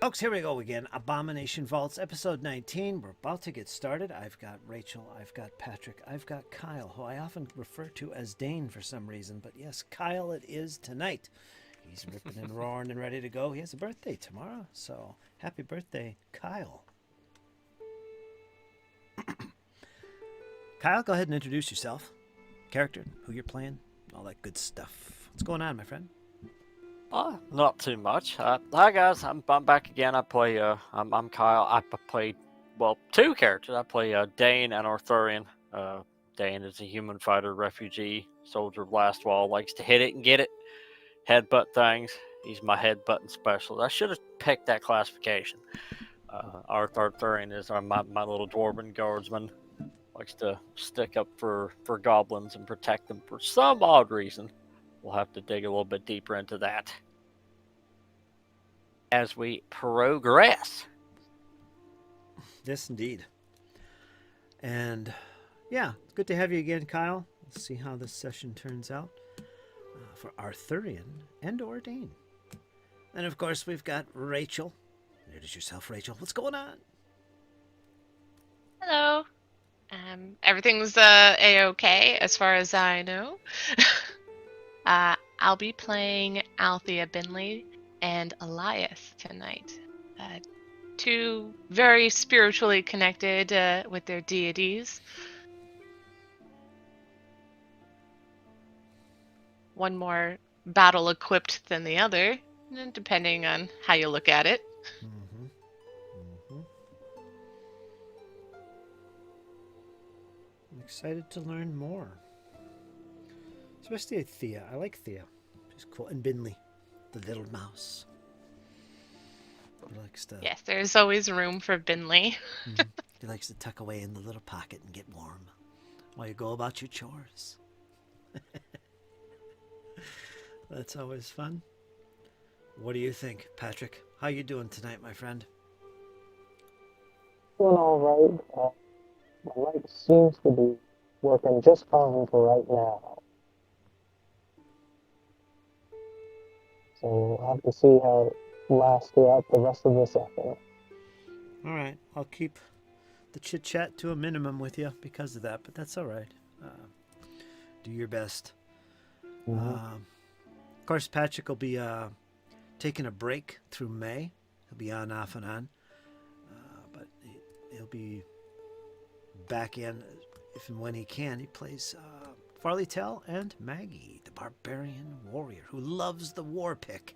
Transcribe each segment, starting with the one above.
Folks, here we go again. Abomination Vaults, episode 19. We're about to get started. I've got Rachel, I've got Patrick, I've got Kyle, who I often refer to as Dane for some reason. But yes, Kyle it is tonight. He's ripping and roaring and ready to go. He has a birthday tomorrow, so happy birthday, Kyle. Kyle, go ahead and introduce yourself. Character, who you're playing, all that good stuff. What's going on, my friend? Not too much. Hi guys, I'm back again. I'm Kyle. I play, two characters. I play Dane and Arthurian. Dane is a human fighter, refugee, soldier of last wall, likes to hit it and get it, headbutt things. He's my headbutting specialist. I should have picked that classification. Arthurian is my little dwarven guardsman. Likes to stick up for goblins and protect them for some odd reason. We'll have to dig a little bit deeper into that as we progress. Yes, indeed. And yeah, it's good to have you again, Kyle. Let's see how this session turns out for Arthurian and Dane. And of course, we've got Rachel. Introduce yourself, Rachel. What's going on? Hello. Everything's A-okay as far as I know. I'll be playing Althea Binley and Elias tonight. Two very spiritually connected with their deities. One more battle equipped than the other, depending on how you look at it. I'm excited to learn more. Especially Thea. I like Thea. She's cool. And Binley, the little mouse. He likes to. Yes, there's always room for Binley. He likes to tuck away in the little pocket and get warm while you go about your chores. That's always fun. What do you think, Patrick? How you doing tonight, my friend? Doing all right. My light seems to be working just fine for right now. So we'll have to see how it lasts throughout the rest of the session. All right. I'll keep the chit-chat to a minimum with you because of that, but that's all right. Do your best. Of course, Patrick will be taking a break through May. He'll be on, off, and on. But he'll be back in if and when he can. He plays Farley Tell and Maggie, the barbarian warrior who loves the war pick.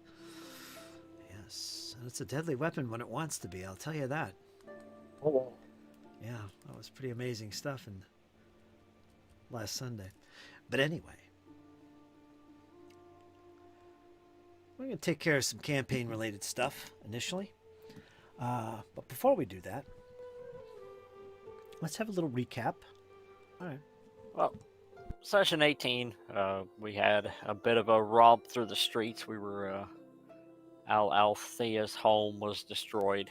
Yes, and it's a deadly weapon when it wants to be, I'll tell you that. Oh, yeah, that was pretty amazing stuff in last Sunday. But anyway, we're going to take care of some campaign-related stuff initially. But before we do that, let's have a little recap. All right. Well, session 18, we had a bit of a romp through the streets. We were, Althea's home was destroyed,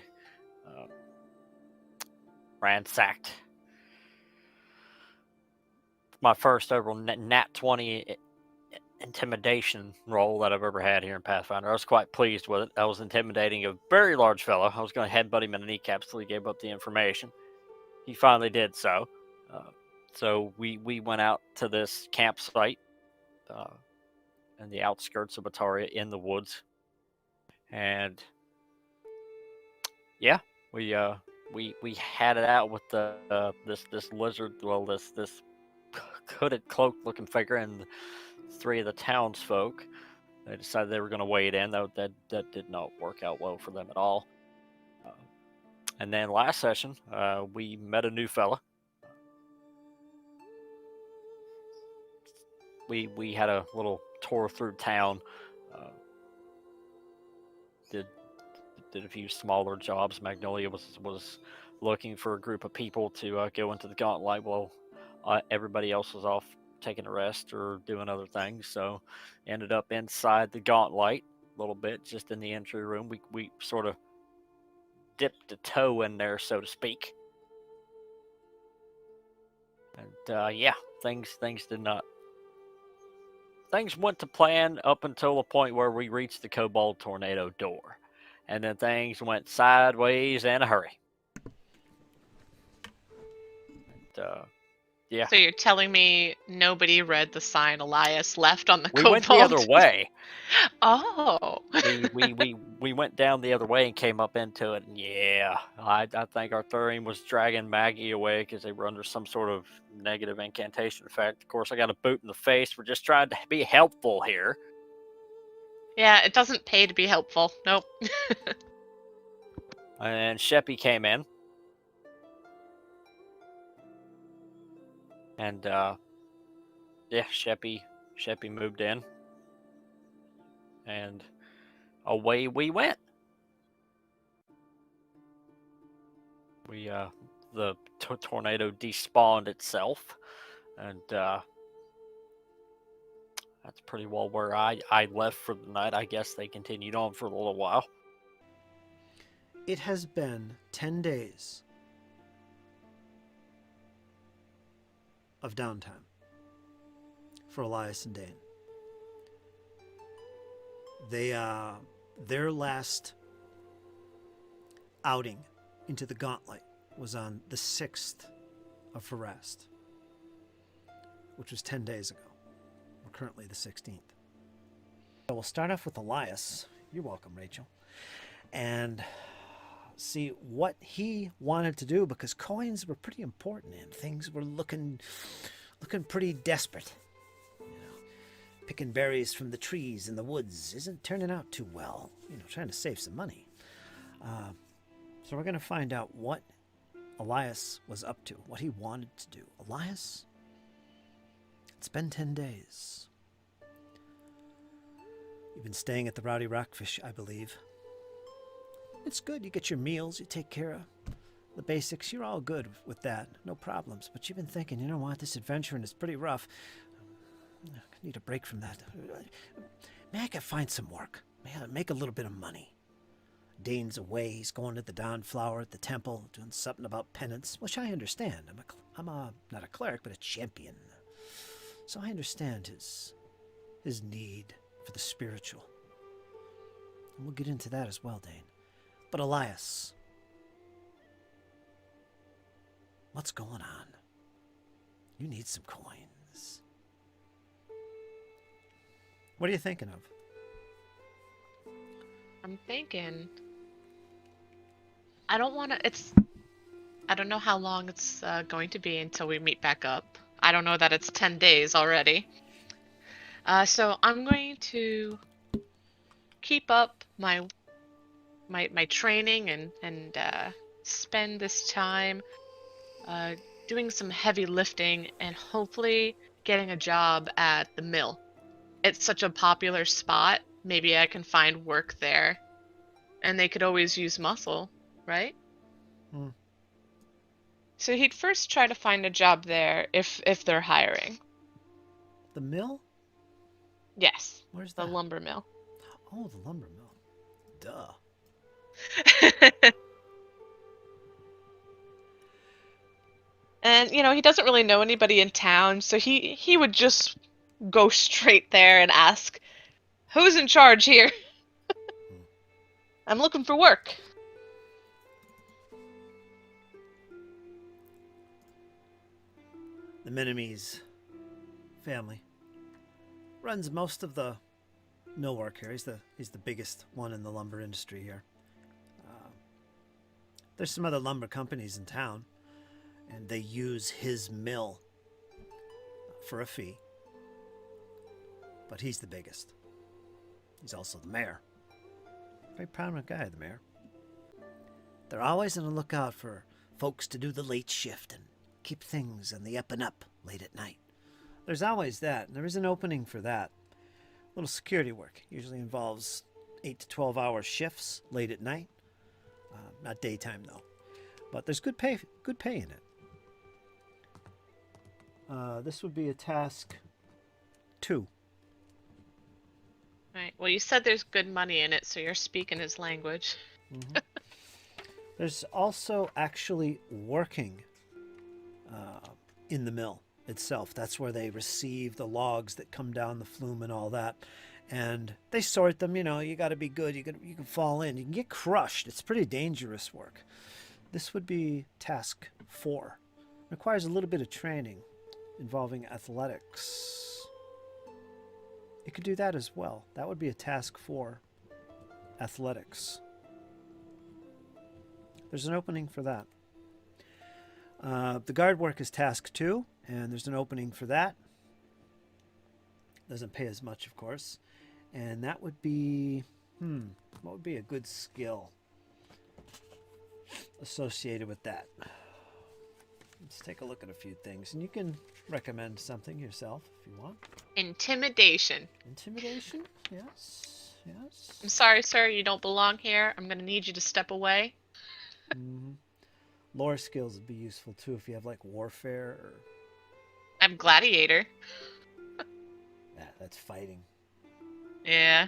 ransacked. My first overall nat 20 intimidation roll that I've ever had here in Pathfinder. I was quite pleased with it. I was intimidating a very large fellow. I was going to headbutt him in the kneecaps till he gave up the information. He finally did so. So we went out to this campsite in the outskirts of Bataria in the woods, and yeah, we had it out with the this lizard, this hooded cloak looking figure, and three of the townsfolk. They decided they were going to wade in. That did not work out well for them at all. And then last session, we met a new fella. We had a little tour through town. Did a few smaller jobs. Magnolia was looking for a group of people to go into the gauntlight while everybody else was off taking a rest or doing other things. So ended up inside the gauntlight a little bit, just in the entry room. We sort of dipped a toe in there, so to speak. And yeah, things did not. Things went to plan up until the point where we reached the Cobalt Tornado door. and then things went sideways in a hurry. And, yeah, So you're telling me nobody read the sign Elias left on the we kobold? went the other way. Oh. We went down the other way and came up into it. And yeah, I think Arthurian was dragging Maggie away because they were under some sort of negative incantation effect. Of course, I got a boot in the face. We're just trying to be helpful here. Yeah, it doesn't pay to be helpful. Nope. And Sheppy came in. And yeah, Sheppy moved in. And away we went. We the tornado despawned itself, and that's pretty well where I left for the night. I guess they continued on for a little while. It has been 10 days of downtime for Elias and Dane. Their last outing into the gauntlight was on the 6th of Farast, which was 10 days ago. We're currently the 16th. So we'll start off with Elias. You're welcome, Rachel. And see what he wanted to do, because coins were pretty important and things were looking pretty desperate. Picking berries from the trees in the woods isn't turning out too well. Trying to save some money. So we're going to find out what Elias was up to, what he wanted to do. Elias, it's been 10 days. You've been staying at the Rowdy Rockfish, I believe. It's good. You get your meals. You take care of the basics. You're all good with that. No problems. But you've been thinking, you know what? This adventuring is pretty rough. I need a break from that. May I could find some work. May I make a little bit of money. Dane's away. He's going to the Dawnflower at the temple, doing something about penance, which I understand. I'm not a cleric, but a champion. So I understand his need for the spiritual. And we'll get into that as well, Dane. But Elias, what's going on? You need some coins. What are you thinking of? I'm thinking. I don't know how long it's going to be until we meet back up. I don't know that it's 10 days already. So I'm going to keep up my training and spend this time doing some heavy lifting and hopefully getting a job at the mill. It's such a popular spot. Maybe I can find work there. And they could always use muscle, right? Hmm. So he'd first try to find a job there if they're hiring. The mill? Yes. Where's the that? lumber mill. Oh, the lumber mill. Duh. And he doesn't really know anybody in town, so he would just go straight there and ask, "Who's in charge here? I'm looking for work." The Minimes family runs most of the millwork here. He's the biggest one in the lumber industry here. There's some other lumber companies in town, and they use his mill for a fee. But he's the biggest. He's also the mayor. Very prominent guy, the mayor. They're always on the lookout for folks to do the late shift and keep things on the up and up late at night. There's always that, and there is an opening for that. A little security work. Usually involves 8 to 12-hour shifts late at night. Not daytime, though. But there's good pay in it. This would be a task 2. Right. Well, you said there's good money in it, so you're speaking his language. Mm-hmm. There's also actually working in the mill itself. That's where they receive the logs that come down the flume and all that. And they sort them, you got to be good. You can fall in. You can get crushed. It's pretty dangerous work. This would be task 4. Requires a little bit of training involving athletics. You could do that as well. That would be a task 4, athletics. There's an opening for that. The guard work is task 2, and there's an opening for that. Doesn't pay as much, of course. And that would be, what would be a good skill associated with that? Let's take a look at a few things, and you can recommend something yourself if you want. Intimidation. Intimidation? Yes, yes. I'm sorry, sir, you don't belong here. I'm gonna need you to step away. Lore skills would be useful too if you have like warfare or... I'm gladiator. That's fighting. Yeah.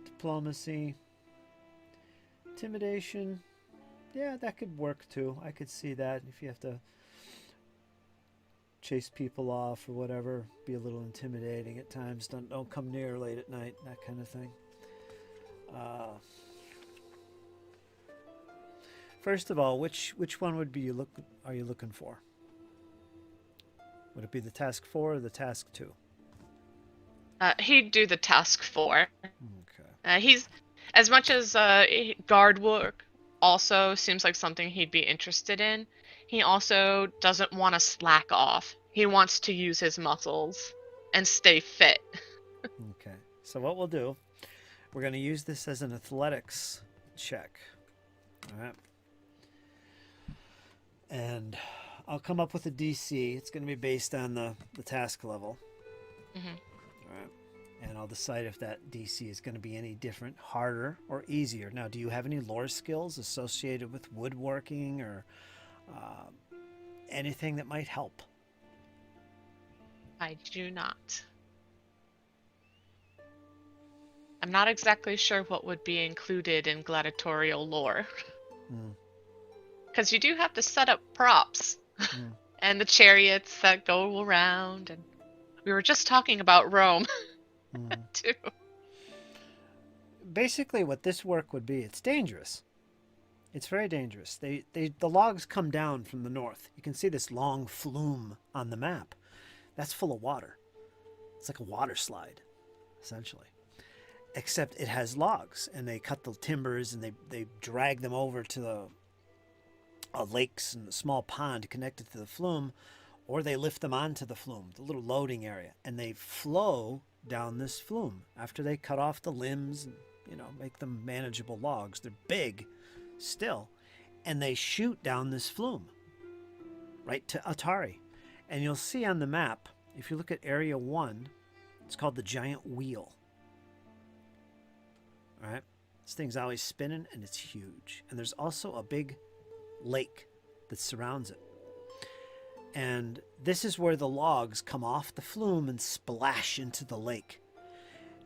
Diplomacy. Intimidation. Yeah, that could work too. I could see that if you have to chase people off or whatever, be a little intimidating at times. Don't come near late at night, that kind of thing. First of all, which one would be are you looking for? Would it be the task 4 or the task 2? He'd do the task 4. Okay. He's, as much as guard work also seems like something he'd be interested in, he also doesn't want to slack off. He wants to use his muscles and stay fit. Okay. So what we'll do, we're going to use this as an athletics check. All right. And I'll come up with a DC. It's going to be based on the task level. Mm-hmm. All right. And I'll decide if that DC is going to be any different, harder, or easier. Now, do you have any lore skills associated with woodworking or anything that might help? I do not. I'm not exactly sure what would be included in gladiatorial lore. Because you do have to set up props and the chariots that go around. And we were just talking about Rome, too. Basically, what this work would be, it's dangerous. It's very dangerous. The logs come down from the north. You can see this long flume on the map. That's full of water. It's like a water slide, essentially. Except it has logs, and they cut the timbers, and they drag them over to the lakes and a small pond connected to the flume, or they lift them onto the flume, the little loading area, and they flow down this flume after they cut off the limbs and, make them manageable logs. They're big still, and they shoot down this flume right to Atari. And you'll see on the map, if you look at Area 1, it's called the Giant Wheel. All right? This thing's always spinning, and it's huge. And there's also a big lake that surrounds it. And this is where the logs come off the flume and splash into the lake.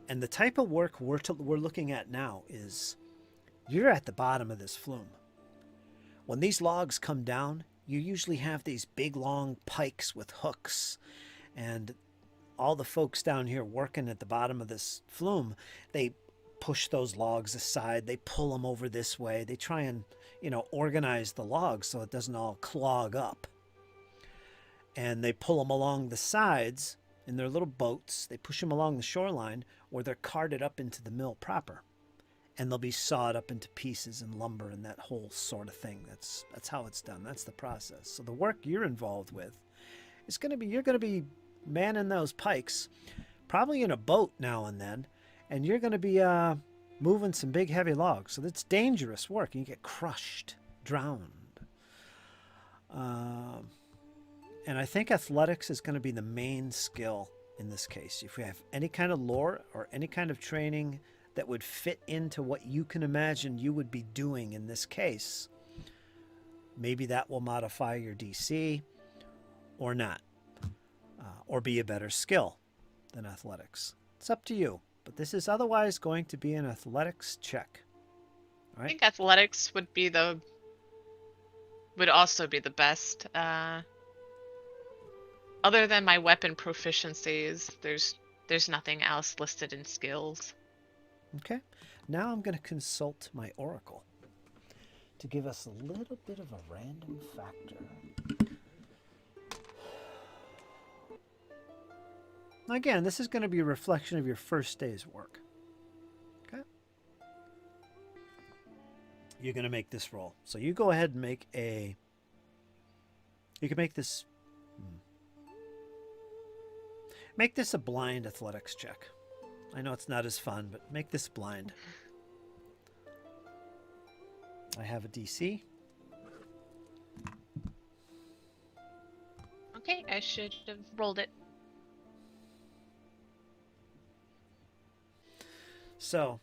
And the type of work we're looking at now is you're at the bottom of this flume. When these logs come down, you usually have these big long pikes with hooks, and all the folks down here working at the bottom of this flume, they push those logs aside, they pull them over this way, they try and organize the logs so it doesn't all clog up, and they pull them along the sides in their little boats. They push them along the shoreline, or they're carted up into the mill proper, and they'll be sawed up into pieces and lumber and that whole sort of thing. That's how it's done. That's the process. So the work you're involved with is you're going to be manning those pikes, probably in a boat now and then, and you're going to be moving some big heavy logs. So that's dangerous work. You get crushed, drowned. And I think athletics is going to be the main skill in this case. If we have any kind of lore or any kind of training that would fit into what you can imagine you would be doing in this case, maybe that will modify your DC or not, or be a better skill than athletics. It's up to you, but this is otherwise going to be an athletics check. All right? I think athletics would also be the best. Other than my weapon proficiencies, there's there's nothing else listed in skills. Okay. Now I'm going to consult my oracle to give us a little bit of a random factor. Again, this is going to be a reflection of your first day's work. Okay? You're going to make this roll. So you go ahead and make a... You can make this... Make this a blind athletics check. I know it's not as fun, but make this blind. I have a DC. Okay, I should have rolled it. So,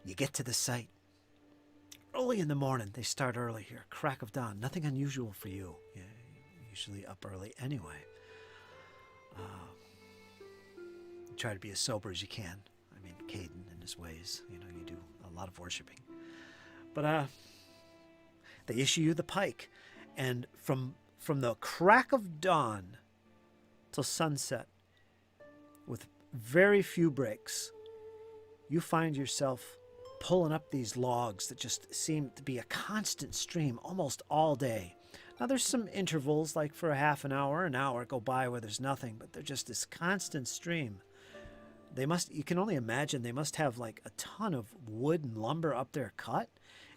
you get to the site. Early in the morning. They start early here. Crack of dawn. Nothing unusual for you. You're usually up early anyway. You try to be as sober as you can. I mean, Caden in his ways. You know, you do a lot of worshiping. But they issue you the pike. And from the crack of dawn till sunset, with very few breaks, you find yourself pulling up these logs that just seem to be a constant stream almost all day. Now, there's some intervals, like for a half an hour go by where there's nothing, but they're just this constant stream. You can only imagine they must have like a ton of wood and lumber up there cut,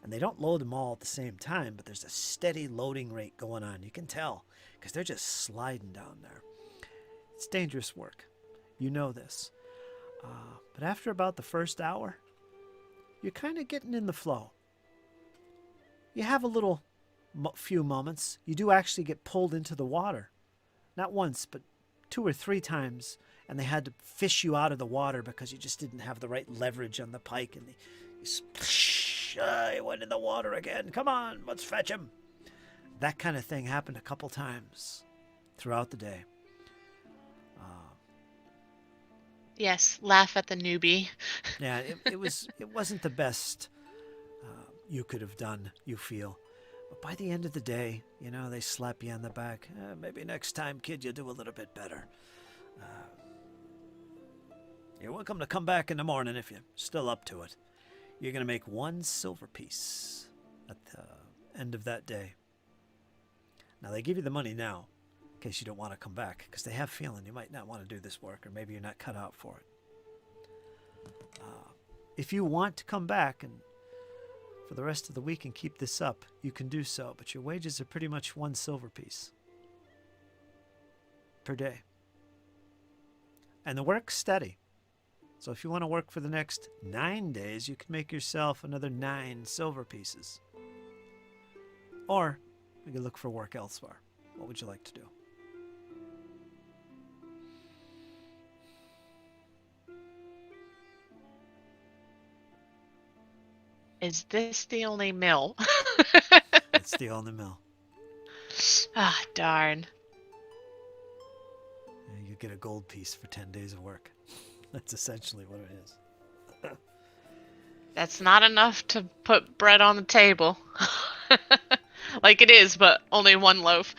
and they don't load them all at the same time, but there's a steady loading rate going on. You can tell, because they're just sliding down there. It's dangerous work. You know this. But after about the first hour, you're kind of getting in the flow. You have a few moments. You do actually get pulled into the water. Not once, but 2 or 3 times. And they had to fish you out of the water because you just didn't have the right leverage on the pike. And he went in the water again. Come on, let's fetch him. That kind of thing happened a couple times throughout the day. Yes, laugh at the newbie. Yeah, it wasn't the best you could have done, you feel. But by the end of the day, you know, they slap you on the back. Maybe next time, kid, you'll do a little bit better. You're welcome to come back in the morning if you're still up to it. You're going to make 1 silver piece at the end of that day. Now, they give you the money now, in case you don't want to come back, because they have a feeling you might not want to do this work, or maybe you're not cut out for it. If you want to come back and for the rest of the week and keep this up, you can do so, but your wages are pretty much 1 silver piece per day. And the work's steady. So if you want to work for the next 9 days, you can make yourself another 9 silver pieces. Or you can look for work elsewhere. What would you like to do? Is this the only mill? It's the only mill. Ah, darn. Yeah, you get a gold piece for 10 days of work. That's essentially what it is. That's not enough to put bread on the table. Like it is, but only 1 loaf.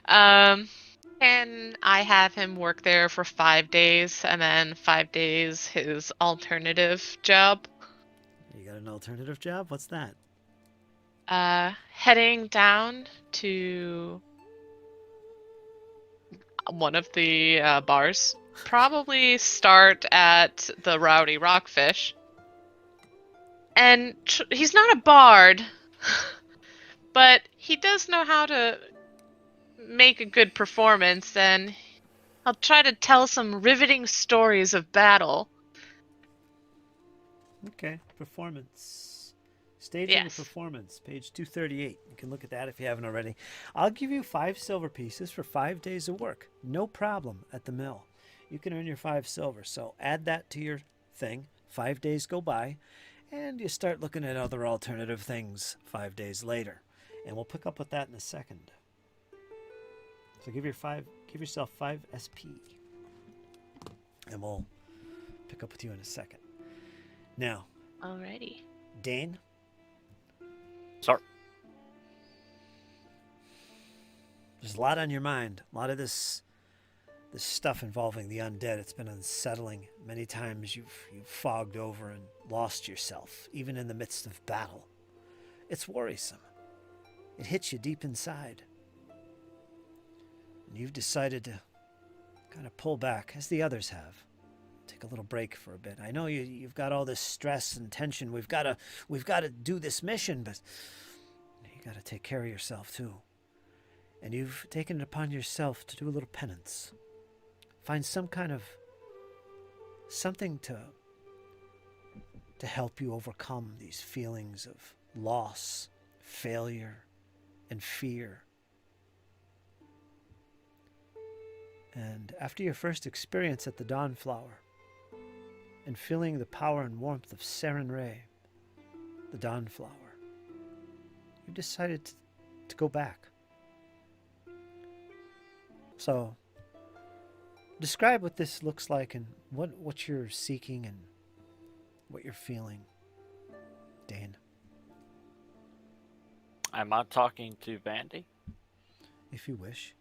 Can I have him work there for 5 days and then 5 days his alternative job? You got an alternative job? What's that? Heading down to one of the bars. Probably start at the Rowdy Rockfish. And he's not a bard, but he does know how to make a good performance, and I'll try to tell some riveting stories of battle. Okay, performance. Staging Yes. the performance, page 238. You can look at that if you haven't already. I'll give you 5 silver pieces for 5 days of work. No problem at the mill. You can earn your 5 silver. So add that to your thing. 5 days go by, and you start looking at other alternative things 5 days later. And we'll pick up with that in a second. So give yourself 5 SP. And we'll pick up with you in a second. Now, Alrighty. Dane? Sorry. There's a lot on your mind. A lot of this this stuff involving the undead, it's been unsettling. Many times you've fogged over and lost yourself, even in the midst of battle. It's worrisome. It hits you deep inside. And you've decided to kind of pull back, as the others have. Take a little break for a bit. I know you've got all this stress and tension. We've got to do this mission, but you got to take care of yourself too. And you've taken it upon yourself to do a little penance. Find some kind of something to help you overcome these feelings of loss, failure, and fear. And after your first experience at the Dawnflower, and feeling the power and warmth of Saren Ray, the Dawnflower, you decided to go back. So, describe what this looks like and what you're seeking and what you're feeling, Dane. Am I talking to Vandy? If you wish.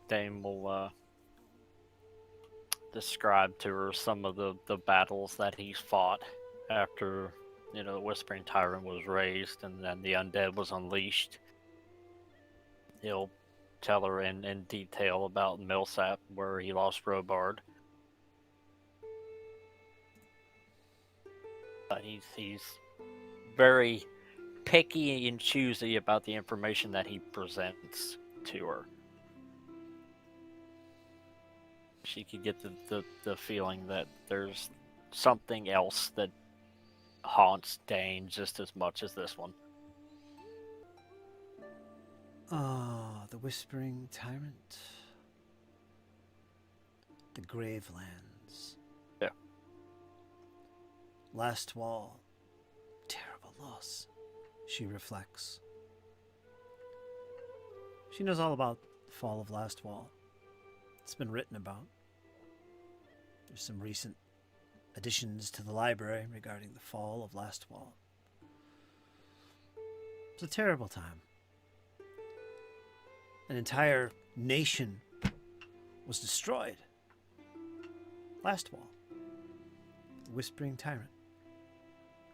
Dane will describe to her some of the battles that he's fought after, the Whispering Tyrant was raised and then the undead was unleashed. He'll tell her in detail about Millsap, where he lost Robard. But he's very picky and choosy about the information that he presents to her. She could get the feeling that there's something else that haunts Dane just as much as this one. The Whispering Tyrant. The Gravelands. Yeah. Last Wall. Terrible loss, she reflects. She knows all about the fall of Last Wall. It's been written about. There's some recent additions to the library regarding the fall of Last Wall. It's a terrible time. An entire nation was destroyed. Last Wall. The Whispering Tyrant.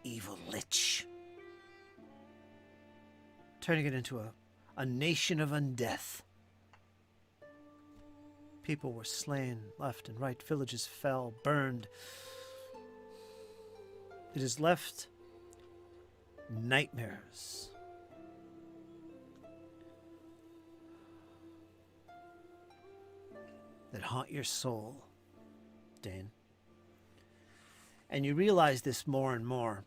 Evil Lich. Turning it into a nation of undeath. People were slain left and right. Villages fell, burned. It has left nightmares. That haunt your soul, Dane. And you realize this more and more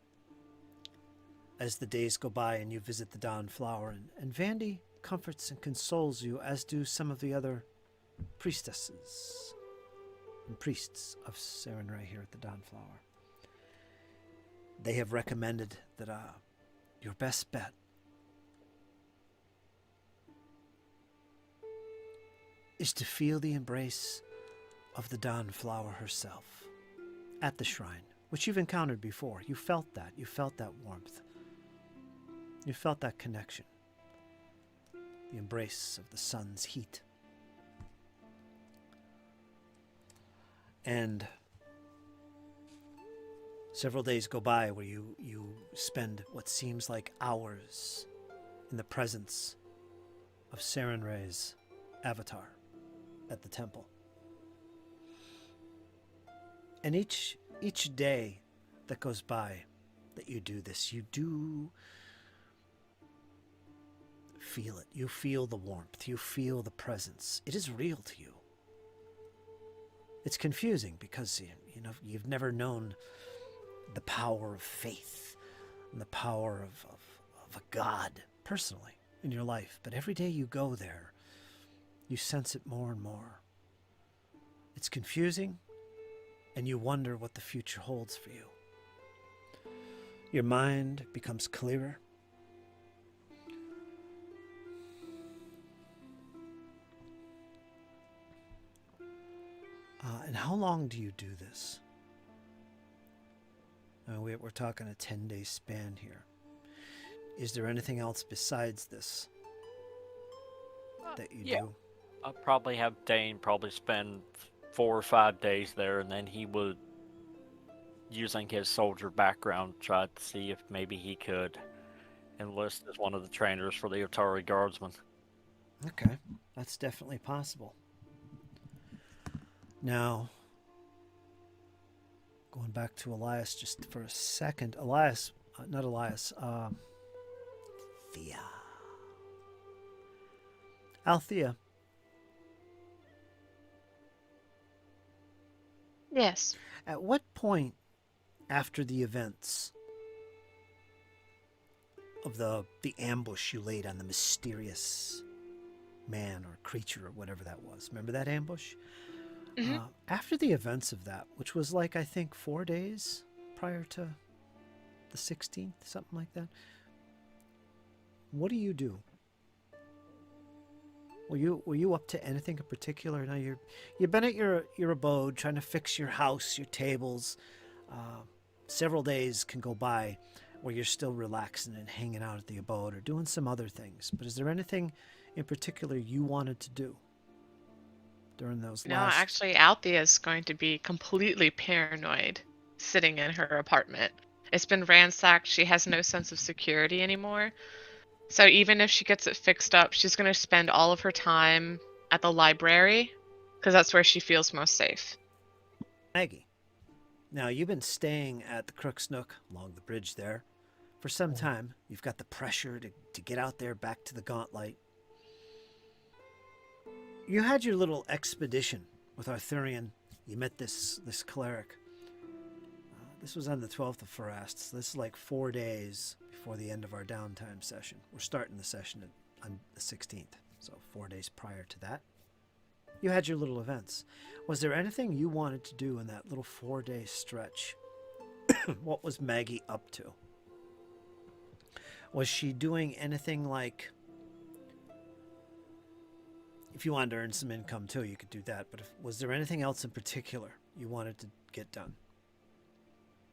as the days go by and you visit the Dawnflower. And Vandy comforts and consoles you, as do some of the other priestesses and priests of Saren Ray here at the Dawnflower. They have recommended that your best bet is to feel the embrace of the Dawnflower herself at the shrine, which you've encountered before. You felt that. You felt that warmth. You felt that connection. The embrace of the sun's heat. And several days go by where you spend what seems like hours in the presence of Saren Ray's avatar at the temple. And each day that goes by that you do this, you do feel it. You feel the warmth. You feel the presence. It is real to you. It's confusing because you've never known the power of faith and the power of a God personally in your life. But every day you go there, you sense it more and more. It's confusing, and you wonder what the future holds for you. Your mind becomes clearer. And how long do you do this? We're talking a 10-day span here. Is there anything else besides this that you do? I'll probably have Dane probably spend 4 or 5 days there, and then he would, using his soldier background, try to see if maybe he could enlist as one of the trainers for the Otari Guardsmen. Okay, that's definitely possible. Now, going back to Elias just for a second. Elias, not Elias, Thea. Althea, Yes. at what point after the events of the ambush you laid on the mysterious man or creature or whatever that was, remember that ambush? Hmm. After the events of that, which was like I think 4 days prior to the 16th, something like that, what do you do? Were you up to anything in particular? Now you've been at your abode trying to fix your house, your tables. Several days can go by where you're still relaxing and hanging out at the abode or doing some other things. But is there anything in particular you wanted to do during those No, last? actually, Althea is going to be completely paranoid sitting in her apartment. It's been ransacked. She has no sense of security anymore. So even if she gets it fixed up, she's going to spend all of her time at the library because that's where she feels most safe. Maggie. Now you've been staying at the Crook's Nook along the bridge there for some time. You've got the pressure to get out there back to the gauntlight. You had your little expedition with Arthurian. You met this cleric. This was on the 12th of Farast. So this is like 4 days before the end of our downtime session. We're starting the session on the 16th, so 4 days prior to that. You had your little events. Was there anything you wanted to do in that little 4-day stretch? What was Maggie up to? Was she doing anything like... If you wanted to earn some income too, you could do that. But was there anything else in particular you wanted to get done?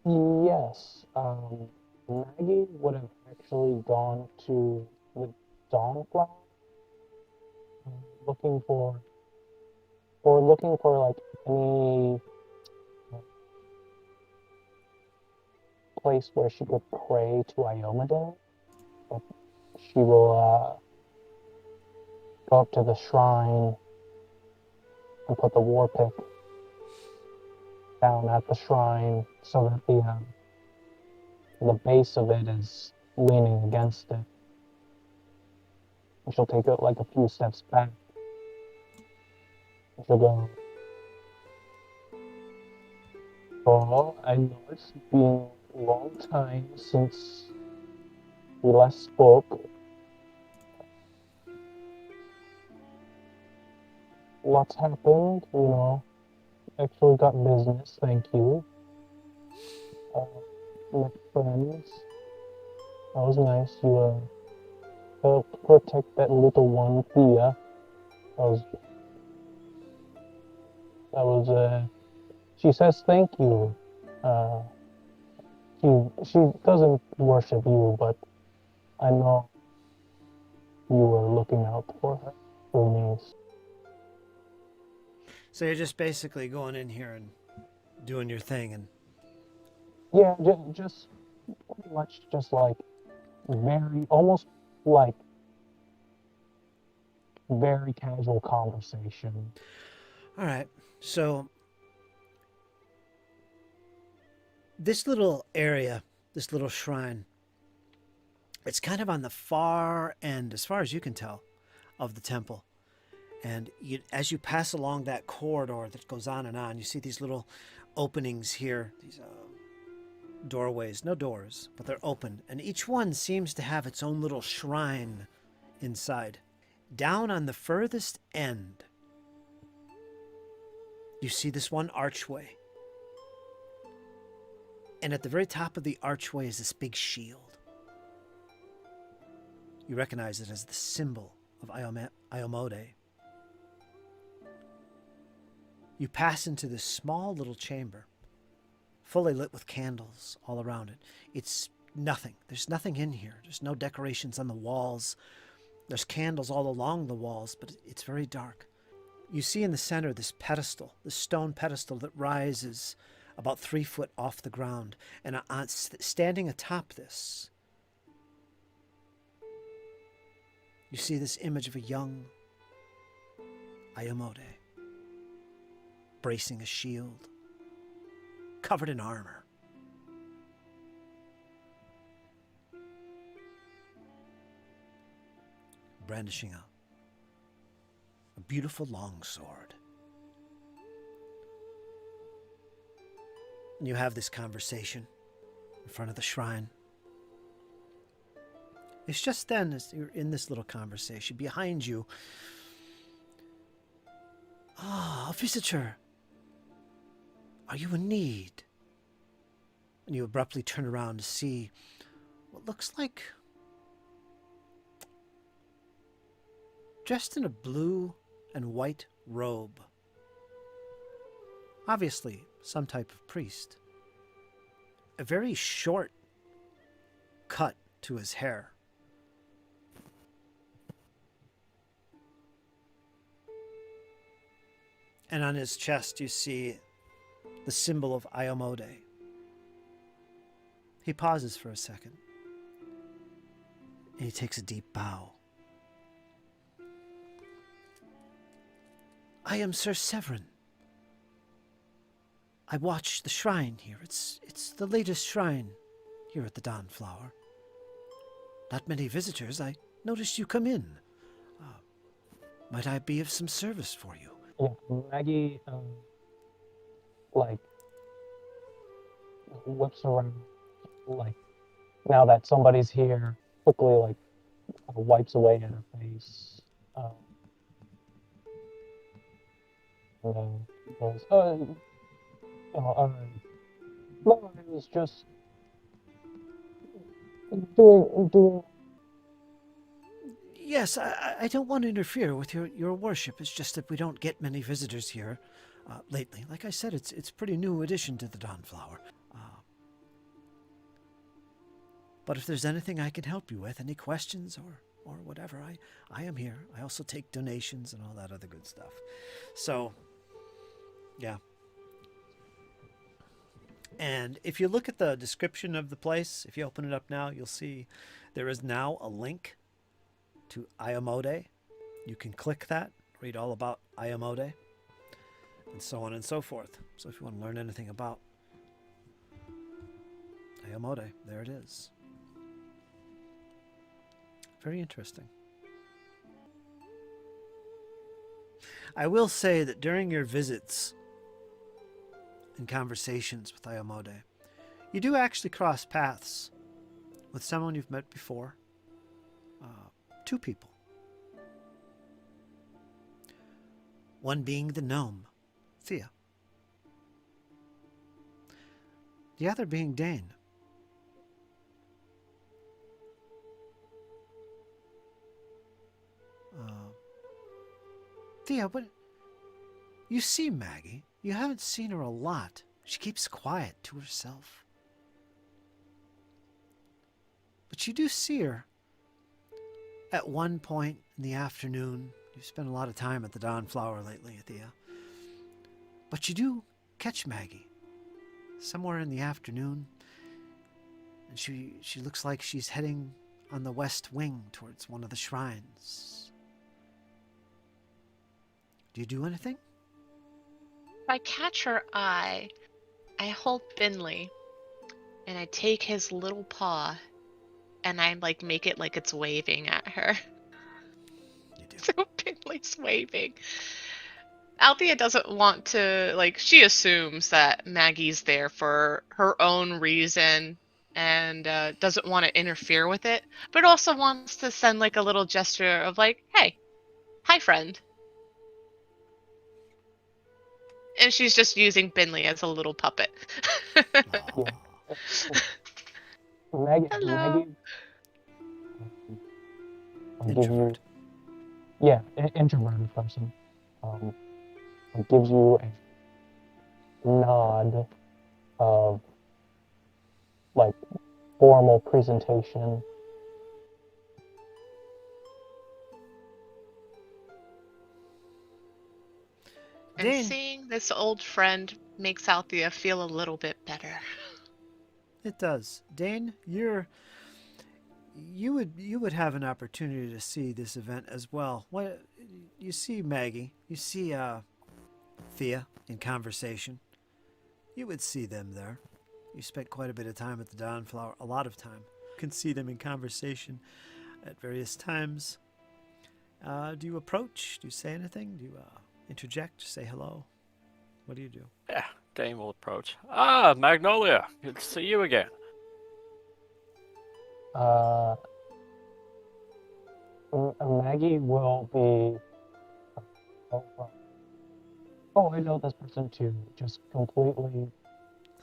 Yes, Maggie would have actually gone to the Dawnflower, looking for, like any place where she could pray to Iomade. But she will go up to the shrine and put the war pick down at the shrine so that the base of it is leaning against it. And she'll take it like a few steps back. She'll go, "Oh, I know it's been a long time since we last spoke. Lots happened, you know. Actually got business, thank you. Met friends. That was nice. You helped protect that little one, Thea. She says thank you. Uh, she doesn't worship you, but I know you were looking out for her, for me." So you're just basically going in here and doing your thing, and Yeah, just pretty much just like almost like very casual conversation. all right. So this little area, this little shrine, it's kind of on the far end, as far as you can tell, of the temple. And as you pass along that corridor that goes on, you see these little openings here, these doorways, no doors, but they're open. And each one seems to have its own little shrine inside. Down on the furthest end, you see this one archway. And at the very top of the archway is this big shield. You recognize it as the symbol of Iomade. You pass into this small little chamber, fully lit with candles all around it. It's nothing. There's nothing in here. There's no decorations on the walls. There's candles all along the walls, but it's very dark. you see in the center this pedestal, this stone pedestal that rises about 3 foot off the ground. And standing atop this, you see this image of a young Ayamode, bracing a shield, covered in armor. Brandishing a beautiful longsword. And you have this conversation in front of the shrine. It's just then, as you're in this little conversation, behind you, a visitor. Are you in need? And you abruptly turn around to see what looks like, dressed in a blue and white robe, obviously some type of priest, a very short cut to his hair. And on his chest you see the symbol of Ayamode. He pauses for a second, and he takes a deep bow. I am Sir Severin. I watch the shrine here. It's the latest shrine here at the Dawnflower. Not many visitors. I noticed you come in. Might I be of some service for you? Yeah, Maggie, like, whips around, like, now that somebody's here, quickly, like, wipes away at her face. And then goes, no, I was just doing. Yes, I don't want to interfere with your worship. It's just that we don't get many visitors here lately. Like I said, it's a pretty new addition to the Dawnflower. But if there's anything I can help you with, any questions or whatever, I am here. I also take donations and all that other good stuff. So, yeah. And if you look at the description of the place, if you open it up now, you'll see there is now a link to Ayamode. You can click that, read all about Ayamode, and so on and so forth. So if you want to learn anything about Ayamode, there it is. Very interesting. I will say that during your visits and conversations with Ayamode, you do actually cross paths with someone you've met before. 2 people. One being the gnome, Thea. The other being Dane. Thea, what? You see Maggie. You haven't seen her a lot. She keeps quiet to herself. But you do see her at one point in the afternoon. You've spent a lot of time at the Dawnflower lately, Thea. But you do catch Maggie somewhere in the afternoon. And she looks like she's heading on the west wing towards one of the shrines. Do you do anything? If I catch her eye, I hold Binley, and I take his little paw, and I make it like it's waving at her. You do. So Binley's waving. Althea doesn't want to, she assumes that Maggie's there for her own reason and doesn't want to interfere with it, but also wants to send a little gesture of hey, hi friend. And she's just using Binley as a little puppet. Aw. Maggie, Hello. I'll give you, Introvert. introverted person. Gives you a nod of formal presentation. And Dane, seeing this old friend makes Althea feel a little bit better. it does. Dane, you would have an opportunity to see this event as well. What you see Maggie, you see Thea in conversation. You would see them there. You spent quite a bit of time at the Dawnflower, a lot of time. You can see them in conversation at various times. Do you approach? Do you say anything? Do you interject? Say hello? What do you do? Yeah, Dane will approach. Ah, Magnolia, good to see you again. Maggie will be. Oh, I know this person too. Just completely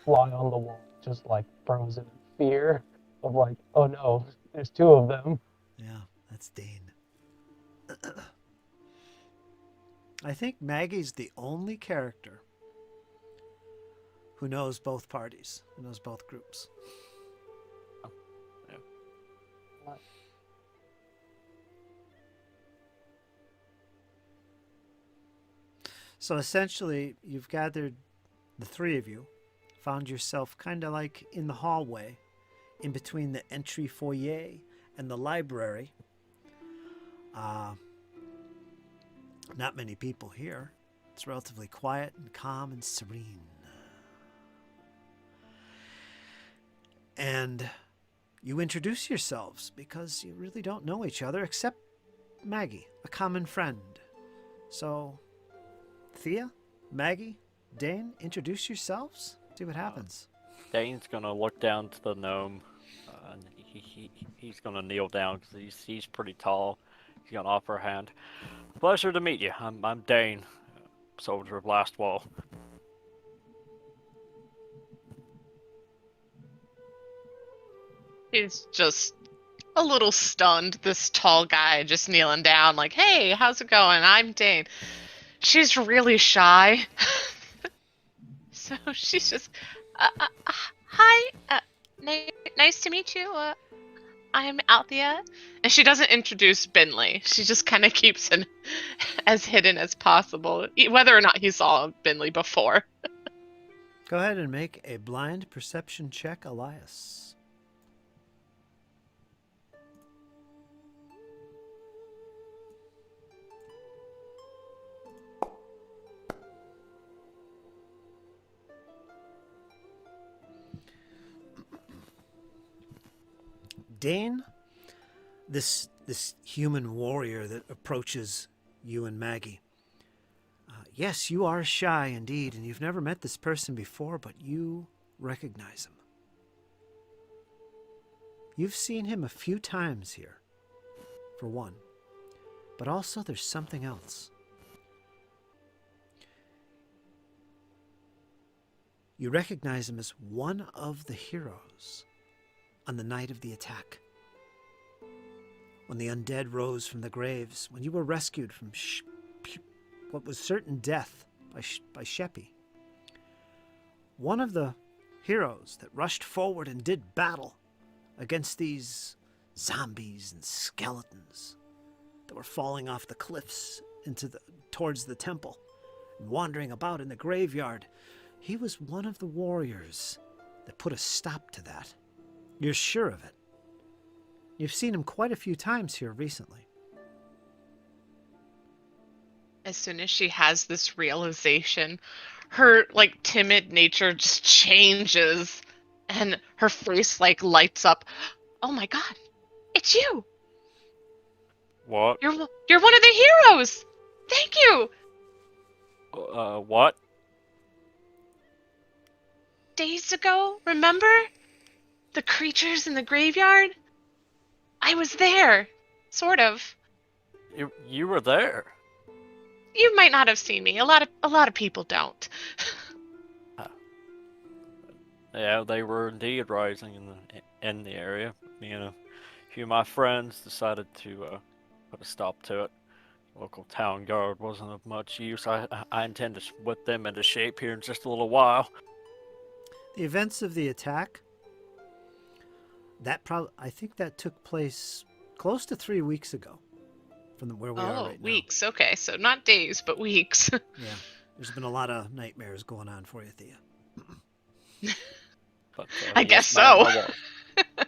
fly on the wall, just like frozen in fear of like, oh no, there's two of them. Yeah, that's Dane. I think Maggie's the only character who knows both parties, who knows both groups. So essentially, you've gathered the three of you, found yourself kind of like in the hallway, in between the entry foyer and the library. Not many people here. It's relatively quiet and calm and serene. And you introduce yourselves because you really don't know each other except Maggie, a common friend. So, Thea, Maggie, Dane, introduce yourselves. See what happens. Dane's gonna look down to the gnome, and he's gonna kneel down because he's pretty tall. He's gonna offer a hand. Pleasure to meet you. I'm Dane, soldier of Last Wall. He's just a little stunned, this tall guy just kneeling down, like, hey, how's it going? I'm Dane. She's really shy. So she's just, hi, nice to meet you. I'm Althea. And she doesn't introduce Binley. She just kind of keeps it as hidden as possible, whether or not he saw Binley before. Go ahead and make a blind perception check, Elias. Dane, this human warrior that approaches you and Maggie. Yes, you are shy indeed, and you've never met this person before, but you recognize him. You've seen him a few times here, for one, but also there's something else. You recognize him as one of the heroes on the night of the attack. When the undead rose from the graves, when you were rescued from what was certain death by Sheppy. One of the heroes that rushed forward and did battle against these zombies and skeletons that were falling off the cliffs towards the temple and wandering about in the graveyard. He was one of the warriors that put a stop to that. You're sure of it. You've seen him quite a few times here recently. As soon as she has this realization, her like timid nature just changes and her face like lights up. Oh my god, it's you! What? You're one of the heroes! Thank you! What? Days ago, remember? The creatures in the graveyard? I was there. Sort of. You were there? You might not have seen me. A lot of people don't. Yeah, they were indeed rising in the area. Me and a few of my friends decided to put a stop to it. Local town guard wasn't of much use. I intend to whip them into shape here in just a little while. The events of the attack, I think that took place close to 3 weeks ago from where we are right now. Weeks. Okay, so not days, but weeks. Yeah. There's been a lot of nightmares going on for you, Thea. But, I guess yes, ma'am, so. I was.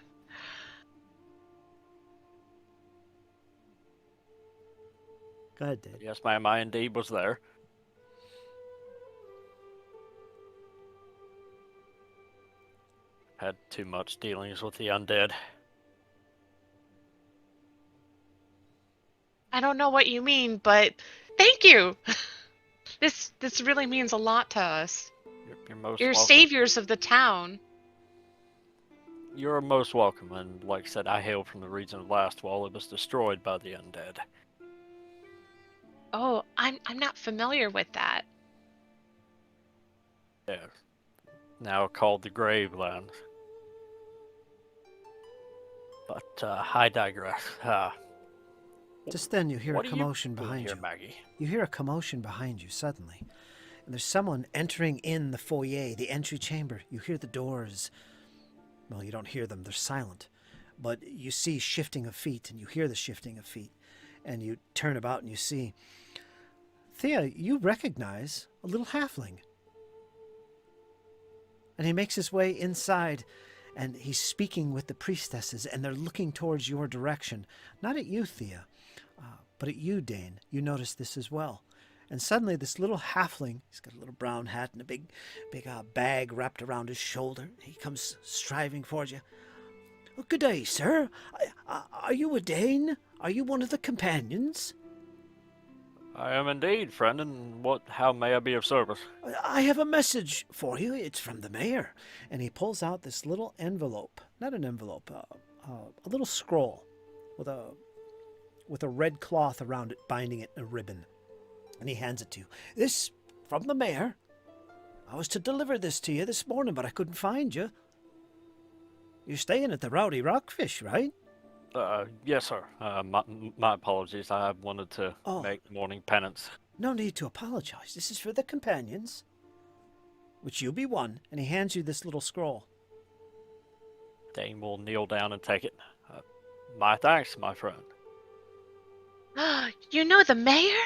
Go ahead, Dave. Yes, ma'am, I indeed was there. Had too much dealings with the undead. I don't know what you mean, but thank you. This really means a lot to us. You're most You're welcome. saviors of the town. You're most welcome, and like I said, I hail from the region of Lastwall. It was destroyed by the undead. Oh, I'm not familiar with that. Yeah. Now called the Graveland. But I digress. Just then you hear a What are you commotion doing behind here, you. Maggie? You hear a commotion behind you suddenly. And there's someone entering in the foyer, the entry chamber. You hear the doors. Well, you don't hear them. They're silent. But you see shifting of feet, and you hear the shifting of feet. And you turn about and you see... Thea, you recognize a little halfling. And he makes his way inside, and he's speaking with the priestesses, and they're looking towards your direction. Not at you, Thea, but at you, Dane. You notice this as well. And suddenly this little halfling, he's got a little brown hat and a big bag wrapped around his shoulder. He comes striving towards you. Oh, good day, sir. Are you a Dane? Are you one of the companions? I am indeed, friend, and how may I be of service? I have a message for you. It's from the mayor. And he pulls out this little envelope. Not an envelope, a little scroll with a red cloth around it, binding it in a ribbon. And he hands it to you. This, from the mayor. I was to deliver this to you this morning, but I couldn't find you. You're staying at the Rowdy Rockfish, right? Yes, sir. My apologies. I wanted to Oh. make morning penance. No need to apologize. This is for the companions, which you be one. And he hands you this little scroll. Dane will kneel down and take it. My thanks, my friend. You know the mayor?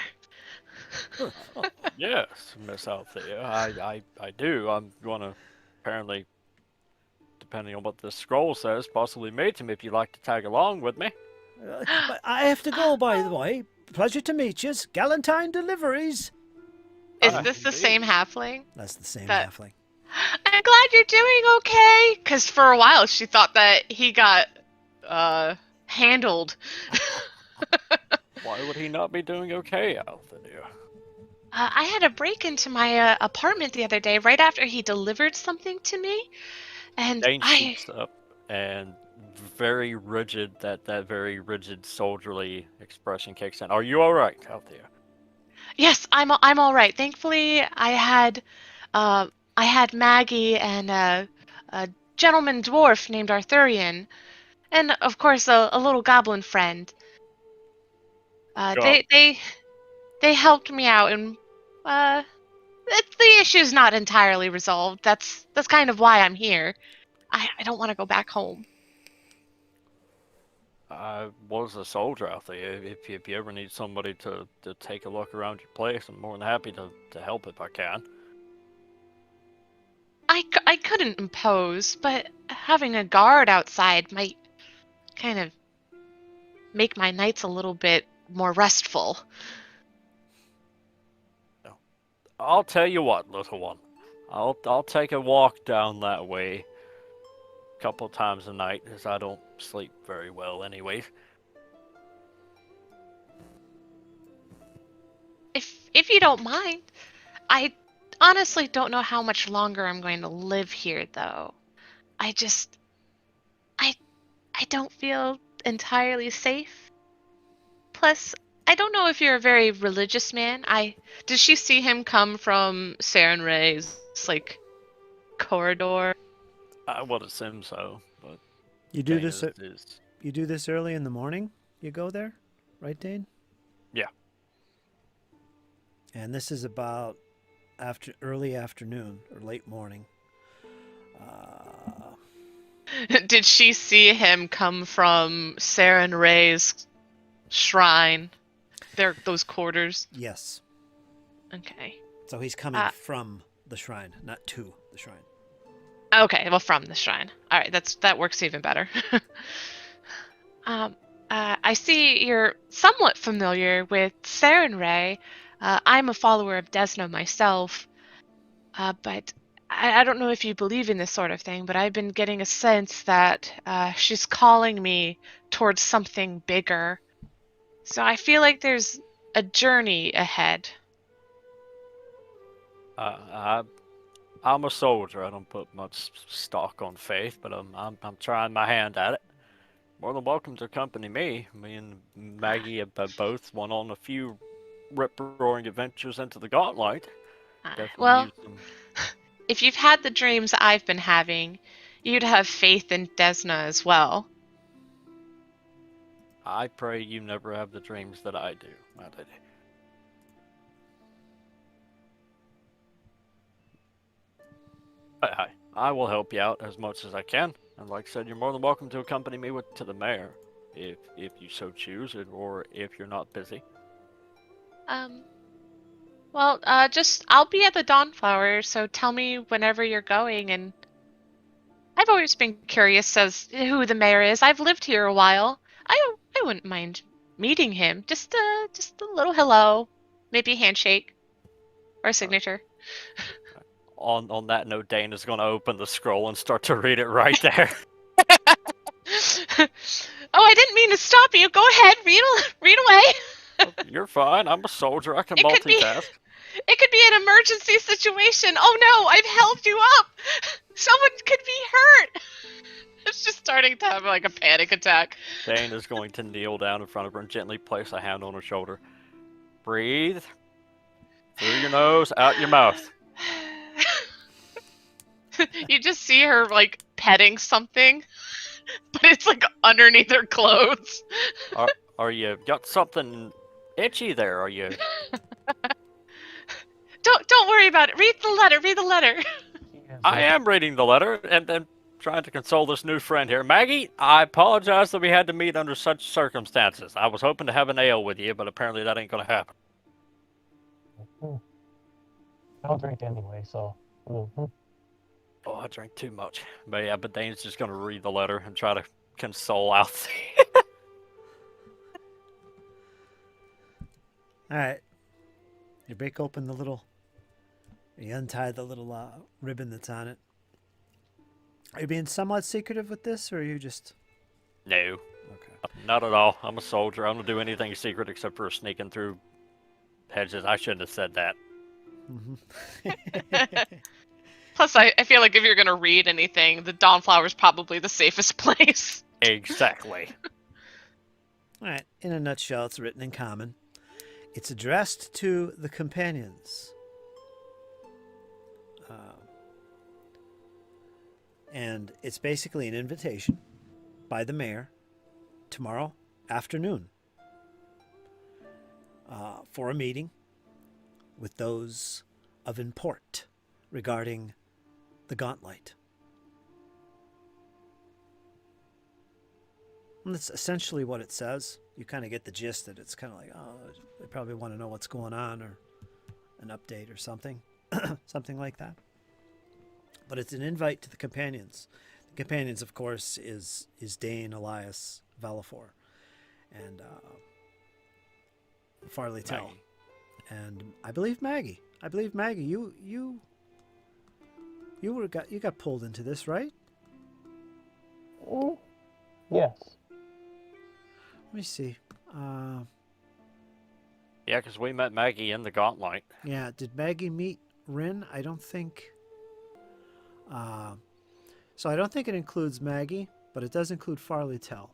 Yes, Miss Althea, I do. I'm gonna, apparently, depending on what this scroll says, possibly meet him if you'd like to tag along with me. But I have to go, by the way. Pleasure to meet you. Galentine Deliveries. Is Ah, this the indeed. same halfling? That's the same That- halfling. I'm glad you're doing okay. Because for a while she thought that he got handled. Why would he not be doing okay, Althea? I had a break into my apartment the other day right after he delivered something to me. And Dane shoots up and very rigid, that very rigid soldierly expression kicks in. Are you alright, Althea? Yes, I'm all right. Thankfully, I had Maggie and a gentleman dwarf named Arthurian, and of course a little goblin friend. Sure. They helped me out, and the issue's not entirely resolved. That's kind of why I'm here. I don't want to go back home. I was a soldier out there. If you ever need somebody to take a look around your place, I'm more than happy to help if I can. I couldn't impose, but having a guard outside might kind of make my nights a little bit more restful. I'll tell you what, little one. I'll take a walk down that way a couple times a night, as I don't sleep very well anyways. If you don't mind, I honestly don't know how much longer I'm going to live here, though. I don't feel entirely safe. Plus, I don't know if you're a very religious man. Did she see him come from Saren Ray's corridor? I would assume so, but You do Dane this. is You do this early in the morning. You go there, right, Dane? Yeah. And this is about early afternoon or late morning. Did she see him come from Saren Ray's shrine? Those quarters? Yes. Okay. So he's coming from the shrine, not to the shrine. Okay, well, from the shrine. All right, that works even better. I see you're somewhat familiar with Saren Ray. I'm a follower of Desna myself, but I don't know if you believe in this sort of thing, but I've been getting a sense that she's calling me towards something bigger. So I feel like there's a journey ahead. I'm a soldier. I don't put much stock on faith, but I'm trying my hand at it. More than welcome to accompany me. Me and Maggie have both went on a few rip-roaring adventures into the gauntlight. Definitely Well, used some. if you've had the dreams I've been having, you'd have faith in Desna as well. I pray you never have the dreams that I do, my lady. I will help you out as much as I can. And like I said, you're more than welcome to accompany me to the mayor, if you so choose, or if you're not busy. Well, I'll be at the Dawnflower, so tell me whenever you're going. And I've always been curious as to who the mayor is. I've lived here a while. I wouldn't mind meeting him. Just a little hello, maybe a handshake or a signature. On that note, Dane is going to open the scroll and start to read it right there. Oh, I didn't mean to stop you. Go ahead, read away. You're fine. I'm a soldier. I can It could be multitask. It could be an emergency situation. Oh no, I've held you up. Someone could be hurt. It's just starting to have like a panic attack. Dane is going to kneel down in front of her and gently place a hand on her shoulder. Breathe. Through your nose, out your mouth. You just see her like petting something, but it's like underneath her clothes. Are you got something itchy there? Are you? Don't worry about it. Read the letter. Read the letter. I am reading the letter and trying to console this new friend here. Maggie, I apologize that we had to meet under such circumstances. I was hoping to have an ale with you, but apparently that ain't gonna happen. I'll drink anyway, so. Oh, I drank too much. But yeah, but Dane's just gonna read the letter and try to console Alfie. All right. You break open the little. You untie the little ribbon that's on it. Are you being somewhat secretive with this, or are you just? No. Okay. Not at all. I'm a soldier. I don't do anything secret except for sneaking through hedges. I shouldn't have said that. Mm-hmm. Plus, I feel like if you're gonna read anything, the Dawnflower is probably the safest place. Exactly. All right. In a nutshell, it's written in common. It's addressed to the companions. And it's basically an invitation by the mayor tomorrow afternoon for a meeting with those of import regarding the gauntlight. And that's essentially what it says. You kind of get the gist that it's kind of like, oh, they probably want to know what's going on or an update or something, something like that. But it's an invite to the companions. The companions, of course, is Dane, Elias, Valifor, and Farley Tell, and I believe Maggie. You got pulled into this, right? Yes. Let me see. Yeah, because we met Maggie in the gauntlight. Yeah, did Maggie meet Rin? I don't think. So I don't think it includes Maggie, but it does include Farley Tell,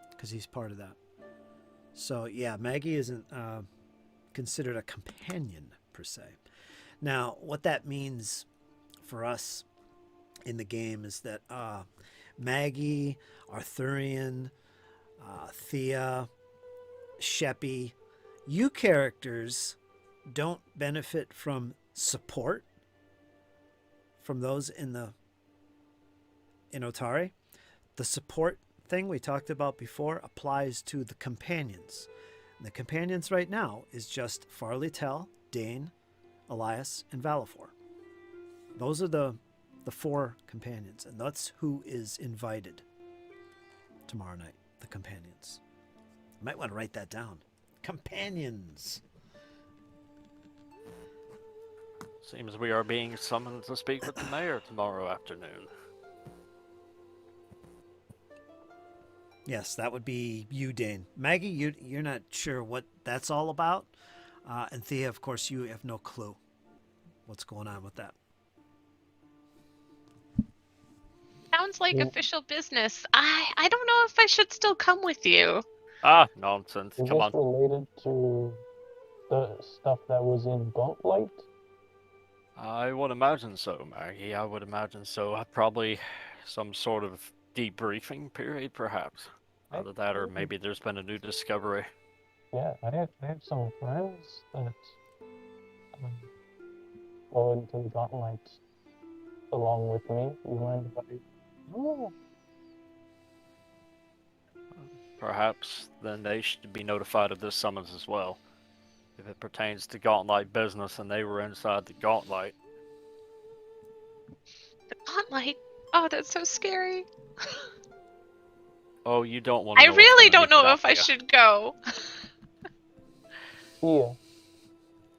because he's part of that. So yeah, Maggie isn't considered a companion per se. Now, what that means for us in the game is that Maggie, Arthurian, Thea, Sheppy, you characters don't benefit from support from those in Otari. The support thing we talked about before applies to the companions. The companions right now is just Farley Tell, Dane, Elias, and Valafor. Those are the 4 companions, and that's who is invited tomorrow night. The companions. You might want to write that down. Companions. Seems we are being summoned to speak with the mayor tomorrow afternoon. Yes, that would be you, Dane. Maggie, you're not sure what that's all about. And Thea, of course, you have no clue what's going on with that. Sounds like official business. I don't know if I should still come with you. Ah, nonsense. Is Come this on. related to the stuff that was in Gauntlight? I would imagine so, Maggie. I would imagine so. Probably some sort of debriefing period, perhaps. Either that or maybe there's been a new discovery. Yeah, I have some friends that go into the Gauntlight along with me. You mind if I... Oh, Perhaps then they should be notified of this summons as well. If it pertains to Gauntlight business and they were inside the Gauntlight. The gauntlight. Oh, that's so scary. Oh, you don't want to I know what's really don't underneath know that, if I do you? should go. Thea,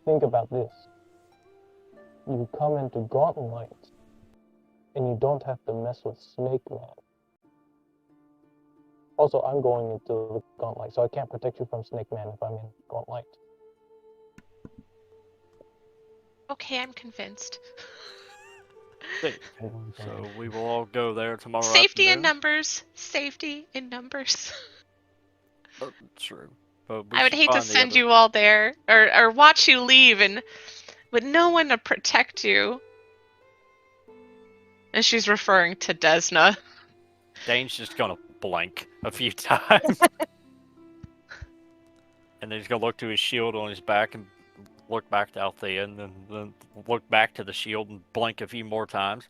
think about this. You come into Gauntlight, and you don't have to mess with Snake Man. Also, I'm going into the Gauntlight, so I can't protect you from Snake Man if I'm in Gauntlight. Okay, I'm convinced. See. So we will all go there tomorrow Safety in afternoon. numbers. Safety in numbers. True. But we I would should hate to find the send other- you all there or watch you leave and with no one to protect you. And she's referring to Desna. Dane's just gonna blink a few times. And then he's gonna look to his shield on his back and look back to Althea and then look back to the shield and blink a few more times.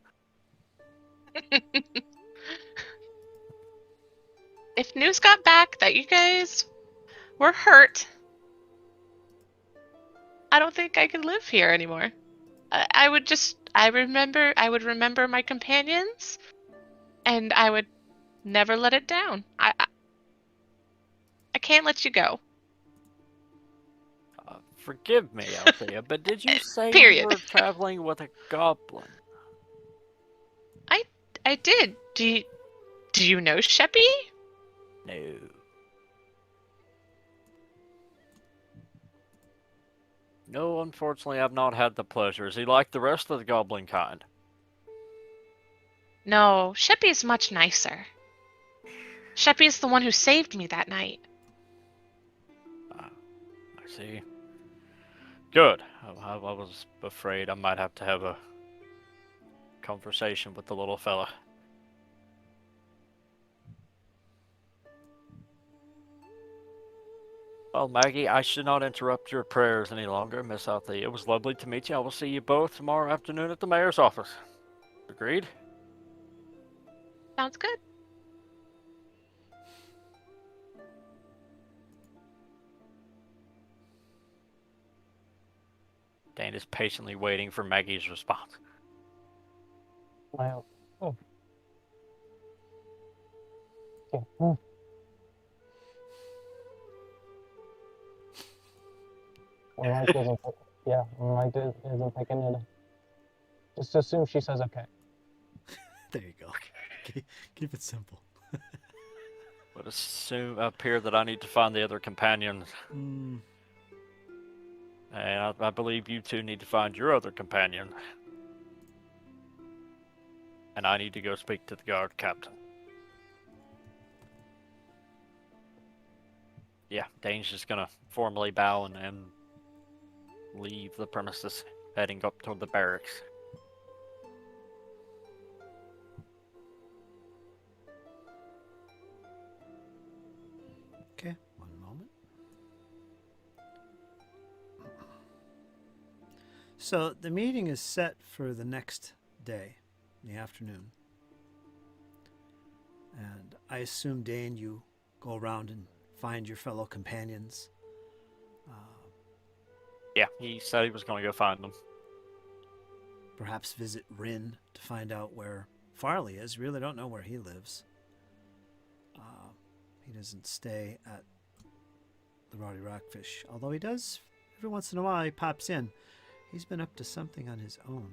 If news got back that you guys were hurt, I don't think I could live here anymore. I would remember my companions, and I would never let it down. I can't let you go. Forgive me, Althea, but did you say Period. you were traveling with a goblin? I did. Do you know Sheppy? No. No, unfortunately, I've not had the pleasure. Is he like the rest of the goblin kind? No, Sheppy's much nicer. Sheppy's the one who saved me that night. I see. Good. I was afraid I might have to have a conversation with the little fella. Well, Maggie, I should not interrupt your prayers any longer, Miss Althea. It was lovely to meet you. I will see you both tomorrow afternoon at the mayor's office. Agreed? Sounds good. Dane is patiently waiting for Maggie's response. Wow. Oh. Okay. Hmm. My mic isn't. Yeah, my mic isn't picking it up. Just assume she says okay. There you go. Keep it simple. Would assume up here that I need to find the other companions. Mm, And I believe you two need to find your other companion. And I need to go speak to the guard captain. Yeah, Dane's just gonna formally bow and leave the premises, heading up toward the barracks. okay, one moment. So the meeting is set for the next day, in the afternoon. And I assume, Dane, you go around and find your fellow companions Yeah, he said he was going to go find them. Perhaps visit Rin to find out where Farley is. Really don't know where he lives. He doesn't stay at the Rowdy Rockfish, although he does every once in a while. He pops in. He's been up to something on his own.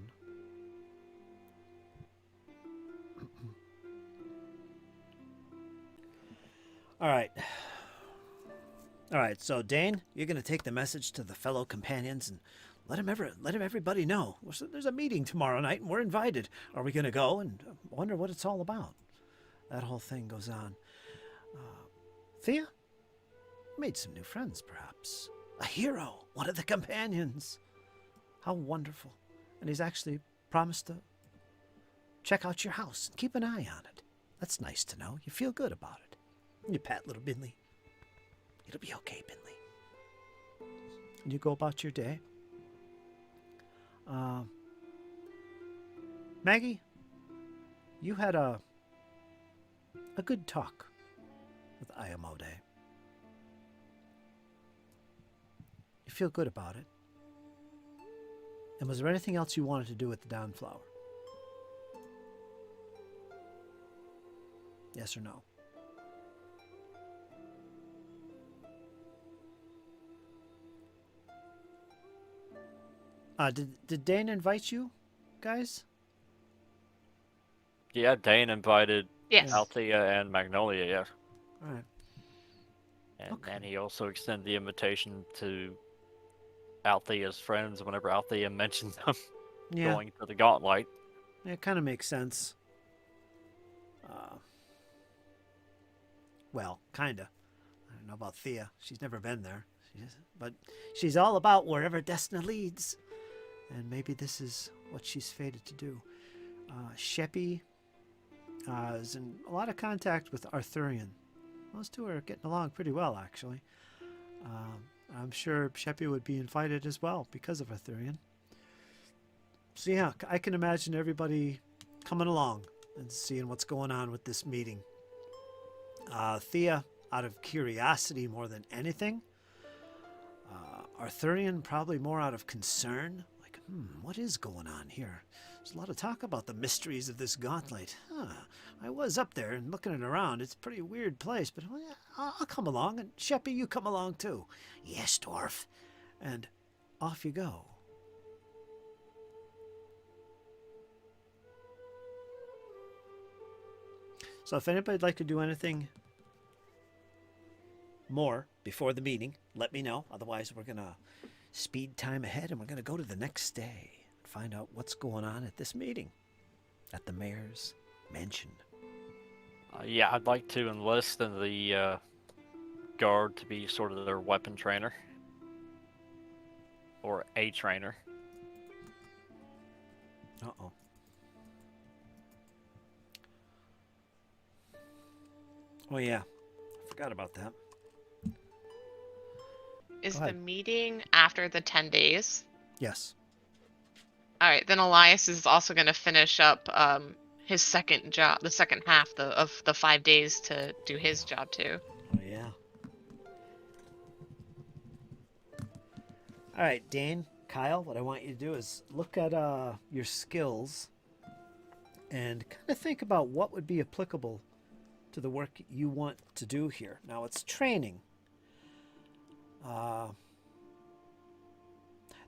All right. All right, so Dane, you're going to take the message to the fellow companions and let everybody know. There's a meeting tomorrow night and we're invited. Are we going to go and wonder what it's all about? That whole thing goes on. Thea, made some new friends, perhaps. A hero, one of the companions. How wonderful. And he's actually promised to check out your house and keep an eye on it. That's nice to know. You feel good about it. You pat little Binley. It'll be okay, Binley. And you go about your day. Maggie, you had a good talk with Ayamode. You feel good about it. And was there anything else you wanted to do with the Downflower? Yes or no? Did Dane invite you, guys? Yeah, Dane invited Yes. Althea and Magnolia, yeah. All right. And Okay. then he also extended the invitation to Althea's friends whenever Althea mentioned them Yeah, going to the gauntlight. it kind of makes sense. Well, kind of. I don't know about Thea. She's never been there. But she's all about wherever destiny leads. And maybe this is what she's fated to do. Sheppy is in a lot of contact with Arthurian. Those two are getting along pretty well, actually. I'm sure Sheppy would be invited as well because of Arthurian. So yeah, I can imagine everybody coming along and seeing what's going on with this meeting. Thea, out of curiosity more than anything. Arthurian, probably more out of concern. Like, what is going on here? There's a lot of talk about the mysteries of this gauntlet. I was up there and looking it around. It's a pretty weird place, but well, yeah, I'll come along. And Sheppy, you come along too. Yes, dwarf. And off you go. So if anybody'd like to do anything more before the meeting, let me know. Otherwise, we're going to speed time ahead and we're going to go to the next day and find out what's going on at this meeting at the mayor's mansion. Yeah, I'd like to enlist in the guard to be sort of their weapon trainer. Or a trainer. Uh-oh. Oh, yeah. I forgot about that. Is Go the ahead. meeting after the 10 days? Yes. All right, then Elias is also going to finish up his second job, the second half of the 5 days to do his job too. Oh, yeah. All right, Dane, Kyle, what I want you to do is look at your skills and kind of think about what would be applicable to the work you want to do here. Now, it's training.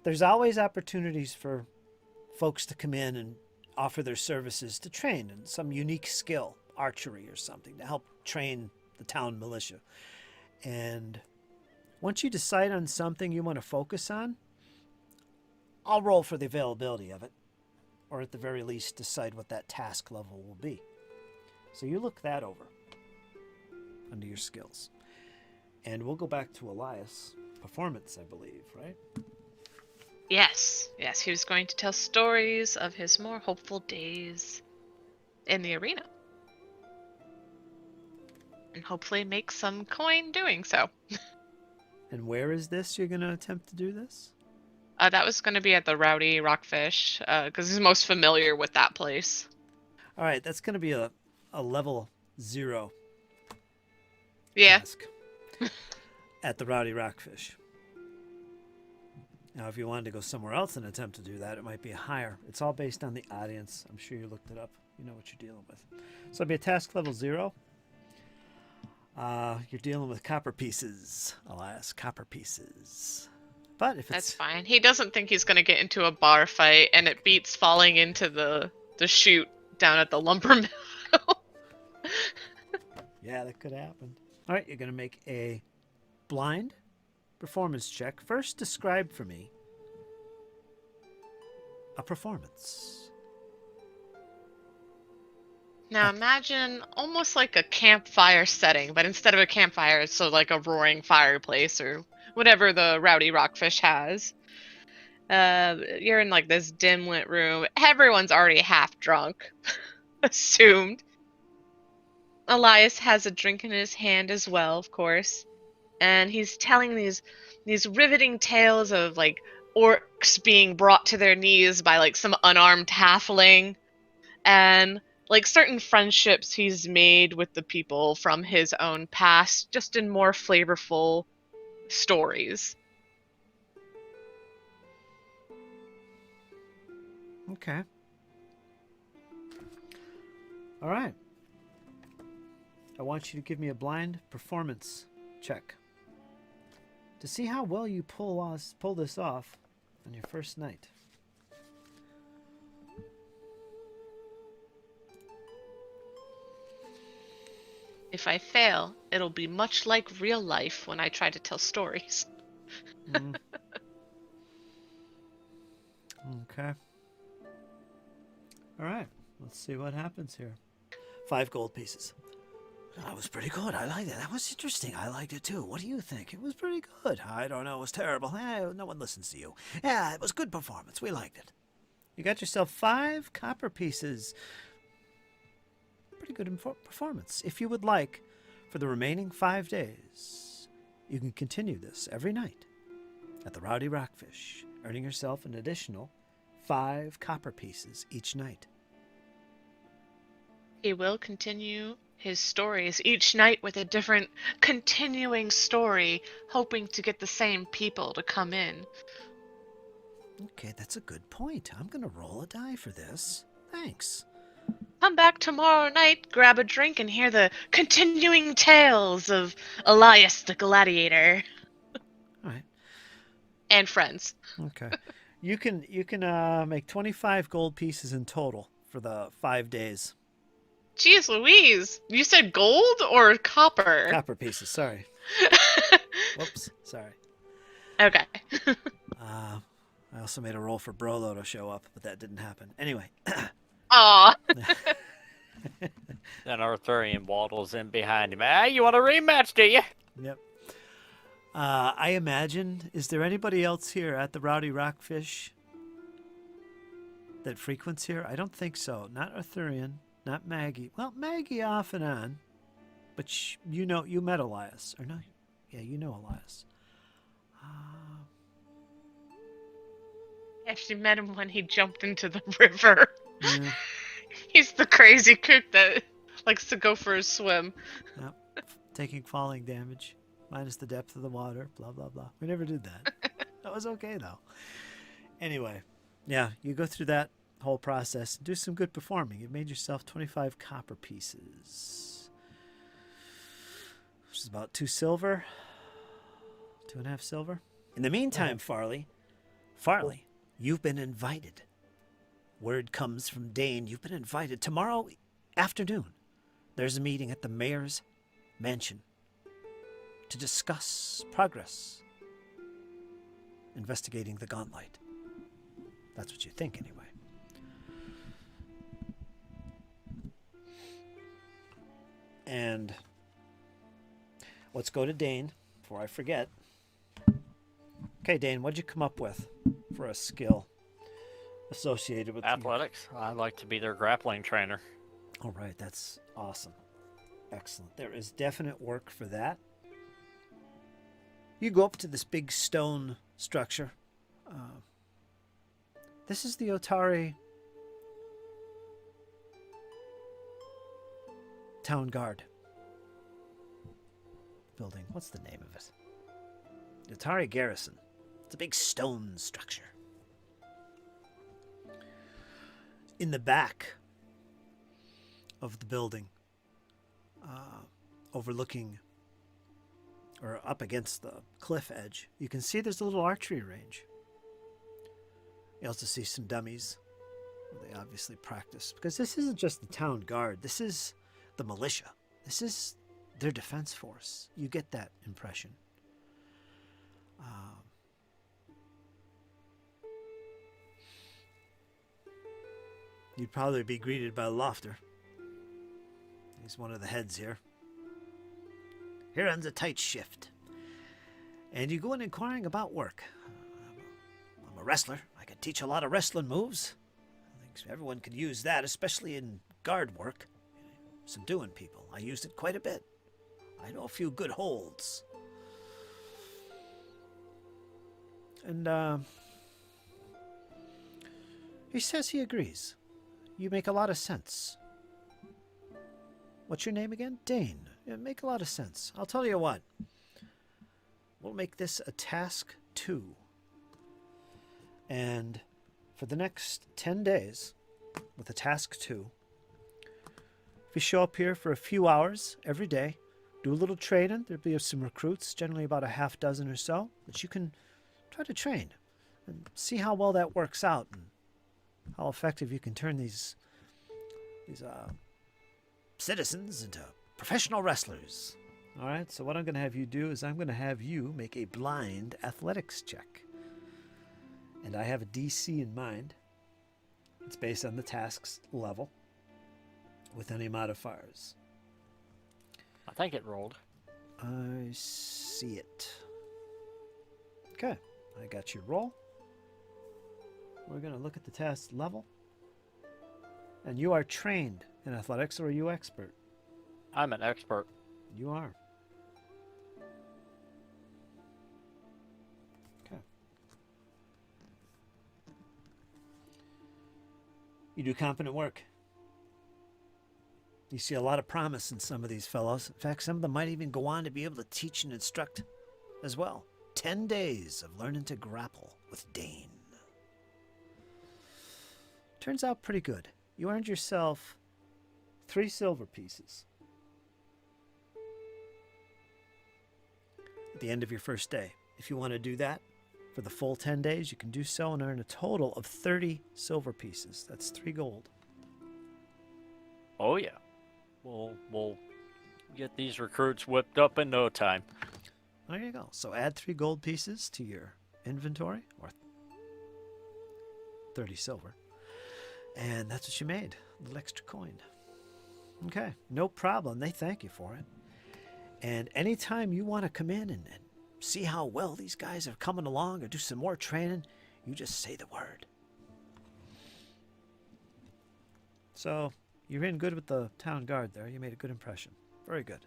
There's always opportunities for folks to come in and offer their services to train in some unique skill, archery or something, to help train the town militia. And once you decide on something you want to focus on, I'll roll for the availability of it, or at the very least decide what that task level will be. So you look that over under your skills. And we'll go back to Elias. Performance, I believe, right? Yes, he was going to tell stories of his more hopeful days in the arena. And hopefully make some coin doing so. And where is this you're going to attempt to do this? That was going to be at the Rowdy Rockfish, because he's most familiar with that place. All right, that's going to be a level 0 Yeah. task at the Rowdy Rockfish. Now, if you wanted to go somewhere else and attempt to do that, it might be higher. It's all based on the audience. I'm sure you looked it up. You know what you're dealing with. So it'd be a task level 0. You're dealing with copper pieces, alas, copper pieces. But if That's it's fine. He doesn't think he's gonna get into a bar fight, and it beats falling into the chute down at the lumber mill. yeah, that could happen. All right, you're gonna make a blind performance check. First, describe for me a performance. Now imagine almost like a campfire setting, but instead of a campfire, it's so like a roaring fireplace or whatever the Rowdy Rockfish has. You're in like this dim lit room. Everyone's already half drunk, assumed. Elias has a drink in his hand as well, of course, and he's telling these riveting tales of like orcs being brought to their knees by like some unarmed halfling, and like certain friendships he's made with the people from his own past, just in more flavorful stories. Okay. All right. I want you to give me a blind performance check to see how well you pull this off on your first night. If I fail, it'll be much like real life when I try to tell stories. Mm. Okay. All right. Let's see what happens here. 5 gold pieces. That was pretty good. I like that. That was interesting. I liked it too. What do you think? It was pretty good. I don't know. It was terrible. No one listens to you. Yeah, it was good performance. We liked it. You got yourself 5 copper pieces. Pretty good performance. If you would like, for the remaining 5 days, you can continue this every night at the Rowdy Rockfish, earning yourself an additional 5 copper pieces each night. He will continue his stories each night with a different continuing story, hoping to get the same people to come in. Okay, that's a good point. I'm going to roll a die for this. Thanks. Come back tomorrow night, grab a drink, and hear the continuing tales of Elias the Gladiator. All right. And friends. Okay. You can make 25 gold pieces in total for the 5 days. Jeez Louise, you said gold or copper? Copper pieces, sorry. Whoops, sorry. Okay. I also made a roll for Brolo to show up, but that didn't happen. Anyway. Aw. Then Arthurian waddles in behind him. Hey, you want a rematch, do you? Yep. I imagine, is there anybody else here at the Rowdy Rockfish that frequents here? I don't think so. Not Arthurian, not Maggie. Well, Maggie off and on, but you met Elias, or no? Yeah, you know Elias. Yeah, she met him when he jumped into the river. Yeah. He's the crazy cook that likes to go for a swim. Yep. Taking falling damage, minus the depth of the water, blah, blah, blah. We never did that. That was okay, though. Anyway, yeah, you go through that whole process and do some good performing. You've made yourself 25 copper pieces, which is about 2 silver, 2.5 silver. In the meantime, Farley, you've been invited. Word comes from Dane. You've been invited. Tomorrow afternoon, there's a meeting at the mayor's mansion to discuss progress investigating the gauntlight. That's what you think, anyway. And let's go to Dane before I forget. Okay, Dane, what'd you come up with for a skill associated with Athletics. I'd like to be their grappling trainer. All right, that's awesome. Excellent. There is definite work for that. You go up to this big stone structure. This is the Otari Town Guard building. What's the name of it? The Otari Garrison. It's a big stone structure. In the back of the building, overlooking or up against the cliff edge, you can see there's a little archery range. You also see some dummies. They obviously practice, because this isn't just the town guard. This is the militia. This is their defense force. You get that impression. You'd probably be greeted by Lofter. He's one of the heads here. Here ends a tight shift. And you go in inquiring about work. I'm a wrestler. I can teach a lot of wrestling moves. I think everyone could use that, especially in guard work. Subduing people. I used it quite a bit. I know a few good holds. And, he says he agrees. You make a lot of sense. What's your name again? Dane. Yeah, make a lot of sense. I'll tell you what. We'll make this a task 2. And for the next 10 days, with a task 2, if you show up here for a few hours every day, do a little training, there'll be some recruits, generally about a half dozen or so, that you can try to train and see how well that works out and how effective you can turn these citizens into professional wrestlers. All right, so what I'm going to have you do is I'm going to have you make a blind athletics check. And I have a DC in mind. It's based on the task's level with any modifiers. I think it rolled. I see it. Okay, I got your roll. We're going to look at the task level. And you are trained in athletics, or are you expert? I'm an expert. You are. Okay. You do competent work. You see a lot of promise in some of these fellows. In fact, some of them might even go on to be able to teach and instruct as well. 10 days of learning to grapple with Dane. Turns out pretty good. You earned yourself 3 silver pieces at the end of your first day. If you want to do that for the full 10 days, you can do so and earn a total of 30 silver pieces. That's 3 gold. Oh yeah. We'll get these recruits whipped up in no time. There you go. So add 3 gold pieces to your inventory, or 30 silver. And that's what you made. A little extra coin. Okay, no problem. They thank you for it. And anytime you want to come in and see how well these guys are coming along or do some more training, you just say the word. So, you're in good with the town guard there. You made a good impression. Very good.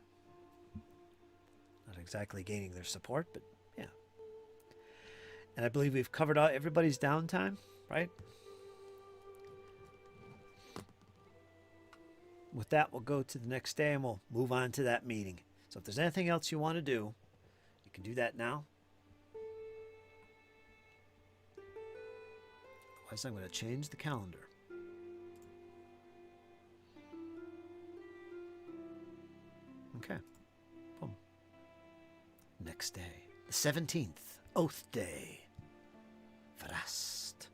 Not exactly gaining their support, but yeah. And I believe we've covered out everybody's downtime, right? With that, we'll go to the next day and we'll move on to that meeting. So if there's anything else you want to do, you can do that now. Otherwise, I'm going to change the calendar. Okay. Boom. Next day, the 17th, Oath Day. Frast.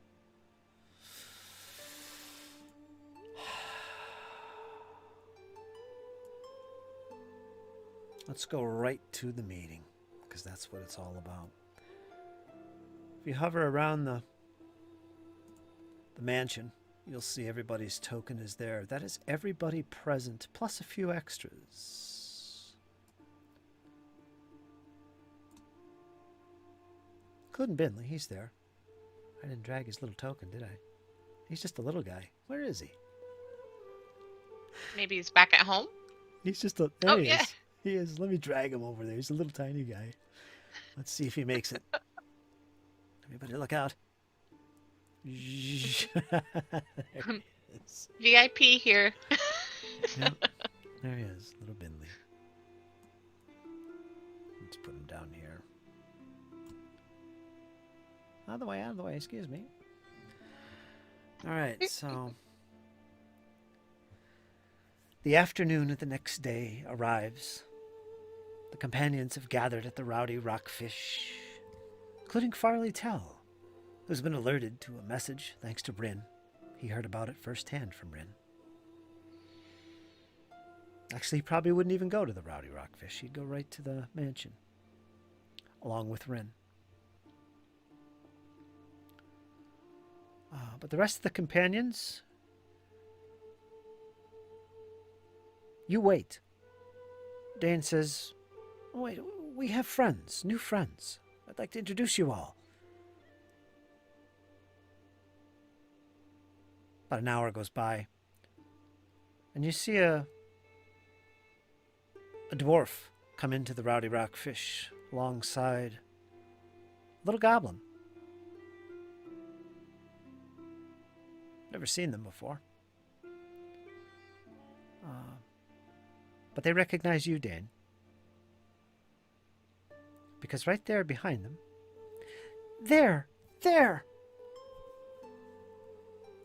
Let's go right to the meeting, because that's what it's all about. If you hover around the mansion, you'll see everybody's token is there. That is everybody present, plus a few extras. Including Binley, he's there. I didn't drag his little token, did I? He's just a little guy. Where is he? Maybe he's back at home. He's just a... There Oh, he yeah. is. He is. Let me drag him over there. He's a little tiny guy. Let's see if he makes it. Everybody look out. There he is. VIP here. Yep. There he is, little Binley. Let's put him down here. Out of the way, out of the way. Excuse me. All right, so the afternoon of the next day arrives. The companions have gathered at the Rowdy Rockfish, including Farley Tell, who's been alerted to a message thanks to Bryn. He heard about it firsthand from Bryn. Actually, he probably wouldn't even go to the Rowdy Rockfish. He'd go right to the mansion, along with Rin. But the rest of the companions, you wait. Dane says, wait, we have friends, new friends. I'd like to introduce you all. About an hour goes by, and you see a dwarf come into the Rowdy Rockfish alongside a little goblin. Never seen them before. But they recognize you, Dane. Because right there behind them, there!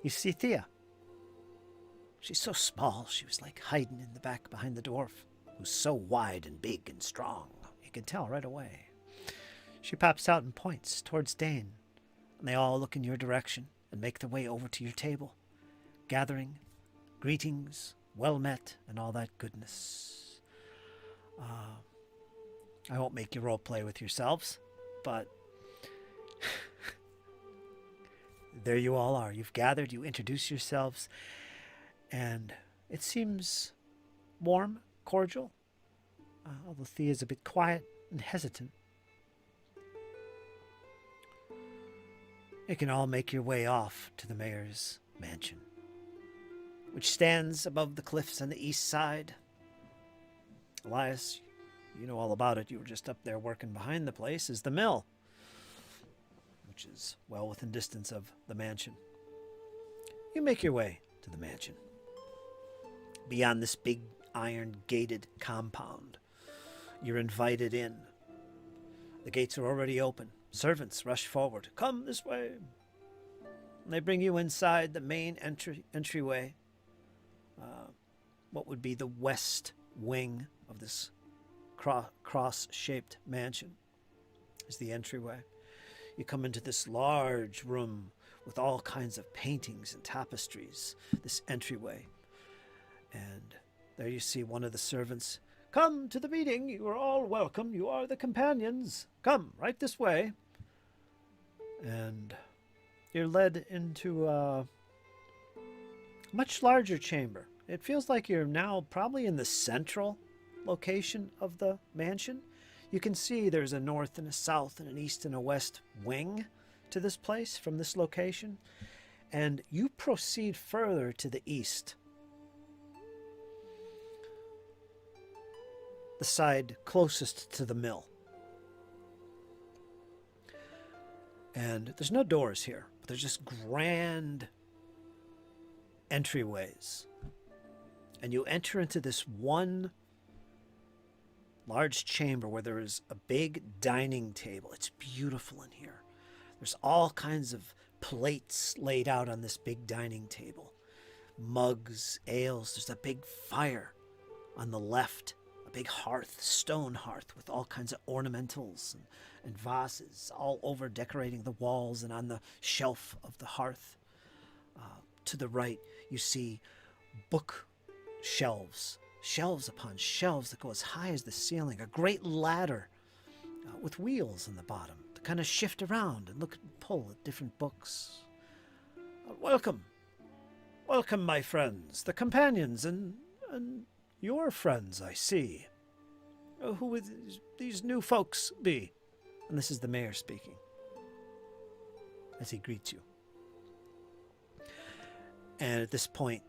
You see Thea. She's so small, she was like hiding in the back behind the dwarf, who's so wide and big and strong. You can tell right away. She pops out and points towards Dane, and they all look in your direction and make their way over to your table, gathering greetings, well met, and all that goodness. I won't make you role play with yourselves, but there you all are. You've gathered, you introduce yourselves, and it seems warm, cordial, although Thea's a bit quiet and hesitant. You can all make your way off to the mayor's mansion, which stands above the cliffs on the east side. Elias, you know all about it. You were just up there working behind the place, is the mill, which is well within distance of the mansion. You make your way to the mansion. Beyond this big iron-gated compound, you're invited in. The gates are already open. Servants rush forward. Come this way. And they bring you inside the main entryway. What would be the west wing of this cross-shaped mansion is the entryway. You come into this large room with all kinds of paintings and tapestries, this entryway. And there you see one of the servants. Come to the meeting. You are all welcome. You are the companions. Come, right this way. And you're led into a much larger chamber. It feels like you're now probably in the central location of the mansion. You can see there's a north and a south and an east and a west wing to this place from this location. And you proceed further to the east. The side closest to the mill. And there's no doors here, but there's just grand entryways. And you enter into this one large chamber where there is a big dining table. It's beautiful in here. There's all kinds of plates laid out on this big dining table. Mugs, ales. There's a big fire on the left. A big hearth, stone hearth with all kinds of ornamentals and vases all over decorating the walls and on the shelf of the hearth. To the right, you see book shelves upon shelves that go as high as the ceiling. A great ladder with wheels on the bottom to kind of shift around and pull at different books. Welcome, my friends, the companions, and your friends, I see. Who would these new folks be? And this is the mayor speaking as he greets you. And at this point,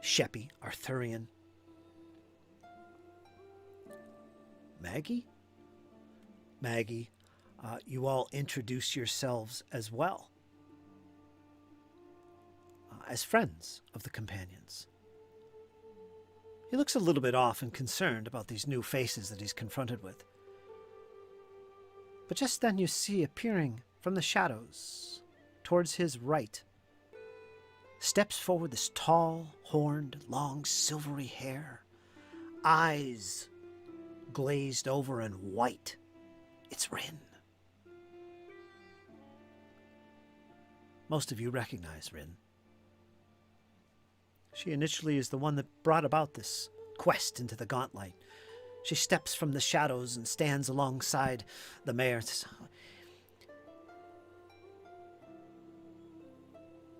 Sheppy, Arthurian, Maggie, you all introduce yourselves as well as friends of the companions. He looks a little bit off and concerned about these new faces that he's confronted with. But just then you see appearing from the shadows, towards his right, steps forward this tall, horned, long, silvery hair, eyes glazed over and white. It's Rin. Most of you recognize Rin. She initially is the one that brought about this quest into the gauntlight. She steps from the shadows and stands alongside the mayor.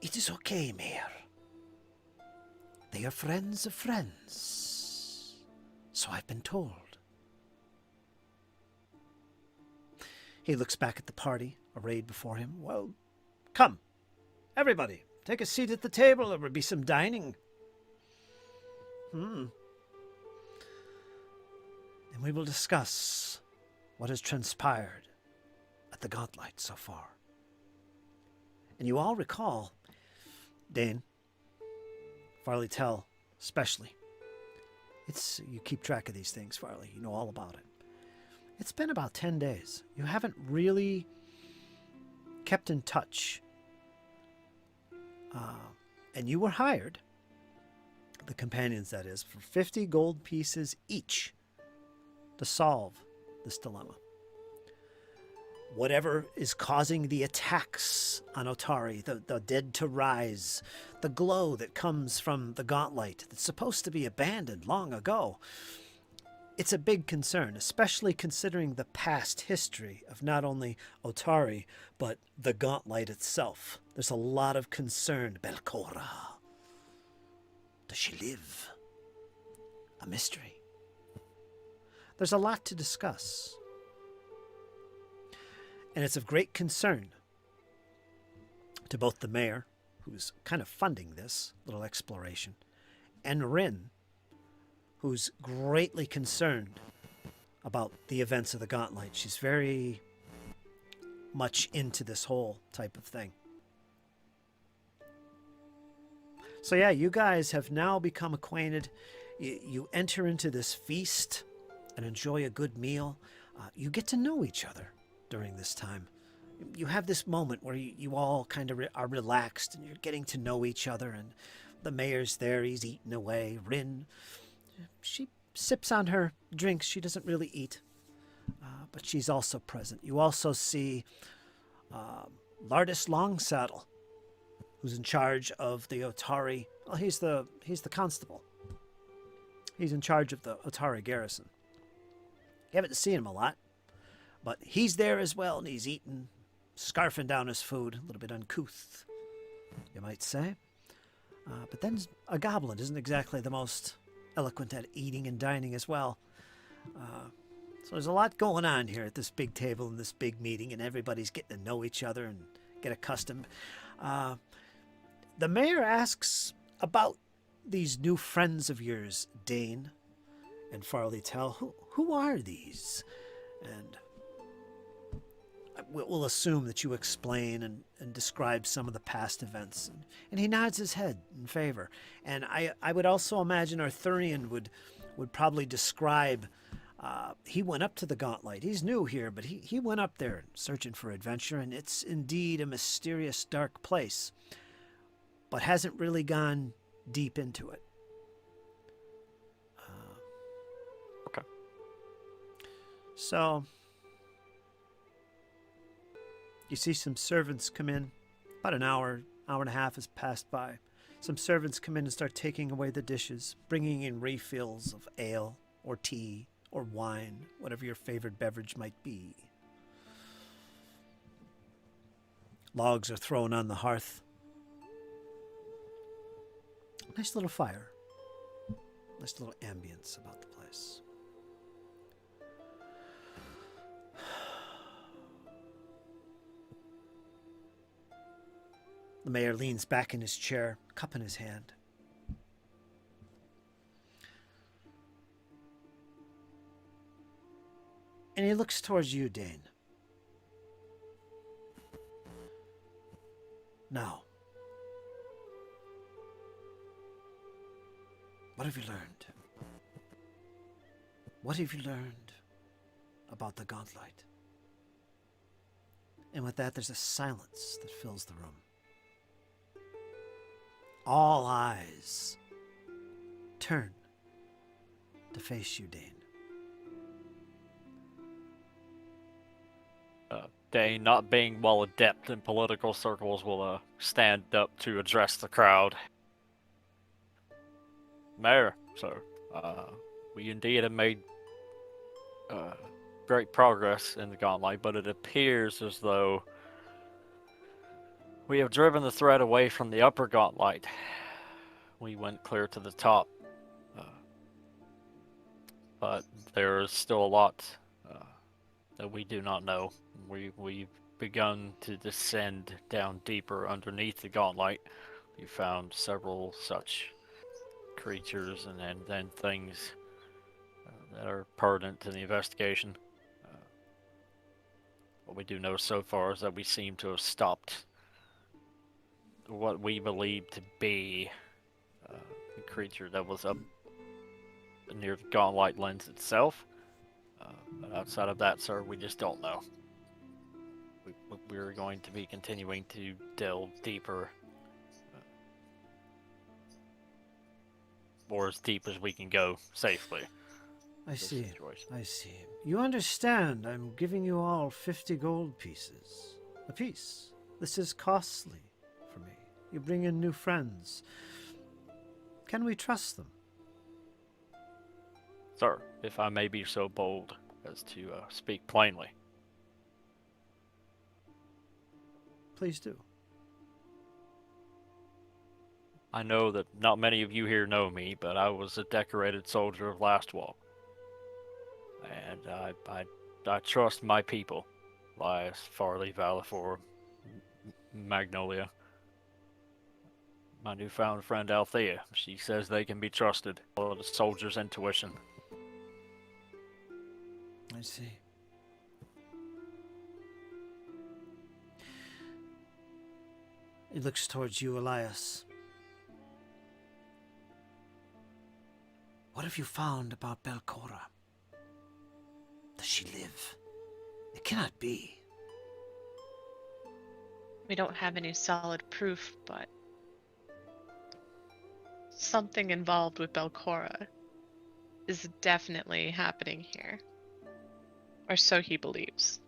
It is okay, Mayor. They are friends of friends. So I've been told. He looks back at the party arrayed before him. Well, come, everybody, take a seat at the table. There will be some dining. And we will discuss what has transpired at the gauntlight so far. And you all recall, Dane, Farley Tell especially. You keep track of these things, Farley. You know all about it. It's been about 10 days. You haven't really kept in touch. And you were hired, the companions that is, for 50 gold pieces each to solve this dilemma. Whatever is causing the attacks on Otari, the dead to rise, the glow that comes from the gauntlight that's supposed to be abandoned long ago, it's a big concern, especially considering the past history of not only Otari, but the gauntlight itself. There's a lot of concern. Belcora. Does she live? A mystery. There's a lot to discuss. And it's of great concern to both the mayor, who's kind of funding this little exploration, and Rin, who's greatly concerned about the events of the gauntlight. She's very much into this whole type of thing. So yeah, you guys have now become acquainted. You enter into this feast and enjoy a good meal. You get to know each other during this time. You have this moment where you all kind of are relaxed and you're getting to know each other, and the mayor's there, he's eating away. Rin, she sips on her drinks. She doesn't really eat, but she's also present. You also see Lardis Longsaddle, who's in charge of the Otari. Well, he's the constable. He's in charge of the Otari garrison. You haven't seen him a lot, but he's there as well, and he's eating, scarfing down his food, a little bit uncouth, you might say. But then a goblin isn't exactly the most eloquent at eating and dining as well. So there's a lot going on here at this big table and this big meeting, and everybody's getting to know each other and get accustomed. The mayor asks about these new friends of yours, Dane and Farley Tell. Who are these? And we'll assume that you explain and describe some of the past events. And he nods his head in favor. And I would also imagine Arthurian would probably describe, he went up to the Gauntlight. He's new here, but he went up there searching for adventure, and it's indeed a mysterious, dark place, but hasn't really gone deep into it. Okay. So you see some servants come in. About an hour and a half has passed by. Some servants come in and start taking away the dishes, bringing in refills of ale or tea or wine, whatever your favorite beverage might be. Logs are thrown on the hearth. Nice little fire. Nice little ambience about the place. The mayor leans back in his chair, cup in his hand. And he looks towards you, Dane. Now, what have you learned? What have you learned about the Gauntlight? And with that, there's a silence that fills the room. All eyes turn to face you, Dane. Dane, not being well adept in political circles, will stand up to address the crowd. Mayor, sir, we indeed have made great progress in the gauntlight, but it appears as though we have driven the threat away from the upper gauntlight. We went clear to the top, but there is still a lot that we do not know. We've begun to descend down deeper underneath the gauntlight. We found several such creatures and then things that are pertinent to the investigation. What we do know so far is that we seem to have stopped what we believe to be the creature that was up near the gauntlight lens itself. But outside of that, sir, we just don't know. We're going to be continuing to delve deeper, or as deep as we can go safely. I see. I see. You understand, I'm giving you all 50 gold pieces apiece. This is costly for me. You bring in new friends. Can we trust them? Sir, if I may be so bold as to speak plainly. Please do. I know that not many of you here know me, but I was a decorated soldier of Last Walk. And I trust my people. Lias, Farley, Valifor, Magnolia. My newfound friend Althea, she says they can be trusted. Follow the soldier's intuition. I see. He looks towards you, Elias. What have you found about Belcora? Does she live? It cannot be. We don't have any solid proof, but something involved with Belcora is definitely happening here. Or so he believes.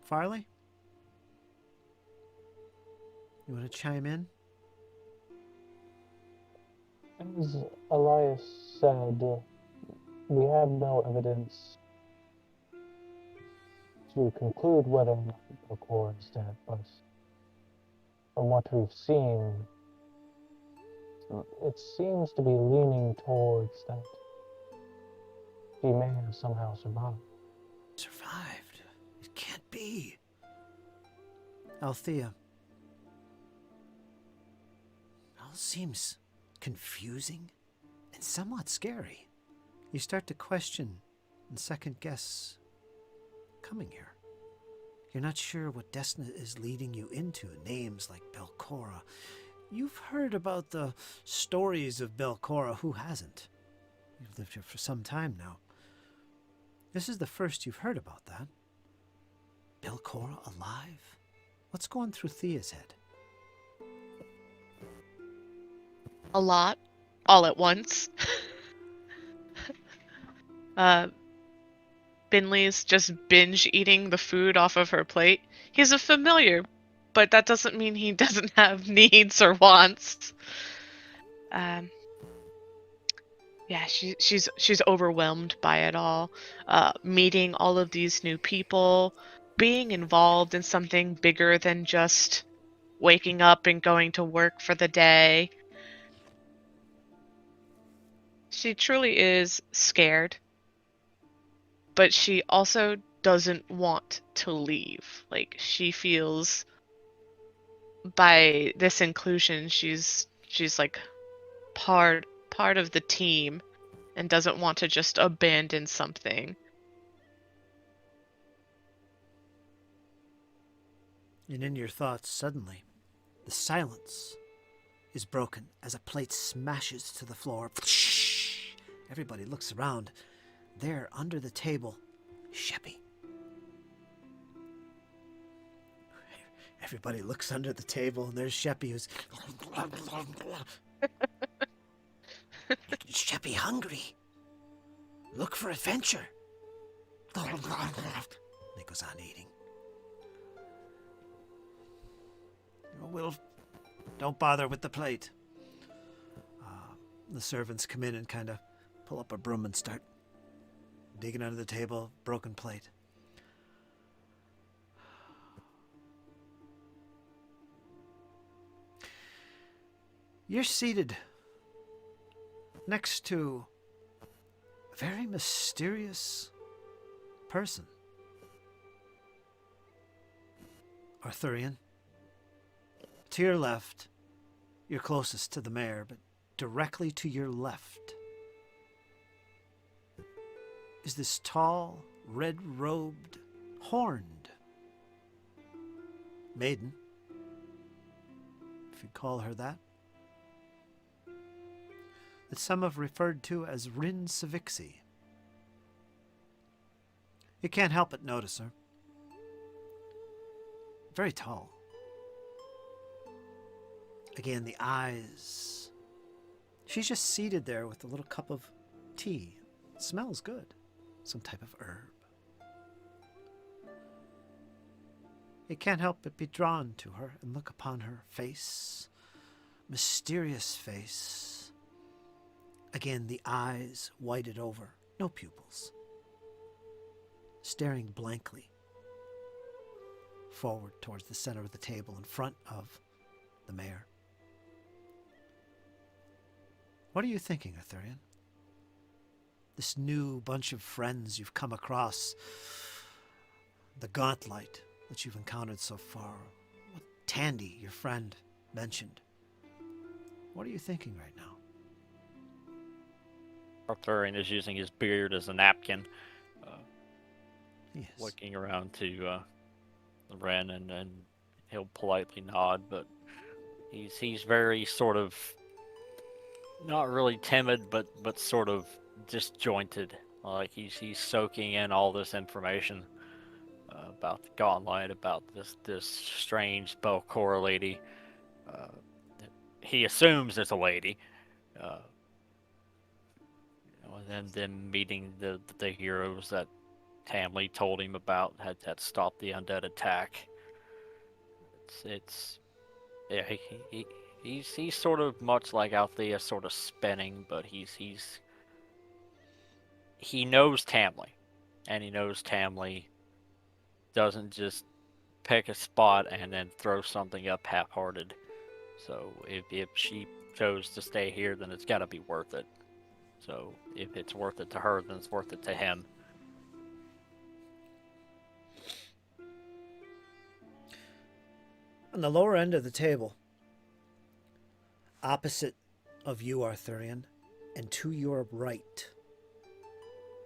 Farley? You want to chime in? As Elias said, we have no evidence to conclude whether or not the core is dead, but from what we've seen, it seems to be leaning towards that she may have somehow survived. Survived? It can't be. Althea. It all seems confusing and somewhat scary. You start to question and second guess coming here. You're not sure what Desna is leading you into. Names like Belcora. You've heard about the stories of Belcora. Who hasn't? You've lived here for some time now. This is the first you've heard about that. Belcora alive? What's going through Thea's head? A lot, all at once. Binley's just binge eating the food off of her plate. He's a familiar, but that doesn't mean he doesn't have needs or wants. Yeah, she's overwhelmed by it all. Meeting all of these new people, being involved in something bigger than just waking up and going to work for the day. She truly is scared, but she also doesn't want to leave. Like, she feels by this inclusion she's like part of the team and doesn't want to just abandon something. And in your thoughts, suddenly, the silence is broken as a plate smashes to the floor. Everybody looks around. There, under the table, Sheppy. Everybody looks under the table, and there's Sheppy, who's... Sheppy hungry. Look for adventure. And he goes on eating. Will, don't bother with the plate. The servants come in and kind of pull up a broom and start digging under the table, broken plate. You're seated next to a very mysterious person. Arthurian. To your left, you're closest to the mayor, but directly to your left is this tall, red-robed, horned maiden, if you'd call her that some have referred to as Rin Savixi. You can't help but notice her. Very tall. Again, the eyes. She's just seated there with a little cup of tea. It smells good. Some type of herb. You can't help but be drawn to her and look upon her face. Mysterious face. Again, the eyes whited over. No pupils. Staring blankly forward towards the center of the table in front of the mayor. What are you thinking, Arthurian? This new bunch of friends you've come across, the gauntlight that you've encountered so far, what Tandy, your friend, mentioned. What are you thinking right now? Arthurian is using his beard as a napkin, Yes. looking around to Ren, and he'll politely nod, but he's very sort of not really timid, but sort of disjointed. Like he's soaking in all this information about the gauntlight, about this strange Belcora lady. He assumes it's a lady. And then meeting the heroes that Tamley told him about had stopped the undead attack. Yeah, he's sort of much like Althea, sort of spinning, but he knows Tamley, and he knows Tamley doesn't just pick a spot and then throw something up half-hearted. So if she chose to stay here, then it's got to be worth it. So if it's worth it to her, then it's worth it to him. On the lower end of the table, opposite of you, Arthurian, and to your right,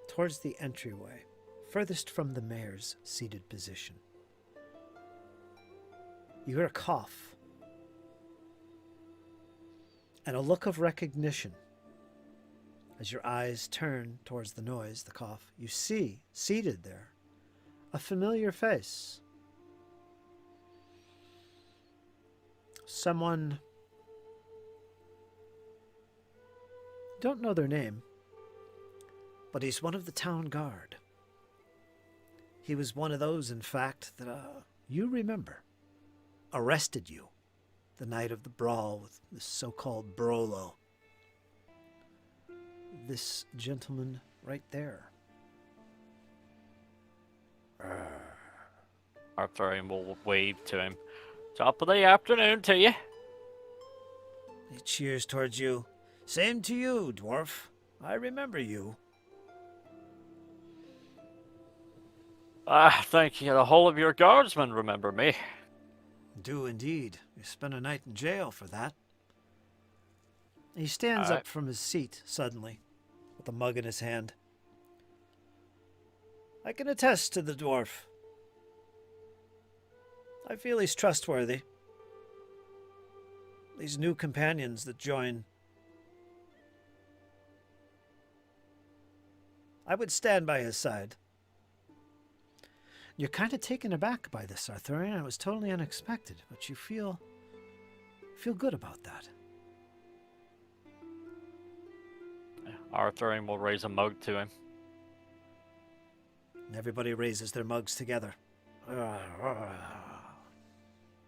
towards the entryway, furthest from the mayor's seated position, you hear a cough and a look of recognition. As your eyes turn towards the noise, the cough, you see, seated there, a familiar face. Someone, don't know their name, but he's one of the town guard. He was one of those, in fact, that you remember, arrested you the night of the brawl with this so-called Brolo. This gentleman right there. Arthurian will wave to him. Top of the afternoon to you. He cheers towards you. Same to you, dwarf. I remember you. Thank you. The whole of your guardsmen remember me. Do indeed. You spent a night in jail for that. He stands up from his seat suddenly, with a mug in his hand. I can attest to the dwarf. I feel he's trustworthy. These new companions that join, I would stand by his side. You're kind of taken aback by this, Arthurian. It was totally unexpected, but you feel good about that. Arthurian will raise a mug to him. And everybody raises their mugs together.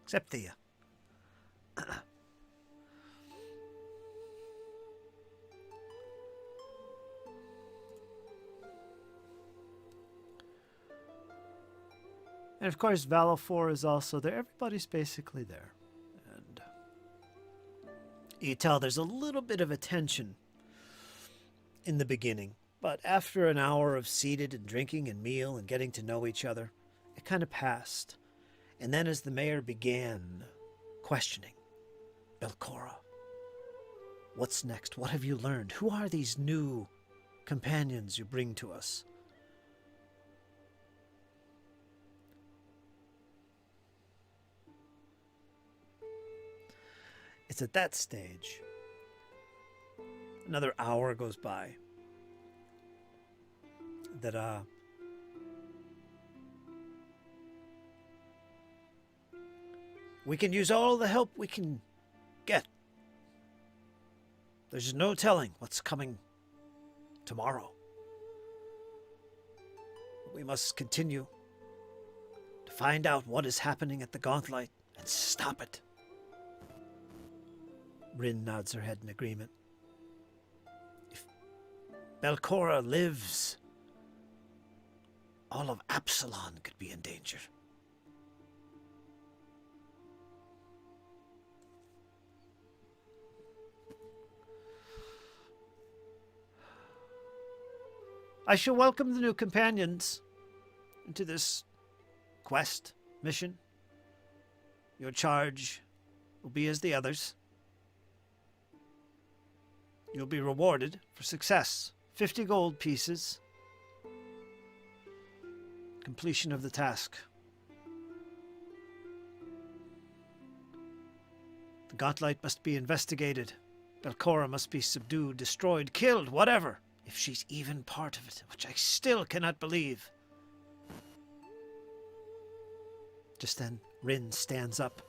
Except Thea. And of course, Valifor is also there. Everybody's basically there. And you tell there's a little bit of a tension in the beginning. But after an hour of seated and drinking and meal and getting to know each other, it kind of passed. And then as the mayor began questioning, Belcora, what's next? What have you learned? Who are these new companions you bring to us? It's at that stage. Another hour goes by. That we can use all the help we can get. There's no telling what's coming tomorrow. We must continue to find out what is happening at the gauntlight and stop it. Rin nods her head in agreement. If Belcora lives, all of Absalon could be in danger. I shall welcome the new companions into this quest mission. Your charge will be as the others. You'll be rewarded for success. 50 gold pieces. Completion of the task. The gauntlight must be investigated. Belcora must be subdued, destroyed, killed, whatever. If she's even part of it, which I still cannot believe. Just then, Rin stands up.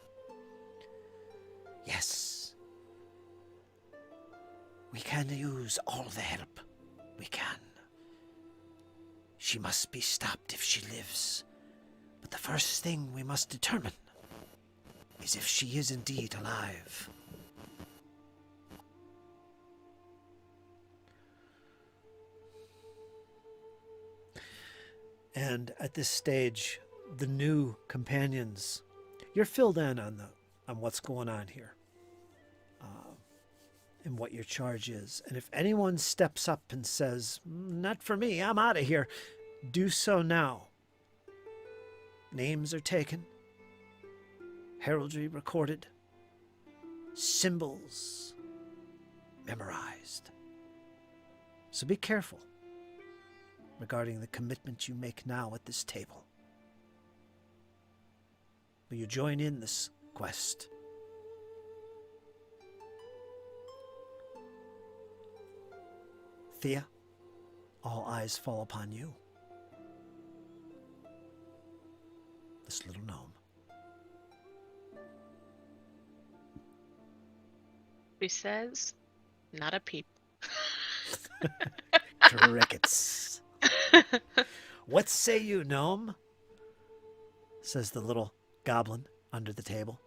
Yes. We can use all the help we can. She must be stopped if she lives. But the first thing we must determine is if she is indeed alive. And at this stage, the new companions, you're filled in on what's going on here. And what your charge is. And if anyone steps up and says, not for me, I'm out of here, do so now. Names are taken, heraldry recorded, symbols memorized. So be careful regarding the commitment you make now at this table. Will you join in this quest? Thea, all eyes fall upon you. This little gnome. He says, not a peep. Crickets. What say you, gnome? Says the little goblin under the table.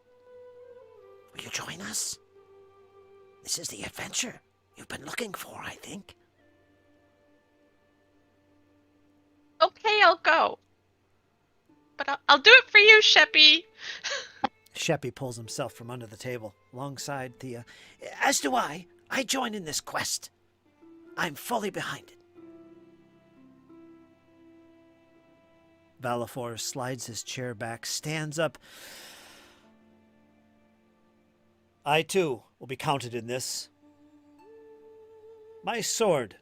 Will you join us? This is the adventure you've been looking for, I think. Okay, I'll go. But I'll do it for you, Sheppy. Sheppy pulls himself from under the table, alongside Thea. As do I. I join in this quest. I'm fully behind it. Valifor slides his chair back, stands up. I, too, will be counted in this. My sword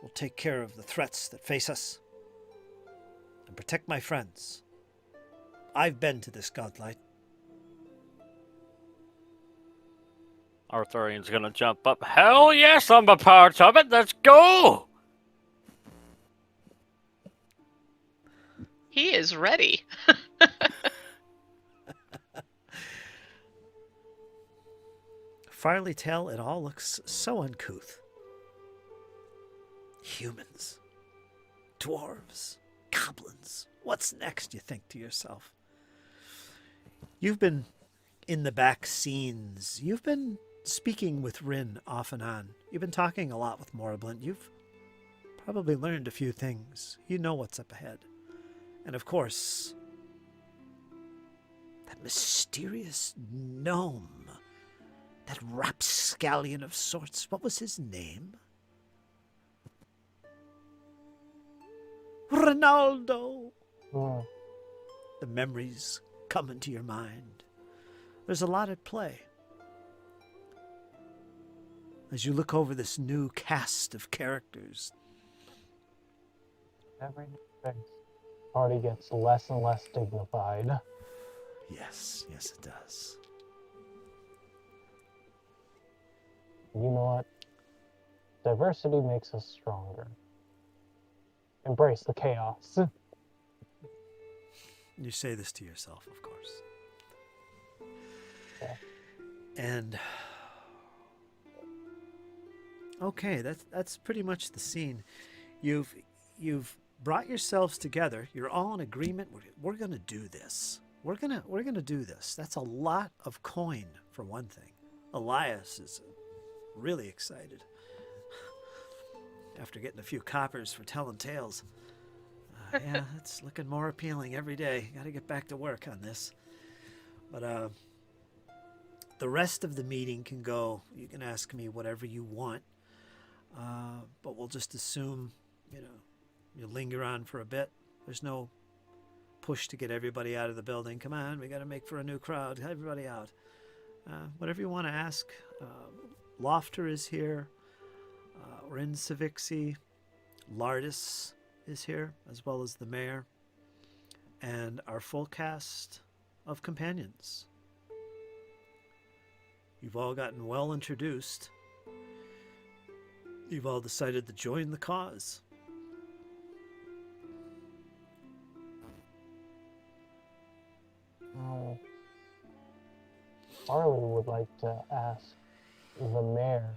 will take care of the threats that face us and protect my friends. I've been to this gauntlight. Arthurian's gonna jump up. Hell yes, I'm a part of it. Let's go! He is ready. Farley tell it all looks so uncouth. Humans, dwarves, goblins. What's next, you think to yourself? You've been in the back scenes. You've been speaking with Rin off and on. You've been talking a lot with Morriblin. You've probably learned a few things. You know what's up ahead. And of course, that mysterious gnome, that rapscallion of sorts, what was his name? Ronaldo! Hmm. The memories come into your mind. There's a lot at play. As you look over this new cast of characters, Every face party gets less and less dignified. yes, it does. You know what? Diversity makes us stronger. Embrace the chaos. You say this to yourself, of course. Yeah. And okay, that's pretty much the scene. You've brought yourselves together. You're all in agreement. We're going to do this. We're going to do this. That's a lot of coin for one thing. Elias is really excited after getting a few coppers for telling tales. Yeah, it's looking more appealing every day. Got to get back to work on this. But the rest of the meeting can go. You can ask me whatever you want. But we'll just assume, you linger on for a bit. There's no push to get everybody out of the building. Come on, we got to make for a new crowd. Everybody out. Whatever you want to ask. Lofter is here. Rin Savixi. Lardis is here, as well as the mayor. And our full cast of companions. You've all gotten well introduced. You've all decided to join the cause. Farley would like to ask the mayor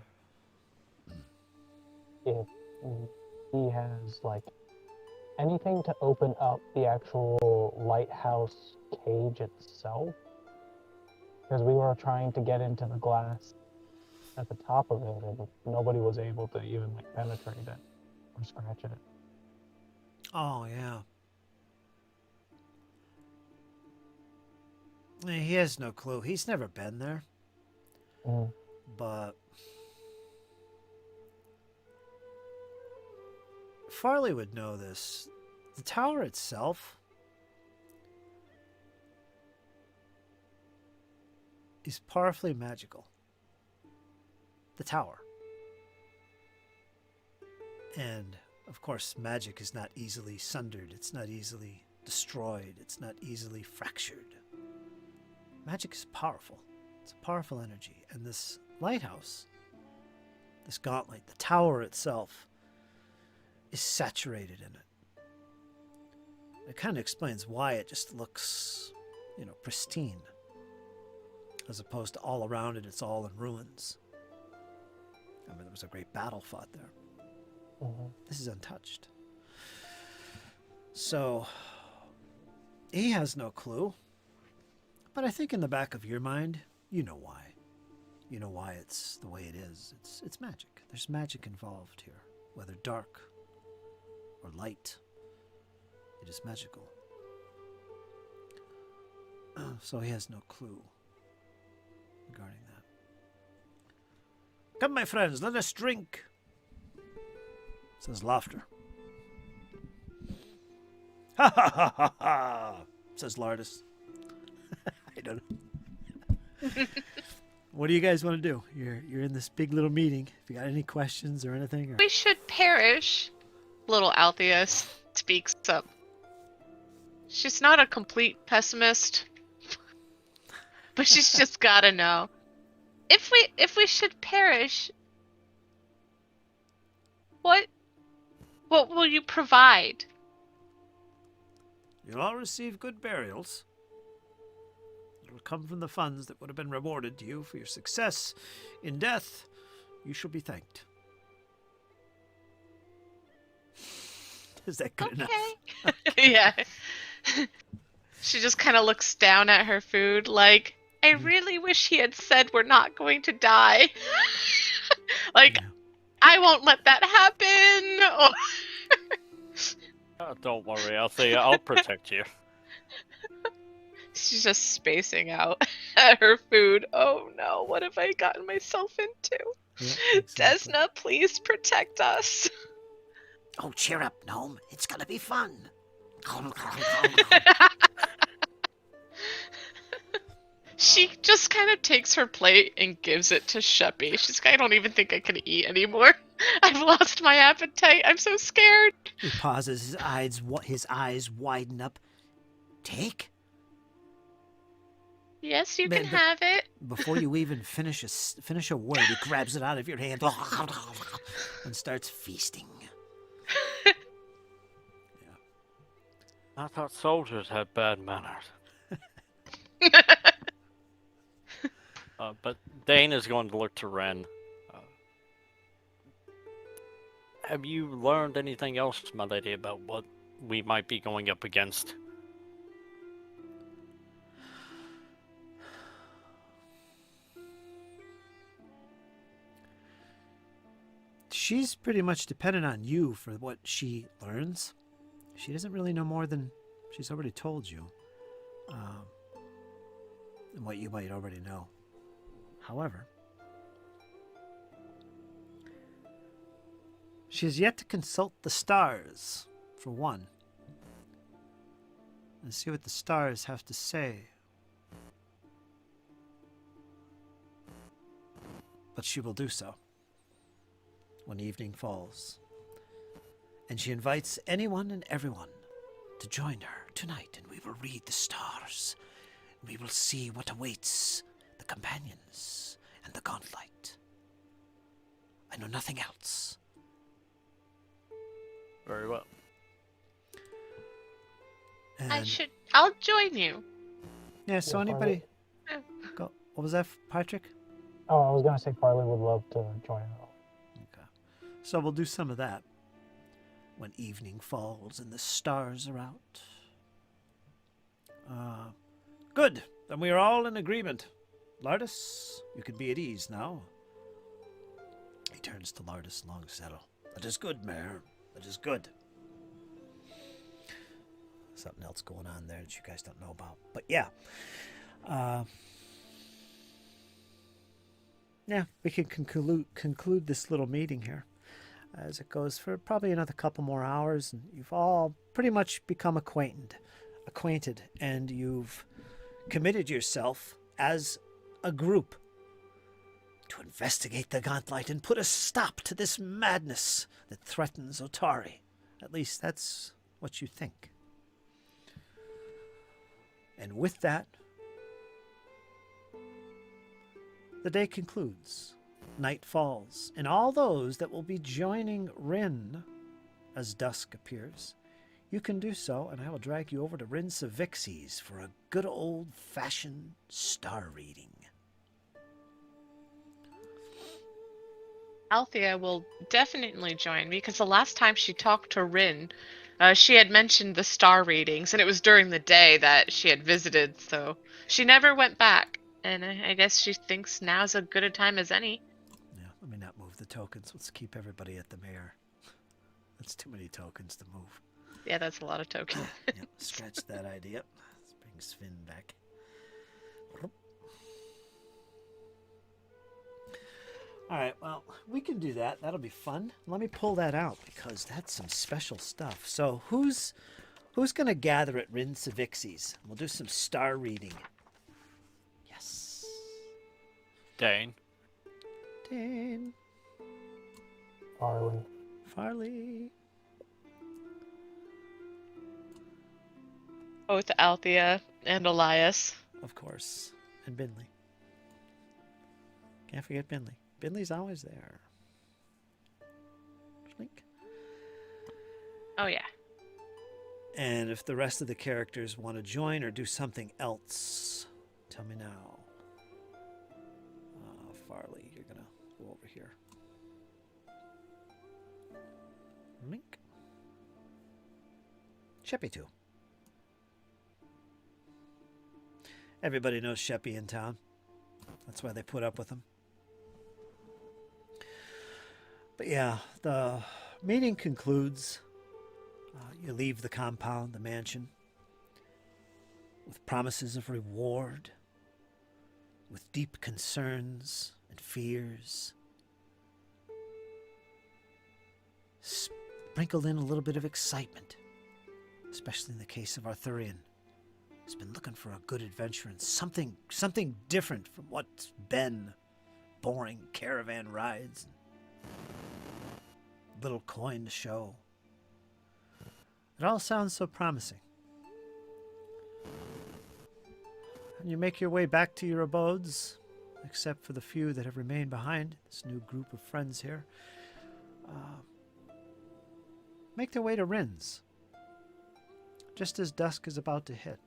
if he has, anything to open up the actual lighthouse cage itself. Because we were trying to get into the glass at the top of it, and nobody was able to even, penetrate it or scratch it. Oh, yeah. He has no clue. He's never been there. Mm. But Farley would know this. The tower itself is powerfully magical. The tower. And, of course, magic is not easily sundered. It's not easily destroyed. It's not easily fractured. Magic is powerful. It's a powerful energy. And this lighthouse, this gauntlight, the tower itself, is saturated in it. It kind of explains why it just looks, pristine. As opposed to all around it, it's all in ruins. I mean, there was a great battle fought there. Mm-hmm. This is untouched. So, he has no clue. But I think in the back of your mind, you know why. You know why it's the way it is. It's magic. There's magic involved here. Whether dark or light, it is magical. So he has no clue regarding that. Come, my friends, let us drink, says Laughter. Ha ha ha ha ha, says Lardis. I don't know. What do you guys want to do? You're in this big little meeting. If you got any questions or anything, or... We should perish. Little Althea speaks up. She's not a complete pessimist, but she's just gotta know. If we should perish, what will you provide? You'll all receive good burials. It will come from the funds that would have been rewarded to you for your success in death. You shall be thanked. Is that good enough? Yeah. She just kind of looks down at her food like, I really wish he had said we're not going to die. Like, Yeah. I won't let that happen. Oh, don't worry, I'll protect you. She's just spacing out at her food. Oh no, what have I gotten myself into? Yeah, exactly. Desna, please protect us. Oh, cheer up, Gnome. It's gonna be fun. She just kind of takes her plate and gives it to Sheppy. She's like, I don't even think I can eat anymore. I've lost my appetite. I'm so scared. He pauses, his eyes widen up. Take? Yes, you can But have it. before you even finish a word, he grabs it out of your hand and starts feasting. I thought soldiers had bad manners. But Dane is going to look to Ren. Have you learned anything else, my lady, about what we might be going up against? She's pretty much dependent on you for what she learns. She doesn't really know more than she's already told you, and what you might already know. However, she has yet to consult the stars, for one, and see what the stars have to say. But she will do so when evening falls. And she invites anyone and everyone to join her tonight, and we will read the stars. We will see what awaits the companions and the gauntlight. I know nothing else. Very well. And I'll join you. yeah, so Yeah, anybody go. What was that, Patrick? Oh, I was gonna say Farley would love to join her. Okay. So we'll do some of that when evening falls and the stars are out. Good. Then we are all in agreement. Lardis, you can be at ease now. He turns to Lardis Longsettle. That is good, Mayor. That is good. Something else going on there that you guys don't know about. But yeah. Yeah, we can conclude this little meeting here as it goes for probably another couple more hours, and you've all pretty much become acquainted, and you've committed yourself as a group to investigate the gauntlight and put a stop to this madness that threatens Otari. At least that's what you think. And with that, the day concludes. Night falls, and all those that will be joining Rin as dusk appears, you can do so, and I will drag you over to Rin Savixi's for a good old-fashioned star reading. Althea will definitely join me because the last time she talked to Rin, she had mentioned the star readings, and it was during the day that she had visited, so she never went back. And I guess she thinks now's as good a time as any. Yeah, let me not move the tokens. Let's keep everybody at the mayor. That's too many tokens to move. Yeah, that's a lot of tokens. Yep, scratch that idea. Let's bring Sven back. All right, well, we can do that. That'll be fun. Let me pull that out because that's some special stuff. So who's going to gather at Rin Savixi's? We'll do some star reading. Yes. Dane. Dane. Farley. Both Althea and Elias. Of course. And Binley. Can't forget Binley. Binley's always there. Slink. Oh, yeah. And if the rest of the characters want to join or do something else, tell me now. Farley, you're going to go over here. Link. Sheppy too. Everybody knows Sheppy in town. That's why they put up with him. But yeah, the meeting concludes. You leave the compound, the mansion, with promises of reward, with deep concerns and fears, sprinkled in a little bit of excitement, especially in the case of Arthurian. He's been looking for a good adventure and something different from what's been boring caravan rides and little coin to show. It all sounds so promising. And you make your way back to your abodes, except for the few that have remained behind, this new group of friends here. Make their way to Rin's, just as dusk is about to hit.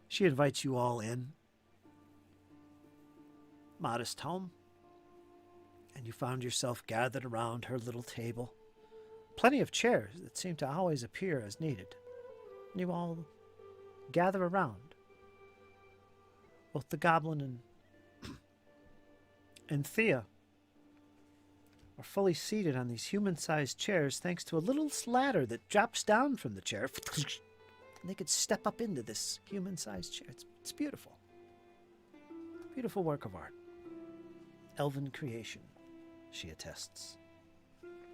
She invites you all in. Modest home. And you found yourself gathered around her little table. Plenty of chairs that seem to always appear as needed. And you all gather around. Both the goblin and Thea are fully seated on these human-sized chairs thanks to a little ladder that drops down from the chair. And they could step up into this human-sized chair. It's beautiful. Beautiful work of art. Elven creation, she attests.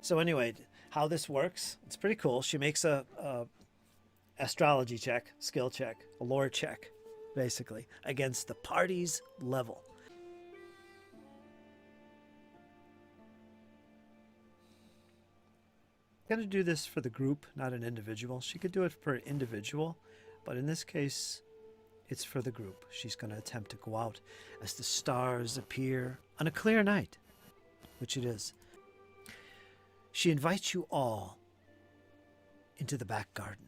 So anyway, how this works, it's pretty cool. She makes a astrology check, skill check, a lore check, basically, against the party's level. Going to do this for the group, not an individual. She could do it for an individual, but in this case, it's for the group. She's going to attempt to go out as the stars appear on a clear night, which it is. She invites you all into the back garden.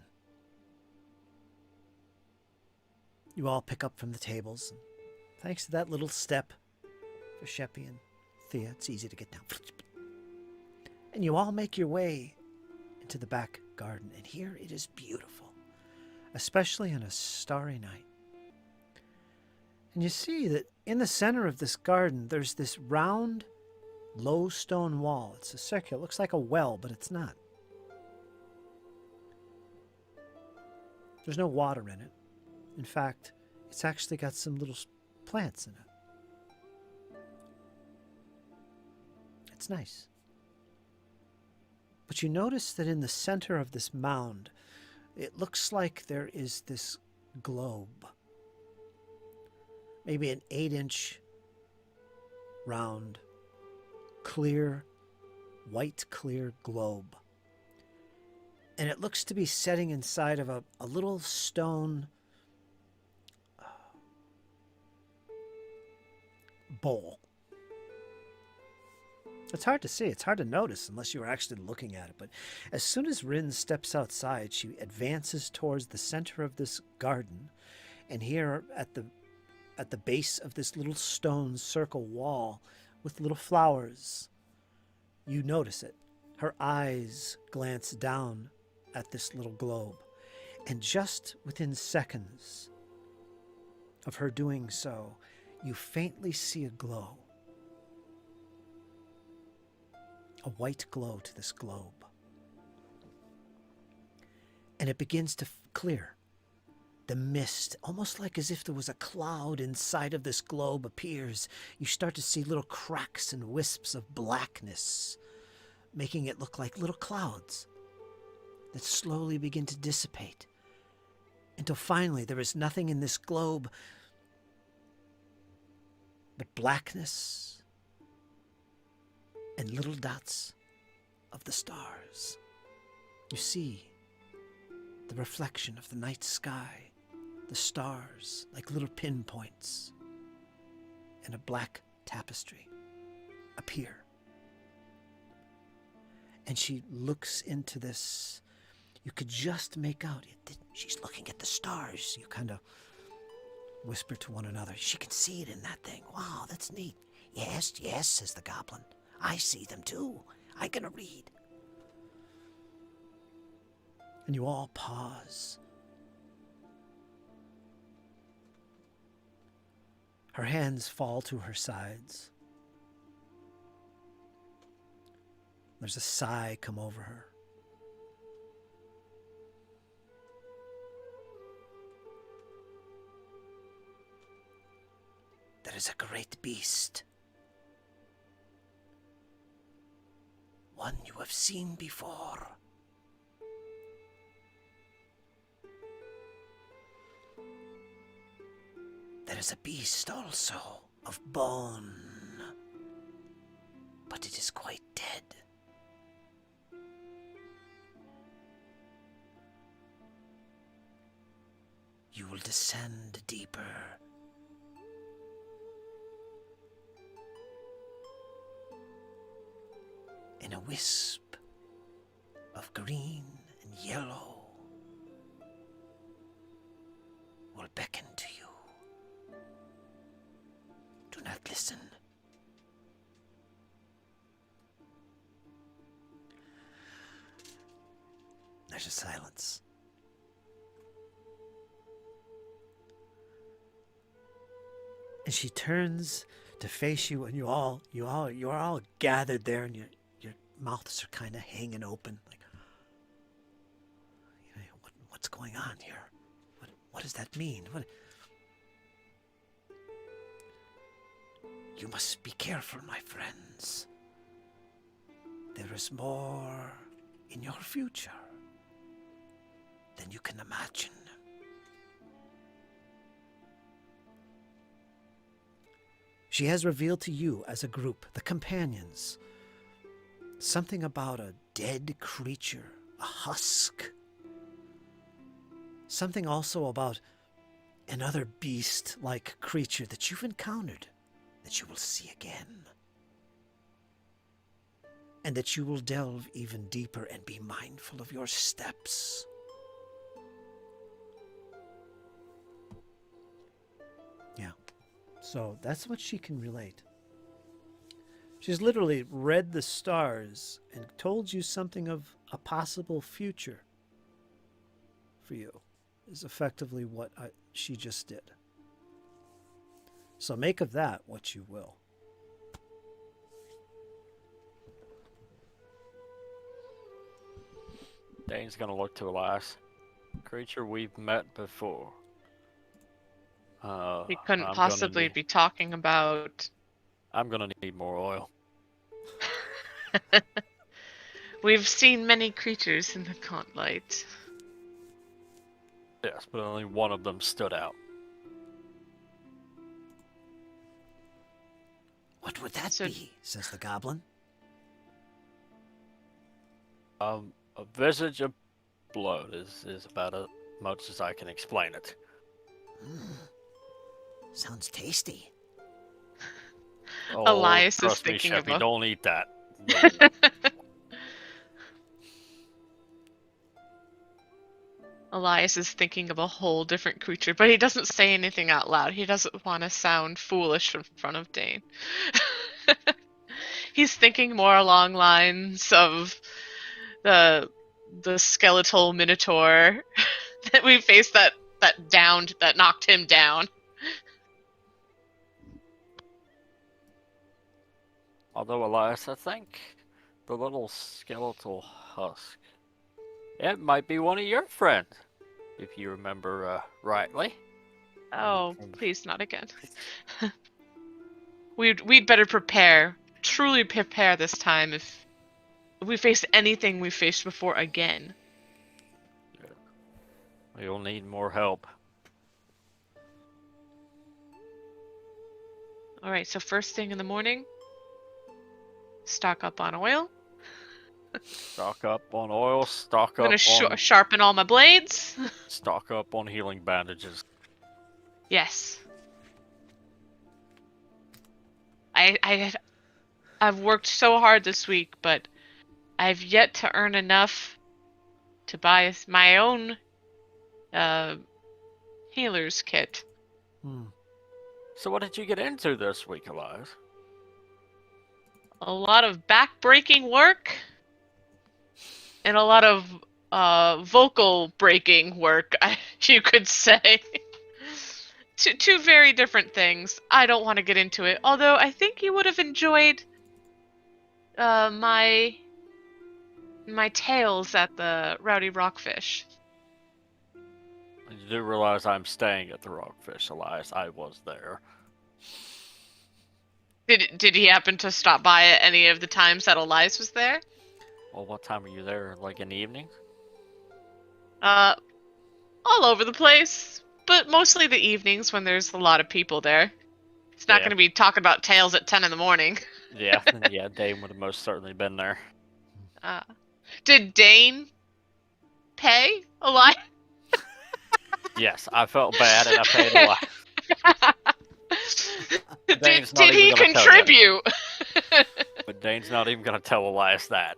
You all pick up from the tables. And thanks to that little step for Sheppy and Thea, it's easy to get down. And you all make your way into the back garden. And here it is beautiful, especially on a starry night. And you see that in the center of this garden, there's this round, low stone wall. It's a circular. It looks like a well, but it's not. There's no water in it. In fact, it's actually got some little plants in it. It's nice. But you notice that in the center of this mound, it looks like there is this globe. Maybe an 8-inch round, clear, white clear globe. And it looks to be setting inside of a little stone bowl. It's hard to see. It's hard to notice unless you were actually looking at it. But as soon as Rin steps outside, she advances towards the center of this garden. And here at the base of this little stone circle wall with little flowers, you notice it. Her eyes glance down at this little globe. And just within seconds of her doing so, you faintly see a glow. A white glow to this globe. And it begins to clear. The mist, almost like as if there was a cloud inside of this globe, appears. You start to see little cracks and wisps of blackness, making it look like little clouds that slowly begin to dissipate until finally there is nothing in this globe but blackness and little dots of the stars. You see the reflection of the night sky, the stars like little pinpoints, and a black tapestry appear. And she looks into this. You could just make out it. She's looking at the stars. You kind of whisper to one another. She can see it in that thing. Wow, that's neat. Yes, yes, says the goblin. I see them too. I can read. And you all pause. Her hands fall to her sides. There's a sigh come over her. There is a great beast. One you have seen before. There is a beast also of bone, but it is quite dead. You will descend deeper. In a wisp of green and yellow will beckon to you. Do not listen. There's a silence. And she turns to face you, and you are all gathered there, and your mouths are kind of hanging open, like, what's going on here? What does that mean? You must be careful, my friends. There is more in your future than you can imagine. She has revealed to you as a group, the companions, something about a dead creature, a husk. Something also about another beast-like creature that you've encountered, that you will see again. And that you will delve even deeper and be mindful of your steps. Yeah. So that's what she can relate. She's literally read the stars and told you something of a possible future for you, is effectively what she just did. So make of that what you will. Dane's gonna look to Elias. Creature we've met before. We couldn't I'm possibly be talking about... I'm gonna need more oil. We've seen many creatures in the gauntlight. Yes, but only one of them stood out. What would that be? Says the goblin. A visage of blood is about as much as I can explain it. Sounds tasty. Oh, Elias is trust me, thinking Chef, of a... don't eat that. Elias is thinking of a whole different creature, but he doesn't say anything out loud. He doesn't want to sound foolish in front of Dane. He's thinking more along lines of the skeletal minotaur that we faced that knocked him down. Although, Elias, I think the little skeletal husk, it might be one of your friends, if you remember rightly. Oh, please, not again. We'd better prepare, truly prepare this time if we face anything we faced before again. You'll need more help. Alright, so first thing in the morning, stock up on oil. Stock up on oil, stock I'm up gonna on... sharpen all my blades. Stock up on healing bandages. Yes. I've worked so hard this week, but I've yet to earn enough to buy my own healer's kit. Hmm. So what did you get into this week, Elias? A lot of back-breaking work and a lot of vocal breaking work, you could say. Two very different things. I don't want to get into it, although I think you would have enjoyed my tales at the Rowdy Rockfish. You do realize I'm staying at the Rockfish, Elias. I was there. Did he happen to stop by at any of the times that Elias was there? Well, what time were you there? Like in the evening? All over the place, but mostly the evenings when there's a lot of people there. It's not Yeah. going to be talking about tales at 10 in the morning. Yeah, yeah, Dane would have most certainly been there. Did Dane pay Elias? Yes, I felt bad and I paid a lot. Dane's not Did he even gonna tell you. contribute? But Dane's not even going to tell Elias that.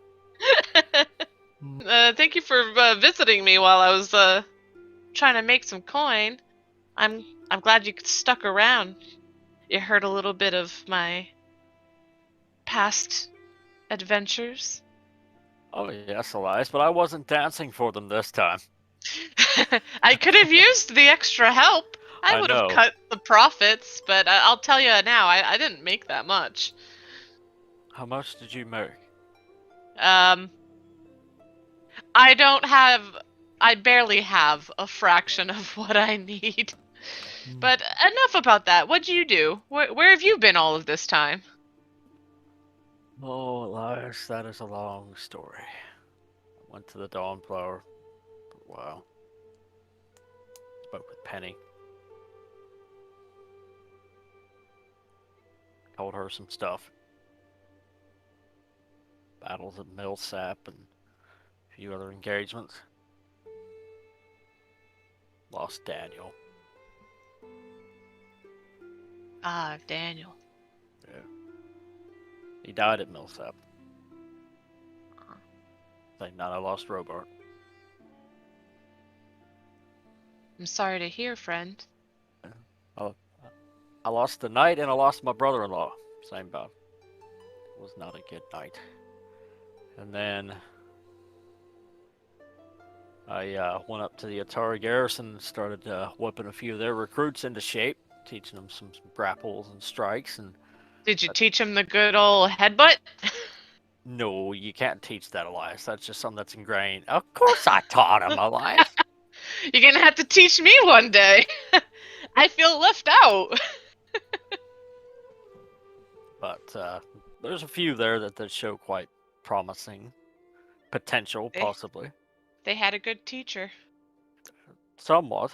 Thank you for visiting me while I was trying to make some coin. I'm glad you stuck around. You heard a little bit of my past adventures. Oh, yes, Elias, but I wasn't dancing for them this time. I could have used the extra help. I I would have know. cut the profits, but I'll tell you now, I didn't make that much. How much did you make? I barely have a fraction of what I need. But enough about that. What'd you do? Where have you been all of this time? Oh, Elias, that is a long story. I went to the Dawnflower for a while. Spoke with Penny. Told her some stuff. Battles at Millsap and a few other engagements. Lost Daniel. Ah, Daniel. Yeah. He died at Millsap. Same night I lost Robart. I'm sorry to hear, friend. I lost the knight and I lost my brother-in-law. Same bout. It was not a good night. And then I went up to the Atari garrison and started whipping a few of their recruits into shape, teaching them some grapples and strikes. And Did you teach him the good old headbutt? no, you can't teach that, Elias. That's just something that's ingrained. Of course I taught him, Elias. You're gonna have to teach me one day. I feel left out. But there's a few there that show quite promising potential, possibly. They had a good teacher. Somewhat.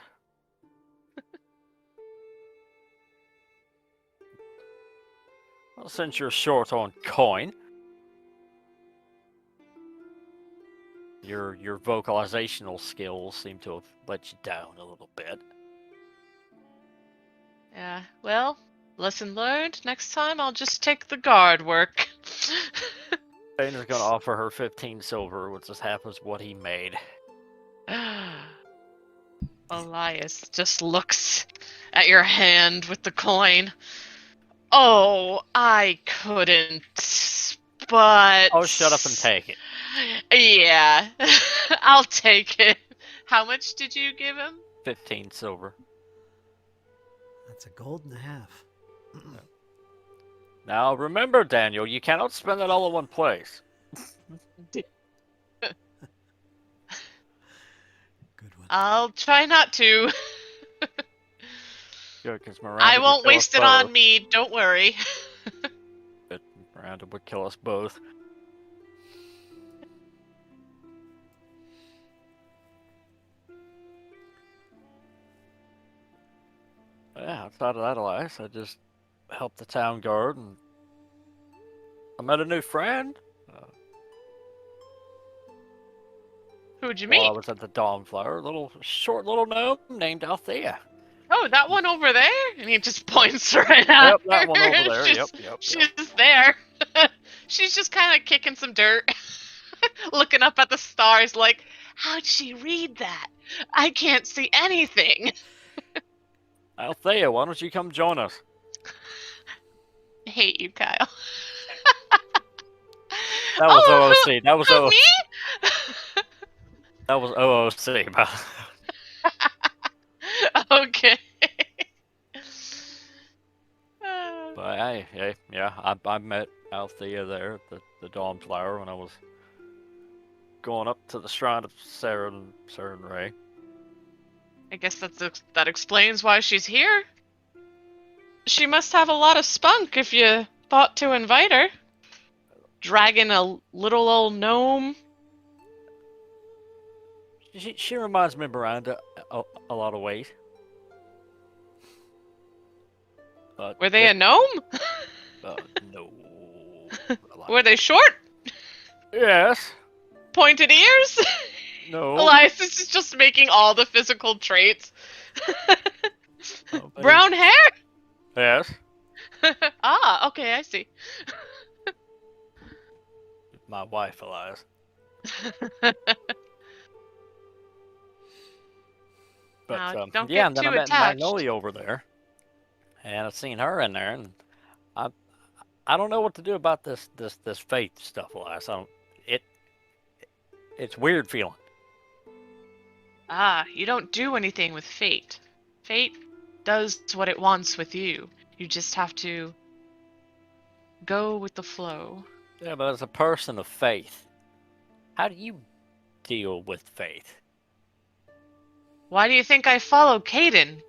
Well, since you're short on coin, your vocalizational skills seem to have let you down a little bit. Yeah, well, lesson learned. Next time I'll just take the guard work. Dana's gonna offer her 15 silver, which is half as what he made. Elias just looks at your hand with the coin. Oh, I couldn't, but... Oh, shut up and take it. Yeah, I'll take it. How much did you give him? 15 silver. That's a gold and a half. Now, remember, Daniel, you cannot spend it all in one place. Good one. I'll try not to. Good, because Miranda I would won't kill us waste it on both. me, don't worry. But Miranda would kill us both. Yeah, outside of that, Elias, I just helped the town guard, and I met a new friend. Who'd you While I meet? was at the Dawnflower, a short little gnome named Althea. Oh, that one over there? And he just points right at Yep, that one her. over there. She's- Yep. She's there. She's just kind of kicking some dirt, looking up at the stars like, How'd she read that? I can't see anything. Althea, why don't you come join us? I hate you, Kyle. That was Oh, OOC. That was who OOC. me? That was OOC. Okay. But hey, yeah, I met Althea there at the Dawn Flower when I was going up to the shrine of Saren Ray. I guess that explains why she's here. She must have a lot of spunk if you thought to invite her. Dragging a little old gnome. She reminds me of Miranda a lot of ways. But Were they a gnome? no. Were they short? Yes. Pointed ears? No. Elias is just making all the physical traits. Oh, Brown hair? Yes. Ah, okay, I see. My wife, Elias. But Now, don't yeah, get and then I too met attached. Magnolia over there, and I've seen her in there, and I don't know what to do about this faith stuff, Elias. It's weird feeling. Ah, you don't do anything with fate. Fate does what it wants with you. You just have to go with the flow. Yeah, but as a person of faith, how do you deal with faith? Why do you think I follow Caden?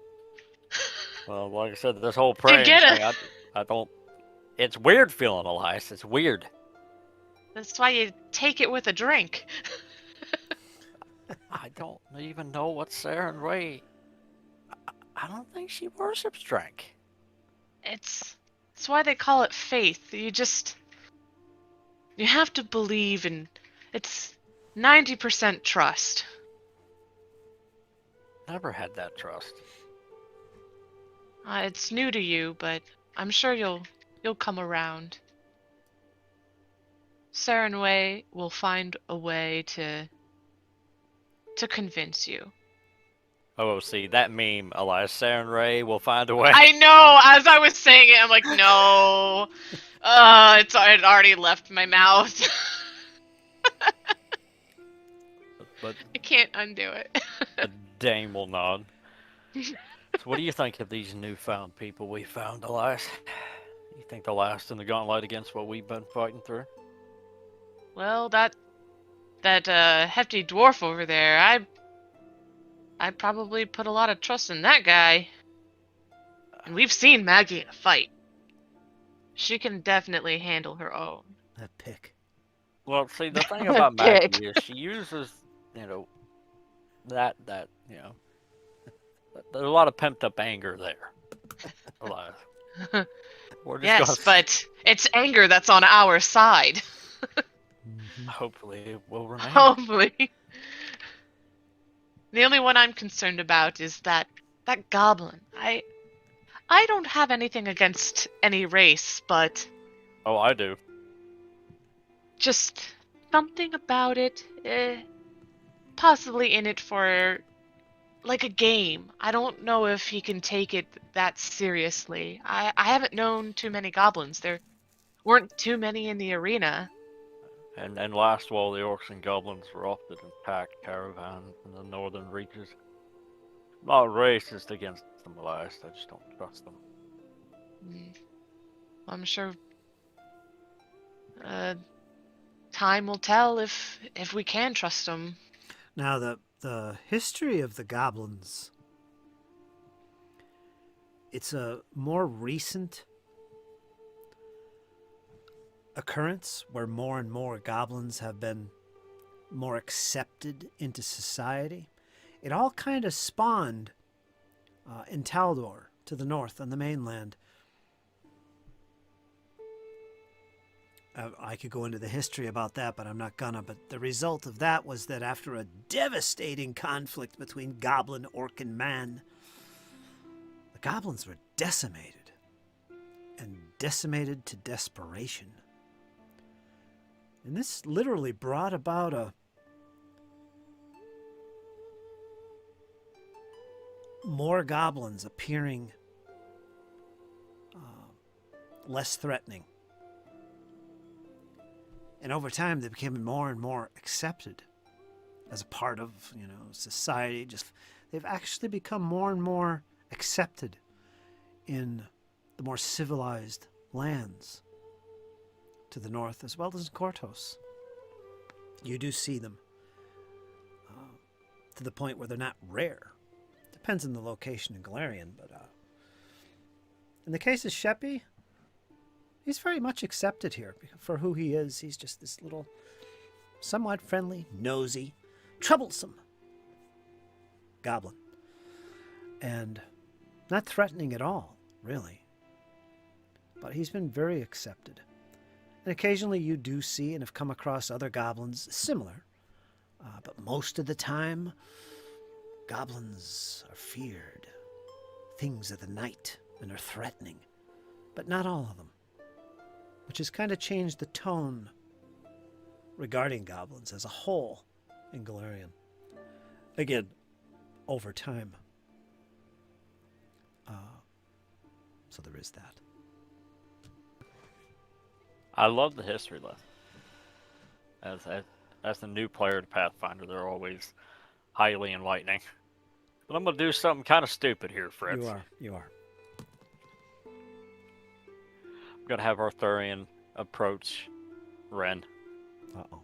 Well, like I said, this whole praying get thing, it. I don't. It's weird feeling, Elias. It's weird. That's why you take it with a drink. I don't even know what Sarah and Ray. I don't think she worships drink. It's why they call it faith. You have to believe in it's 90% trust. Never had that trust. It's new to you, but I'm sure you'll come around. Sarenway will find a way to convince you. Oh, see, that meme, Elias, Sarah and Ray will find a way. I know. As I was saying it, I'm like, no. It already left my mouth. But I can't undo it. a dame will nod. So what do you think of these newfound people we found, Elias? You think they'll last in the gauntlet against what we've been fighting through? Well, that hefty dwarf over there, I probably put a lot of trust in that guy. And we've seen Maggie in a fight. She can definitely handle her own. That pick. Well, see, the thing about Maggie Dick. is she uses, that there's a lot of pent up anger there, Elias. We're just Yes, gonna, but it's anger that's on our side. hopefully it will remain. Hopefully. The only one I'm concerned about is that goblin. I don't have anything against any race, but Oh, I do. just something about it, possibly in it for like a game. I don't know if he can take it that seriously. I haven't known too many goblins. There weren't too many in the arena. And last while the orcs and goblins were often in pack caravans in the northern reaches. I'm not racist against them, Elias. I just don't trust them. I'm sure time will tell if we can trust them. Now, the history of the goblins, it's a more recent occurrence where more and more goblins have been more accepted into society. It all kind of spawned in Taldor to the north on the mainland. I could go into the history about that, but I'm not gonna. But the result of that was that after a devastating conflict between goblin, orc, and man, the goblins were decimated, and decimated to desperation. And this literally brought about more goblins appearing less threatening. And over time, they became more and more accepted as a part of, society. They've actually become more and more accepted in the more civilized lands to the north, as well as in Kortos. You do see them to the point where they're not rare. Depends on the location in Galarian, but in the case of Sheppy, he's very much accepted here for who he is. He's just this little, somewhat friendly, nosy, troublesome goblin. And not threatening at all, really. But he's been very accepted. And occasionally you do see and have come across other goblins similar. But most of the time, goblins are feared. Things of the night and are threatening. But not all of them. Which has kind of changed the tone regarding goblins as a whole in Galarian. Again, over time. So there is that. I love the history lesson. As a new player to Pathfinder, they're always highly enlightening. But I'm gonna do something kind of stupid here, Fritz. You are. I'm gonna have Arthurian approach Ren. Uh-oh.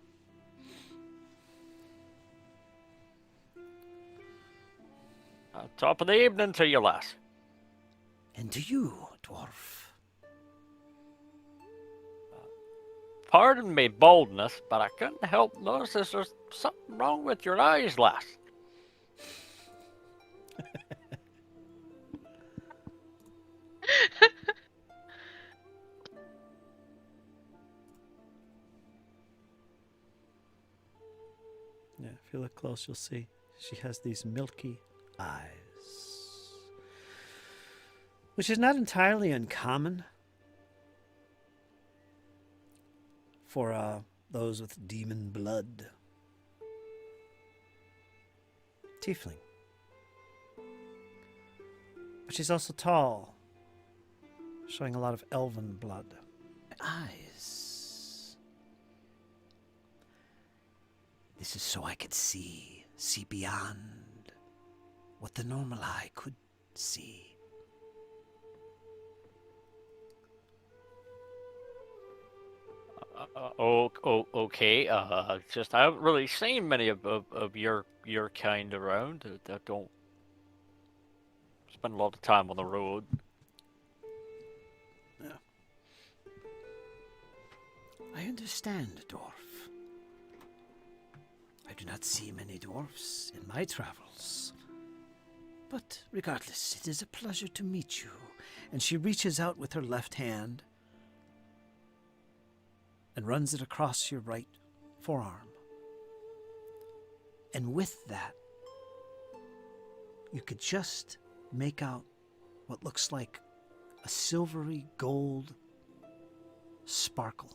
Top of the evening to you, lass. And to you, dwarf. Pardon me boldness, but I couldn't help notice there's something wrong with your eyes, lass. Yeah, if you look close, you'll see she has these milky eyes. Which is not entirely uncommon for those with demon blood. Tiefling. But she's also tall, showing a lot of elven blood. Eyes. This is so I could see beyond what the normal eye could see. Okay. Just I haven't really seen many of your kind around. I don't spend a lot of time on the road. Yeah. I understand, dwarf. I do not see many dwarfs in my travels. But regardless, it is a pleasure to meet you. And she reaches out with her left hand and runs it across your right forearm. And with that, you could just make out what looks like a silvery gold sparkle,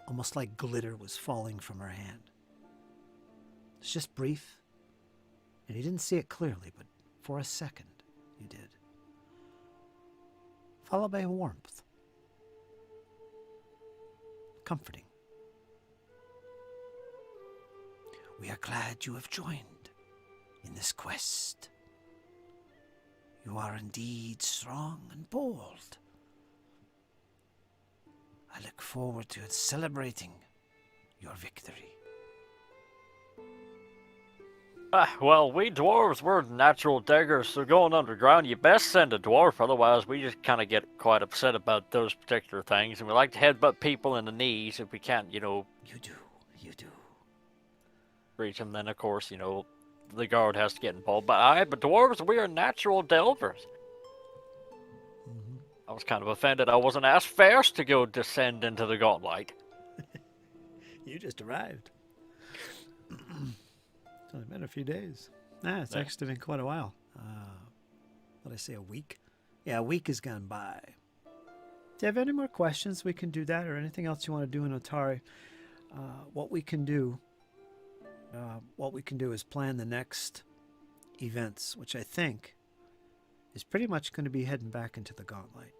almost like glitter was falling from her hand. It's just brief, and you didn't see it clearly, but for a second you did. Followed by warmth. Comforting. We are glad you have joined in this quest. You are indeed strong and bold. I look forward to celebrating your victory. Well, we dwarves, we're natural diggers, so going underground, you best send a dwarf, otherwise we just kind of get quite upset about those particular things, and we like to headbutt people in the knees if we can't, You do. reach them. Then, of course, the guard has to get involved. But dwarves, we are natural delvers. Mm-hmm. I was kind of offended I wasn't asked first to go descend into the gauntlight. You just arrived. It's only been a few days. It's Yeah. actually been quite a while. What did I say, a week? Yeah, a week has gone by. Do you have any more questions? We can do that, or anything else you want to do in Otari. What we can do is plan the next events, which I think is pretty much going to be heading back into the gauntlight.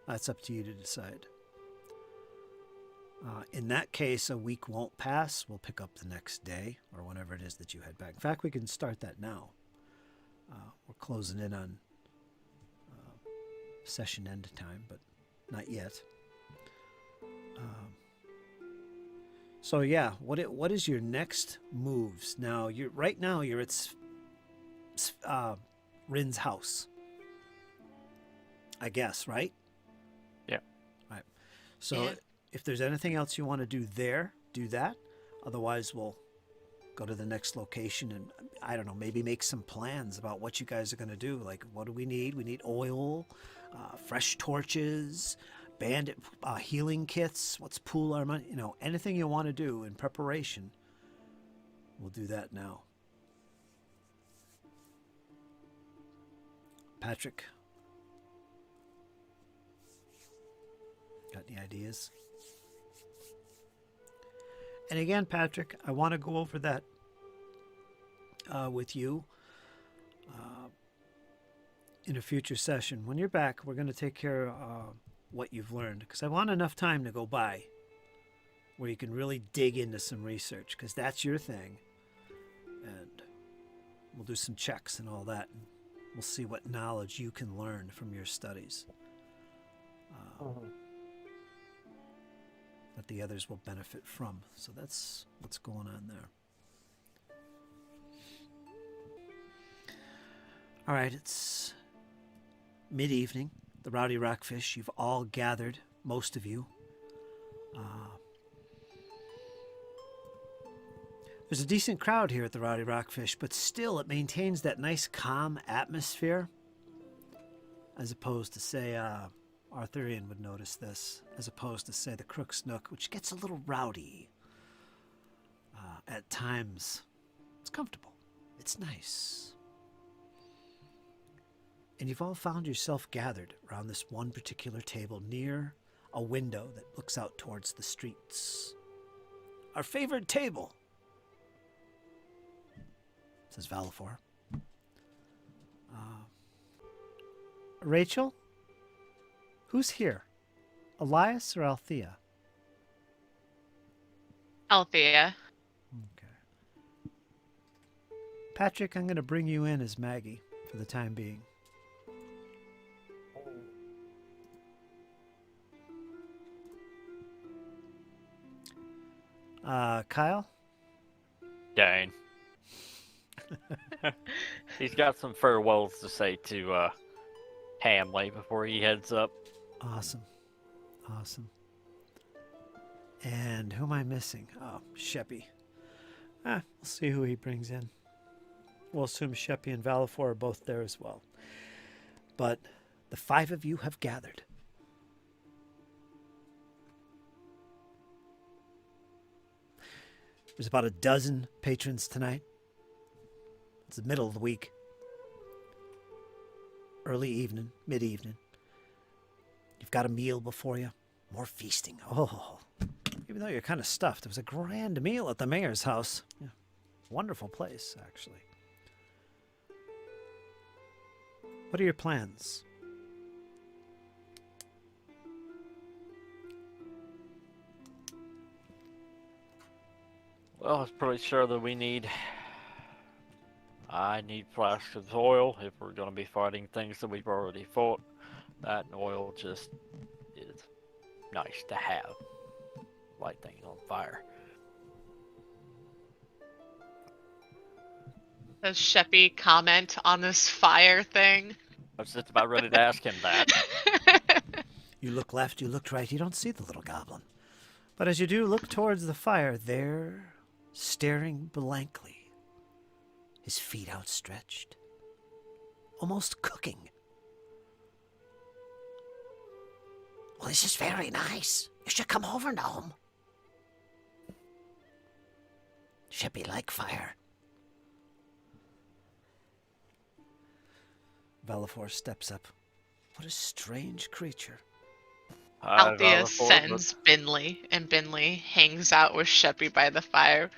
That's up to you to decide. In that case, a week won't pass. We'll pick up the next day or whenever it is that you head back. In fact, we can start that now. We're closing in on session end time, but not yet. So yeah, what is your next moves? Now right now you're at Rin's house, I guess, right? Yeah. Right. So if there's anything else you want to do there, do that. Otherwise, we'll go to the next location and, I don't know, maybe make some plans about what you guys are going to do. Like, what do we need? We need oil, fresh torches, bandit healing kits. Let's pool our money. You know, anything you want to do in preparation, we'll do that now. Patrick, got any ideas? And again, Patrick, I want to go over that with you in a future session. When you're back, we're going to take care of what you've learned, because I want enough time to go by where you can really dig into some research, because that's your thing. And we'll do some checks and all that, and we'll see what knowledge you can learn from your studies. That the others will benefit from. So that's what's going on there. All right, it's mid-evening. The Rowdy Rockfish, you've all gathered, most of you. There's a decent crowd here at the Rowdy Rockfish, but still it maintains that nice calm atmosphere, as opposed to, say, Arthurian would notice this, as opposed to, say, the Crook's Nook, which gets a little rowdy. At times, it's comfortable. It's nice. And you've all found yourself gathered around this one particular table near a window that looks out towards the streets. Our favorite table, says Valifor. Rachel? Who's here? Elias or Althea? Althea. Okay. Patrick, I'm going to bring you in as Maggie for the time being. Kyle? Dane. He's got some farewells to say to Hamley before he heads up. Awesome. And who am I missing? Oh, Sheppy. We'll see who he brings in. We'll assume Sheppy and Valifor are both there as well. But the 5 of you have gathered. There's about a dozen patrons tonight. It's the middle of the week. Early evening, mid-evening. You've got a meal before you. More feasting. Oh, even though you're kind of stuffed, it was a grand meal at the mayor's house. Yeah. Wonderful place, actually. What are your plans? Well, I was pretty sure that I need flasks of oil if we're going to be fighting things that we've already fought. That oil just is nice to have. Light things on fire. Does Sheppy comment on this fire thing? I was just about ready to ask him that. You look left, you look right, you don't see the little goblin. But as you do look towards the fire, there, staring blankly, his feet outstretched, almost cooking. Well, this is very nice. You should come over, Gnome. Sheppy like fire. Valifor steps up. What a strange creature. Althea sends Binley, and Binley hangs out with Sheppy by the fire.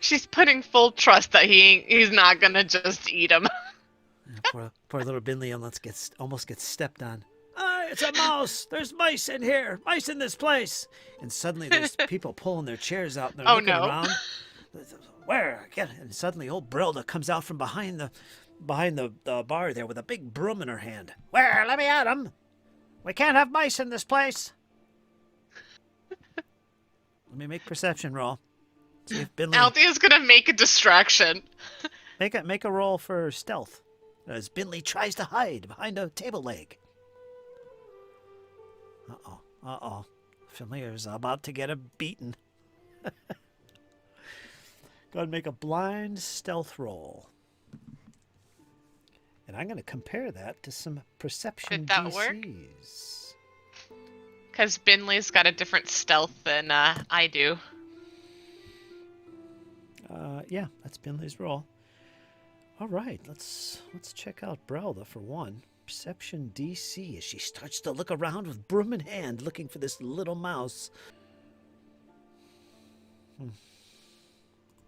She's putting full trust that he's not gonna just eat him. Poor little Binley almost gets stepped on. Ah, it's a mouse! There's mice in here! Mice in this place! And suddenly there's people pulling their chairs out and they're Oh, looking no. around. Where? Get it. And suddenly old Brilda comes out from behind the bar there with a big broom in her hand. Where? Let me at 'em! We can't have mice in this place. Let me make perception roll. See if Binley... Althea's gonna make a distraction. Make a roll for stealth as Binley tries to hide behind a table leg. Uh-oh. Familiar's about to get a beating. Go ahead and make a blind stealth roll. And I'm going to compare that to some perception Did that work? DCs. Because Binley's got a different stealth than I do. Yeah, that's Binley's roll. All right, let's check out Brelda for one. Perception DC as she starts to look around with broom in hand, looking for this little mouse.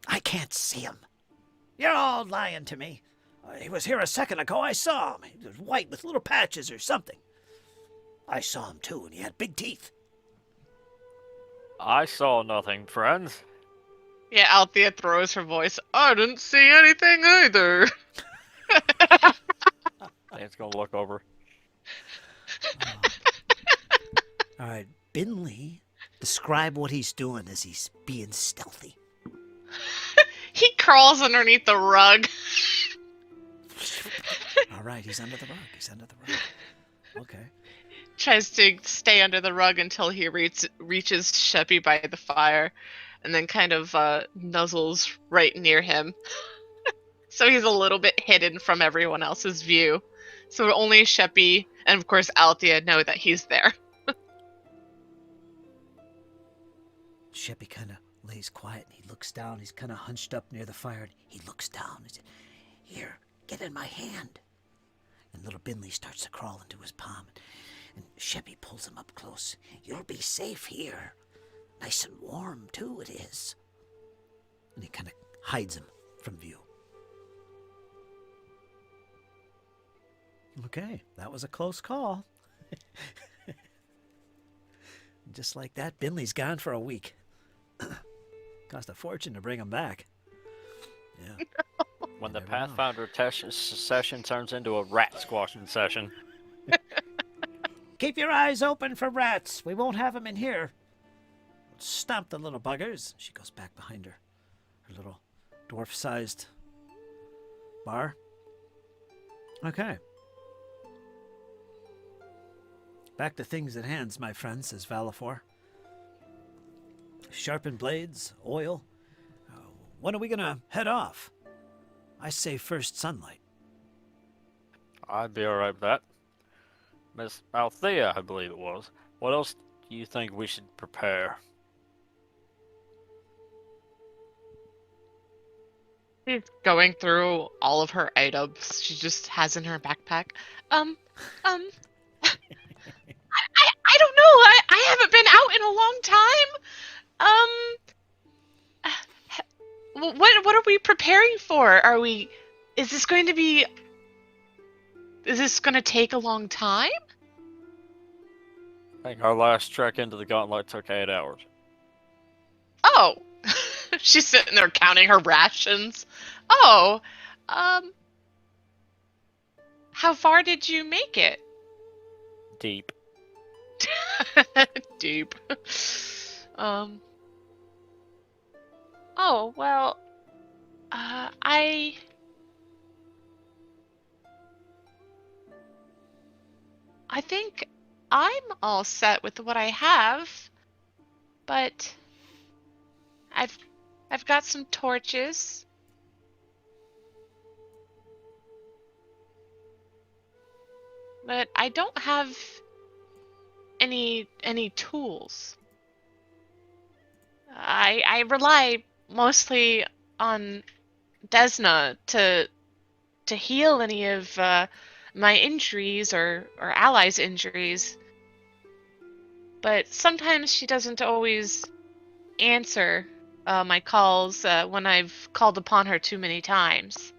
I can't see him. You're all lying to me. He was here a second ago. I saw him. He was white with little patches or something. I saw him too, and he had big teeth. I saw nothing, friends. Yeah, Althea throws her voice. I didn't see anything either. Dane's gonna look over. All right, Binley, describe what he's doing as he's being stealthy. He crawls underneath the rug. All right, he's under the rug. Okay. Tries to stay under the rug until he reaches Sheppy by the fire, and then kind of nuzzles right near him. So he's a little bit hidden from everyone else's view. So only Sheppy and, of course, Althea know that he's there. Sheppy kind of lays quiet and he looks down. He's kind of hunched up near the fire. And he looks down. He says, "Here, get in my hand." And little Binley starts to crawl into his palm. And Sheppy pulls him up close. "You'll be safe here. Nice and warm, too, it is." And he kind of hides him from view. Okay, that was a close call. Just like that, Binley's gone for a week. Cost a fortune to bring him back. Yeah. When the You never know. Pathfinder session turns into a rat squashing session. Keep your eyes open for rats. We won't have them in here. Stomp the little buggers. She goes back behind her little dwarf-sized bar. Okay. Back to things at hand, my friend, says Valifor. Sharpened blades, oil. When are we going to head off? I say first sunlight. I'd be alright with that. Miss Althea, I believe it was. What else do you think we should prepare? She's going through all of her items she just has in her backpack. I don't know. I haven't been out in a long time. What are we preparing for? Is this going to take a long time? I think our last trek into the gauntlight took 8 hours. Oh. She's sitting there counting her rations. Oh. How far did you make it? Deep. Deep. Oh, well, I think I'm all set with what I have, but I've got some torches. But I don't have any tools. I rely mostly on Desna to heal any of my injuries or allies' injuries. But sometimes she doesn't always answer my calls when I've called upon her too many times.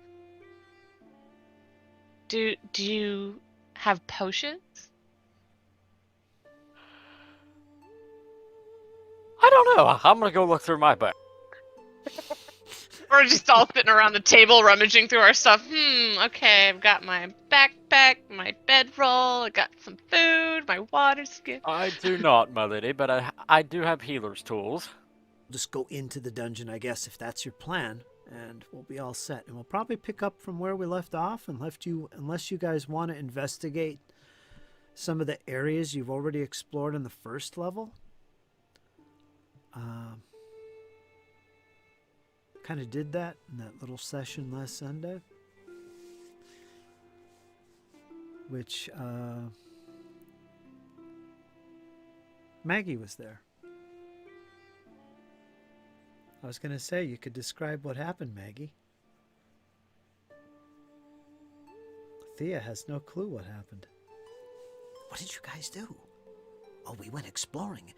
Do you have potions? I don't know. I'm gonna go look through my bag. We're just all sitting around the table rummaging through our stuff. Okay, I've got my backpack, my bedroll, I got some food, my water skin. I do not, my lady, but I do have healer's tools. Just go into the dungeon, I guess, if that's your plan, and we'll be all set. And we'll probably pick up from where we left off, and unless you guys want to investigate some of the areas you've already explored in the first level. Kind of did that in that little session last Sunday, which Maggie was there. I was going to say, you could describe what happened, Maggie. Thea has no clue what happened. What did you guys do? Oh, we went exploring.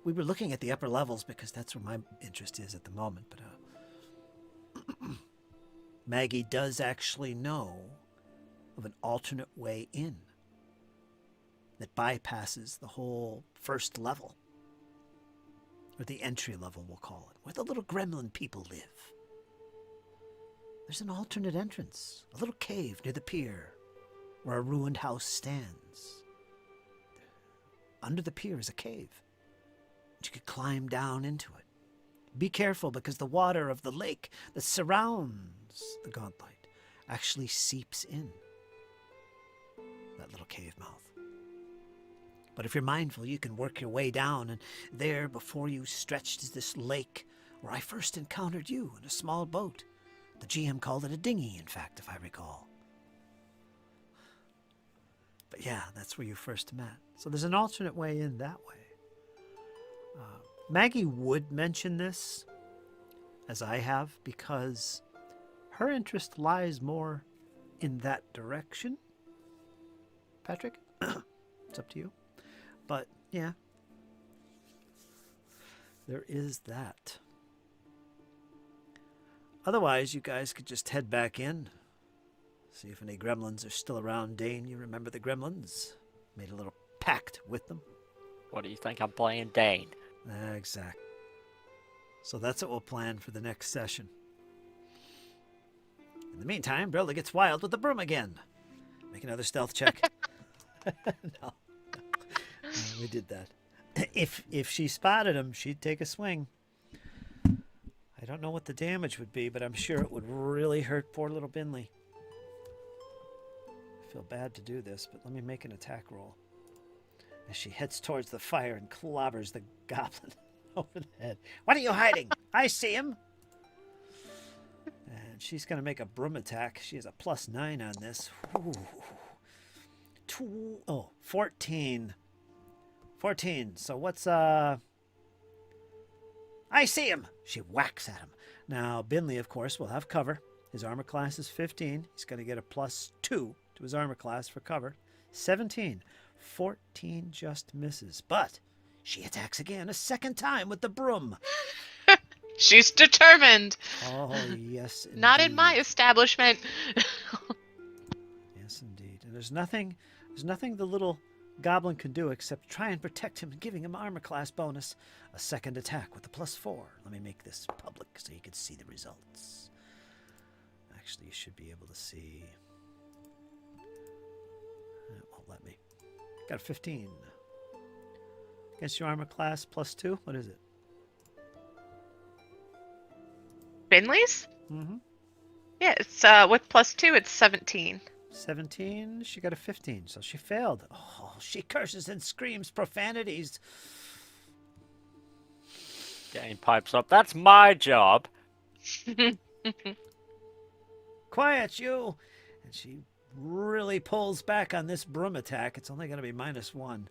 We were looking at the upper levels because that's where my interest is at the moment. But Maggie does actually know of an alternate way in that bypasses the whole first level. Or the entry level, we'll call it, where the little gremlin people live. There's an alternate entrance, a little cave near the pier, where a ruined house stands. Under the pier is a cave. You could climb down into it. Be careful, because the water of the lake that surrounds the gauntlight actually seeps in that little cave mouth. But if you're mindful, you can work your way down, and there before you stretched is this lake where I first encountered you in a small boat. The GM called it a dinghy, in fact, if I recall. But yeah, that's where you first met. So there's an alternate way in that way. Maggie would mention this, as I have, because her interest lies more in that direction. Patrick, it's up to you. But, yeah, there is that. Otherwise, you guys could just head back in. See if any gremlins are still around. Dane, you remember the gremlins? Made a little pact with them. What do you think I'm playing, Dane? Exactly. So that's what we'll plan for the next session. In the meantime, Brilla gets wild with the broom again. Make another stealth check. No, we did that. If she spotted him, she'd take a swing. I don't know what the damage would be, but I'm sure it would really hurt poor little Binley. I feel bad to do this, but let me make an attack roll. As she heads towards the fire and clobbers the goblin over the head. What are you hiding? I see him. And she's going to make a broom attack. She has a +9 on this. Ooh. 14. 14. So what's I see him. She whacks at him. Now, Binley, of course, will have cover. His armor class is 15. He's going to get a +2 to his armor class for cover. 17. 14 just misses. But she attacks again a second time with the broom. She's determined. Oh, yes, indeed. Not in my establishment. Yes, indeed. And there's nothing the little goblin can do except try and protect him, giving him armor class bonus. A second attack with a +4. Let me make this public so you can see the results. Actually, you should be able to see. It won't let me. Got a 15. Against your armor class +2. What is it? Binley's? Mm-hmm. Yeah, it's with +2, it's 17. 17. She got a 15, so she failed. Oh, she curses and screams profanities. Dane pipes up. That's my job. Quiet, you! And she really pulls back on this broom attack. It's only going to be -1.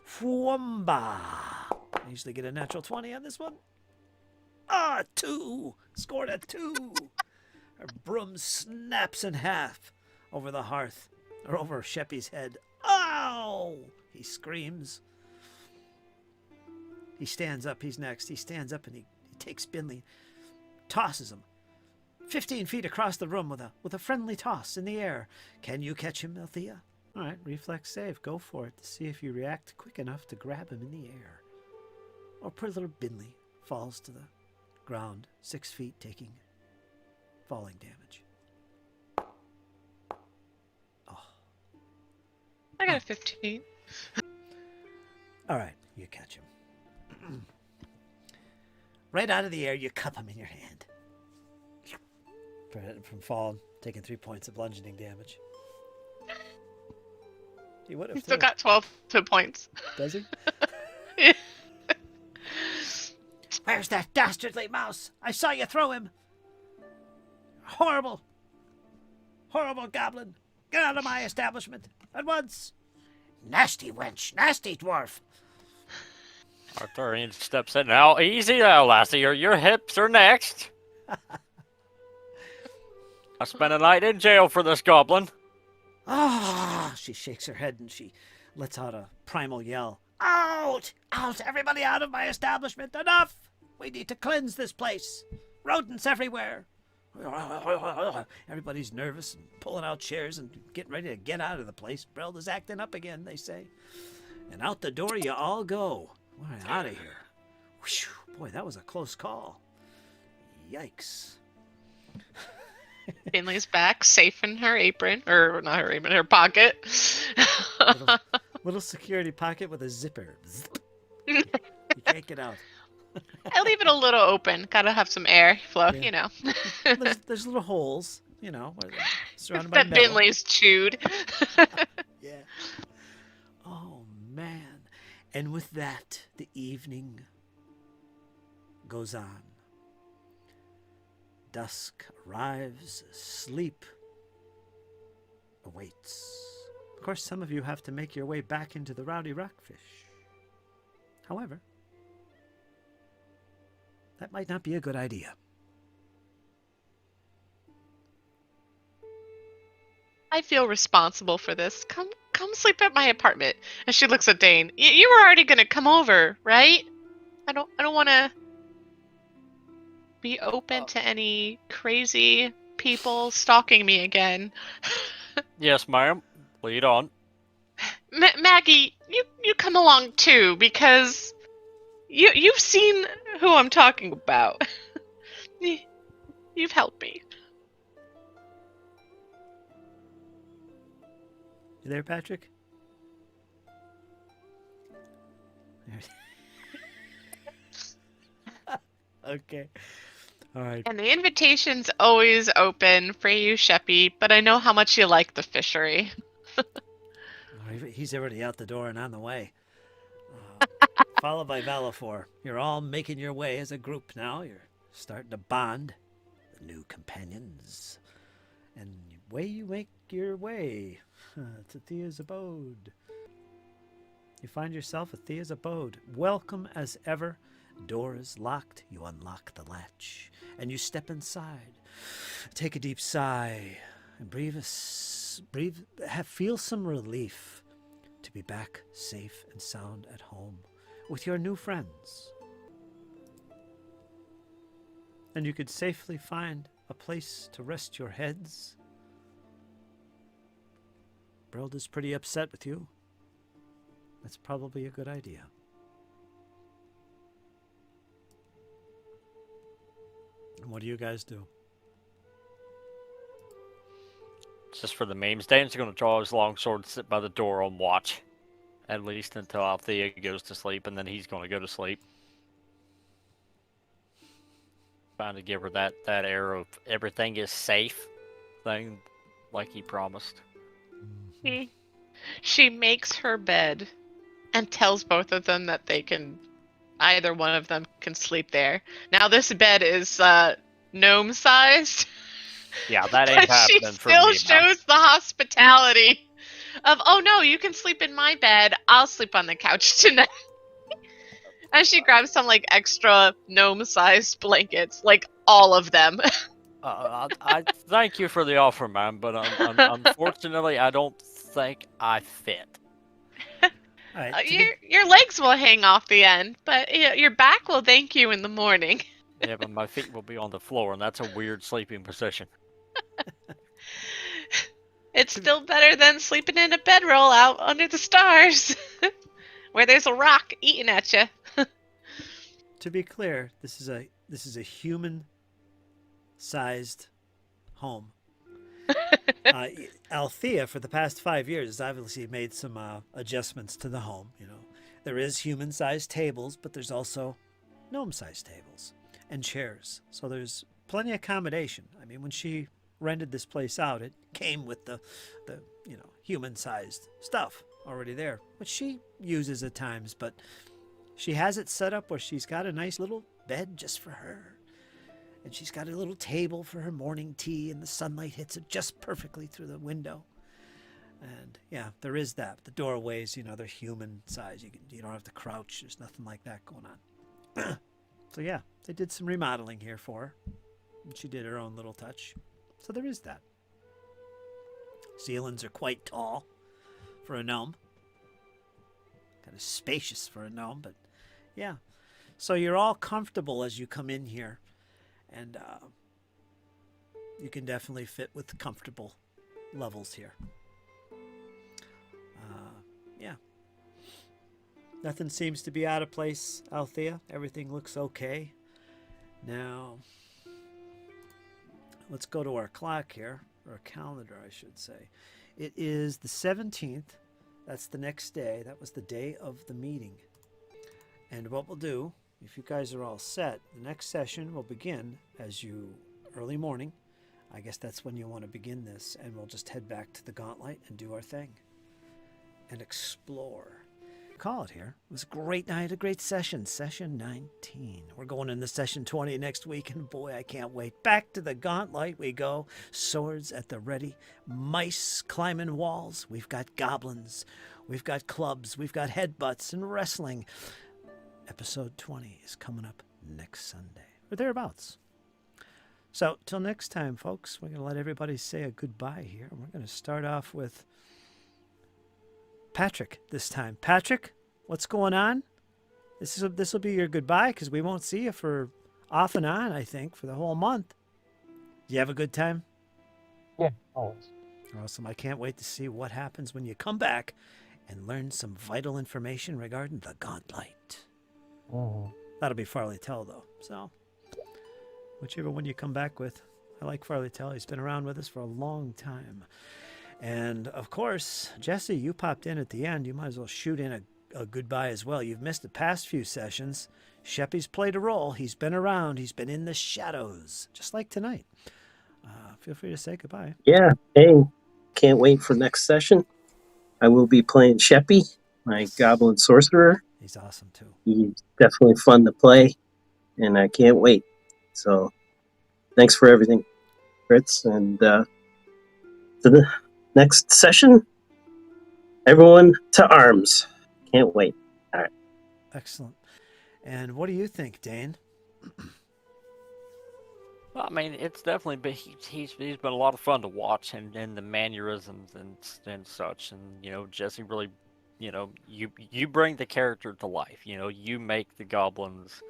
Fwumba! I usually get a natural 20 on this one. 2! Scored a 2! Her broom snaps in half over the hearth, or over Sheppy's head. Ow! He screams. He stands up. He's next. He stands up and he takes Binley, tosses him 15 feet across the room with a friendly toss in the air. Can you catch him, Althea? All right, reflex save. Go for it to see if you react quick enough to grab him in the air. Or poor little Binley falls to the ground 6 feet, taking falling damage. I got a 15. All right, you catch him. Right out of the air, you cup him in your hand. Prevent him from falling, taking 3 points of bludgeoning damage. He would have. He's still got 12 hit points. Does he? Yeah. Where's that dastardly mouse? I saw you throw him. Horrible. Horrible goblin. Get out of my establishment. At once. Nasty wench. Nasty dwarf. Arthurian steps in. Now, easy now, lassie. Your hips are next. I spent a night in jail for this goblin. Ah! She shakes her head and she lets out a primal yell. Out! Out! Everybody out of my establishment! Enough! We need to cleanse this place. Rodents everywhere. Everybody's nervous and pulling out chairs and getting ready to get out of the place. Brelda's acting up again, they say. And out the door you all go. We're out of here. Whew, boy, that was a close call. Yikes. Finley's back, safe in her apron. Or not her apron, her pocket. Little security pocket with a zipper. You can't get out. I leave it a little open. Gotta have some air flow, Yeah. you know. There's little holes, you know, where they're surrounded by That metal. Binley's chewed. Yeah. Oh, man. And with that, the evening goes on. Dusk arrives, sleep awaits. Of course, some of you have to make your way back into the Rowdy Rockfish. However, that might not be a good idea. I feel responsible for this. Come sleep at my apartment. And she looks at Dane. You were already gonna come over, right? I don't want to be open to any crazy people stalking me again. Yes, ma'am. Lead on. Maggie, you come along too, because you've seen who I'm talking about. You've helped me. You there, Patrick? Okay. All right. And the invitation's always open for you, Sheppy, but I know how much you like the fishery. He's already out the door and on the way. Followed by Valafor. You're all making your way as a group now. You're starting to bond. The new companions. And away you make your way to Thea's abode. You find yourself at Thea's abode. Welcome as ever. Door is locked. You unlock the latch. And you step inside. Take a deep sigh. And feel some relief to be back safe and sound at home with your new friends. And you could safely find a place to rest your heads. Brelda's pretty upset with you. That's probably a good idea. And what do you guys do? Just for the memes, Dane's going to draw his longsword, sit by the door on watch. At least until Althea goes to sleep, and then he's going to go to sleep. Trying to give her that air of everything is safe thing, like he promised. She makes her bed and tells both of them that either one of them can sleep there. Now this bed is gnome-sized. Yeah, that ain't But she happening for me. still shows the hospitality of, oh no, you can sleep in my bed. I'll sleep on the couch tonight. And she grabs some extra gnome-sized blankets, all of them. I thank you for the offer, ma'am, but unfortunately, I don't think I fit. All right, Your legs will hang off the end, but your back will thank you in the morning. Yeah, but my feet will be on the floor, and that's a weird sleeping position. It's still better than sleeping in a bedroll out under the stars, where there's a rock eating at you. To be clear, this is a human-sized home. Althea, for the past 5 years, has obviously made some adjustments to the home. There is human-sized tables, but there's also gnome-sized tables and chairs. So there's plenty of accommodation. I mean, when she rented this place out, it came with the human-sized stuff already there, which she uses at times. But she has it set up where she's got a nice little bed just for her. And she's got a little table for her morning tea, and the sunlight hits it just perfectly through the window. And yeah, there is that. The doorways, they're human size. You don't have to crouch. There's nothing like that going on. So yeah, they did some remodeling here for her. And she did her own little touch. So there is that. Ceilings are quite tall for a gnome. Kind of spacious for a gnome, but yeah. So you're all comfortable as you come in here. And you can definitely fit with comfortable levels here. Yeah. Nothing seems to be out of place, Althea. Everything looks okay. Now, let's go to our clock here, or a calendar, I should say. It is the 17th. That's the next day. That was the day of the meeting. And what we'll do, if you guys are all set, the next session will begin early morning. I guess that's when you want to begin this, and we'll just head back to the gauntlight and do our thing and explore. Call it here. It was a great night, a great session. Session 19. We're going into session 20 next week, and boy, I can't wait. Back to the gauntlight we go. Swords at the ready. Mice climbing walls. We've got goblins. We've got clubs. We've got headbutts and wrestling. Episode 20 is coming up next Sunday, or thereabouts. So, till next time, folks, we're going to let everybody say a goodbye here. We're going to start off with Patrick this time. Patrick, what's going on? This will be your goodbye, because we won't see you for off and on, I think, for the whole month. Do you have a good time? Yeah, always. Awesome. I can't wait to see what happens when you come back and learn some vital information regarding the gauntlight. Mm-hmm. That'll be Farley Tell, though. So, whichever one you come back with. I like Farley Tell. He's been around with us for a long time. And, of course, Jesse, you popped in at the end. You might as well shoot in a goodbye as well. You've missed the past few sessions. Sheppy's played a role. He's been around. He's been in the shadows, just like tonight. Feel free to say goodbye. Yeah, hey, can't wait for next session. I will be playing Sheppy, my goblin sorcerer. He's awesome, too. He's definitely fun to play, and I can't wait. So, thanks for everything, Fritz. And to the next session, everyone to arms. Can't wait. All right. Excellent. And what do you think, Dane? Well, I mean, it's definitely been he's been a lot of fun to watch, and the mannerisms and such, and Jesse really, you bring the character to life. You make the goblins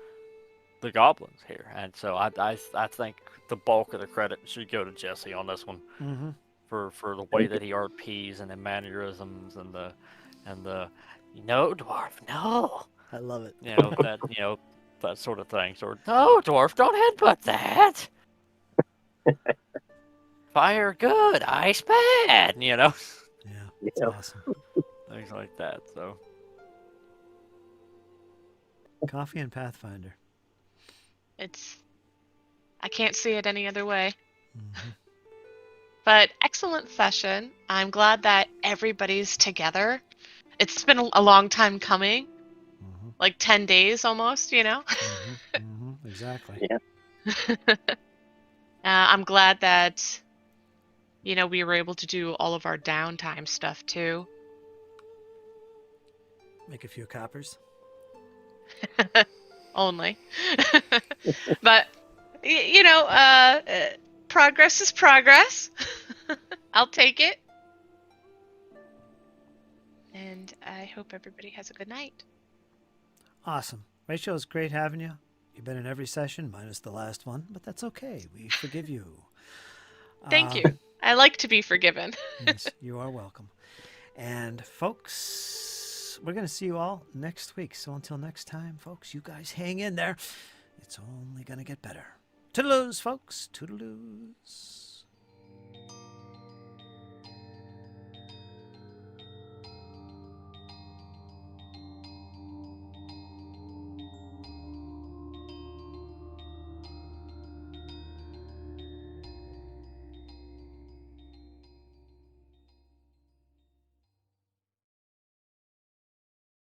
here, and so I think the bulk of the credit should go to Jesse on this one. Mm-hmm. For the way that he RPs and the mannerisms and the no dwarf, no. I love it. That sort of thing. So no dwarf, don't headbutt that. Fire good, ice bad. Yeah, it's Yeah. awesome. Things like that. So Coffee and Pathfinder. I can't see it any other way. Mm-hmm. But excellent session. I'm glad that everybody's together. It's been a long time coming, Mm-hmm. like 10 days almost, Mm-hmm. Mm-hmm. Exactly. Yeah. I'm glad that, we were able to do all of our downtime stuff too. Make a few coppers. Only. But, progress is progress. I'll take it. And I hope everybody has a good night. Awesome. Rachel, it's great having you. You've been in every session, minus the last one, but that's okay. We forgive you. Thank you. I like to be forgiven. Yes, you are welcome. And folks, we're going to see you all next week. So until next time, folks, you guys hang in there. It's only going to get better. Toodaloos, folks. Toodaloos.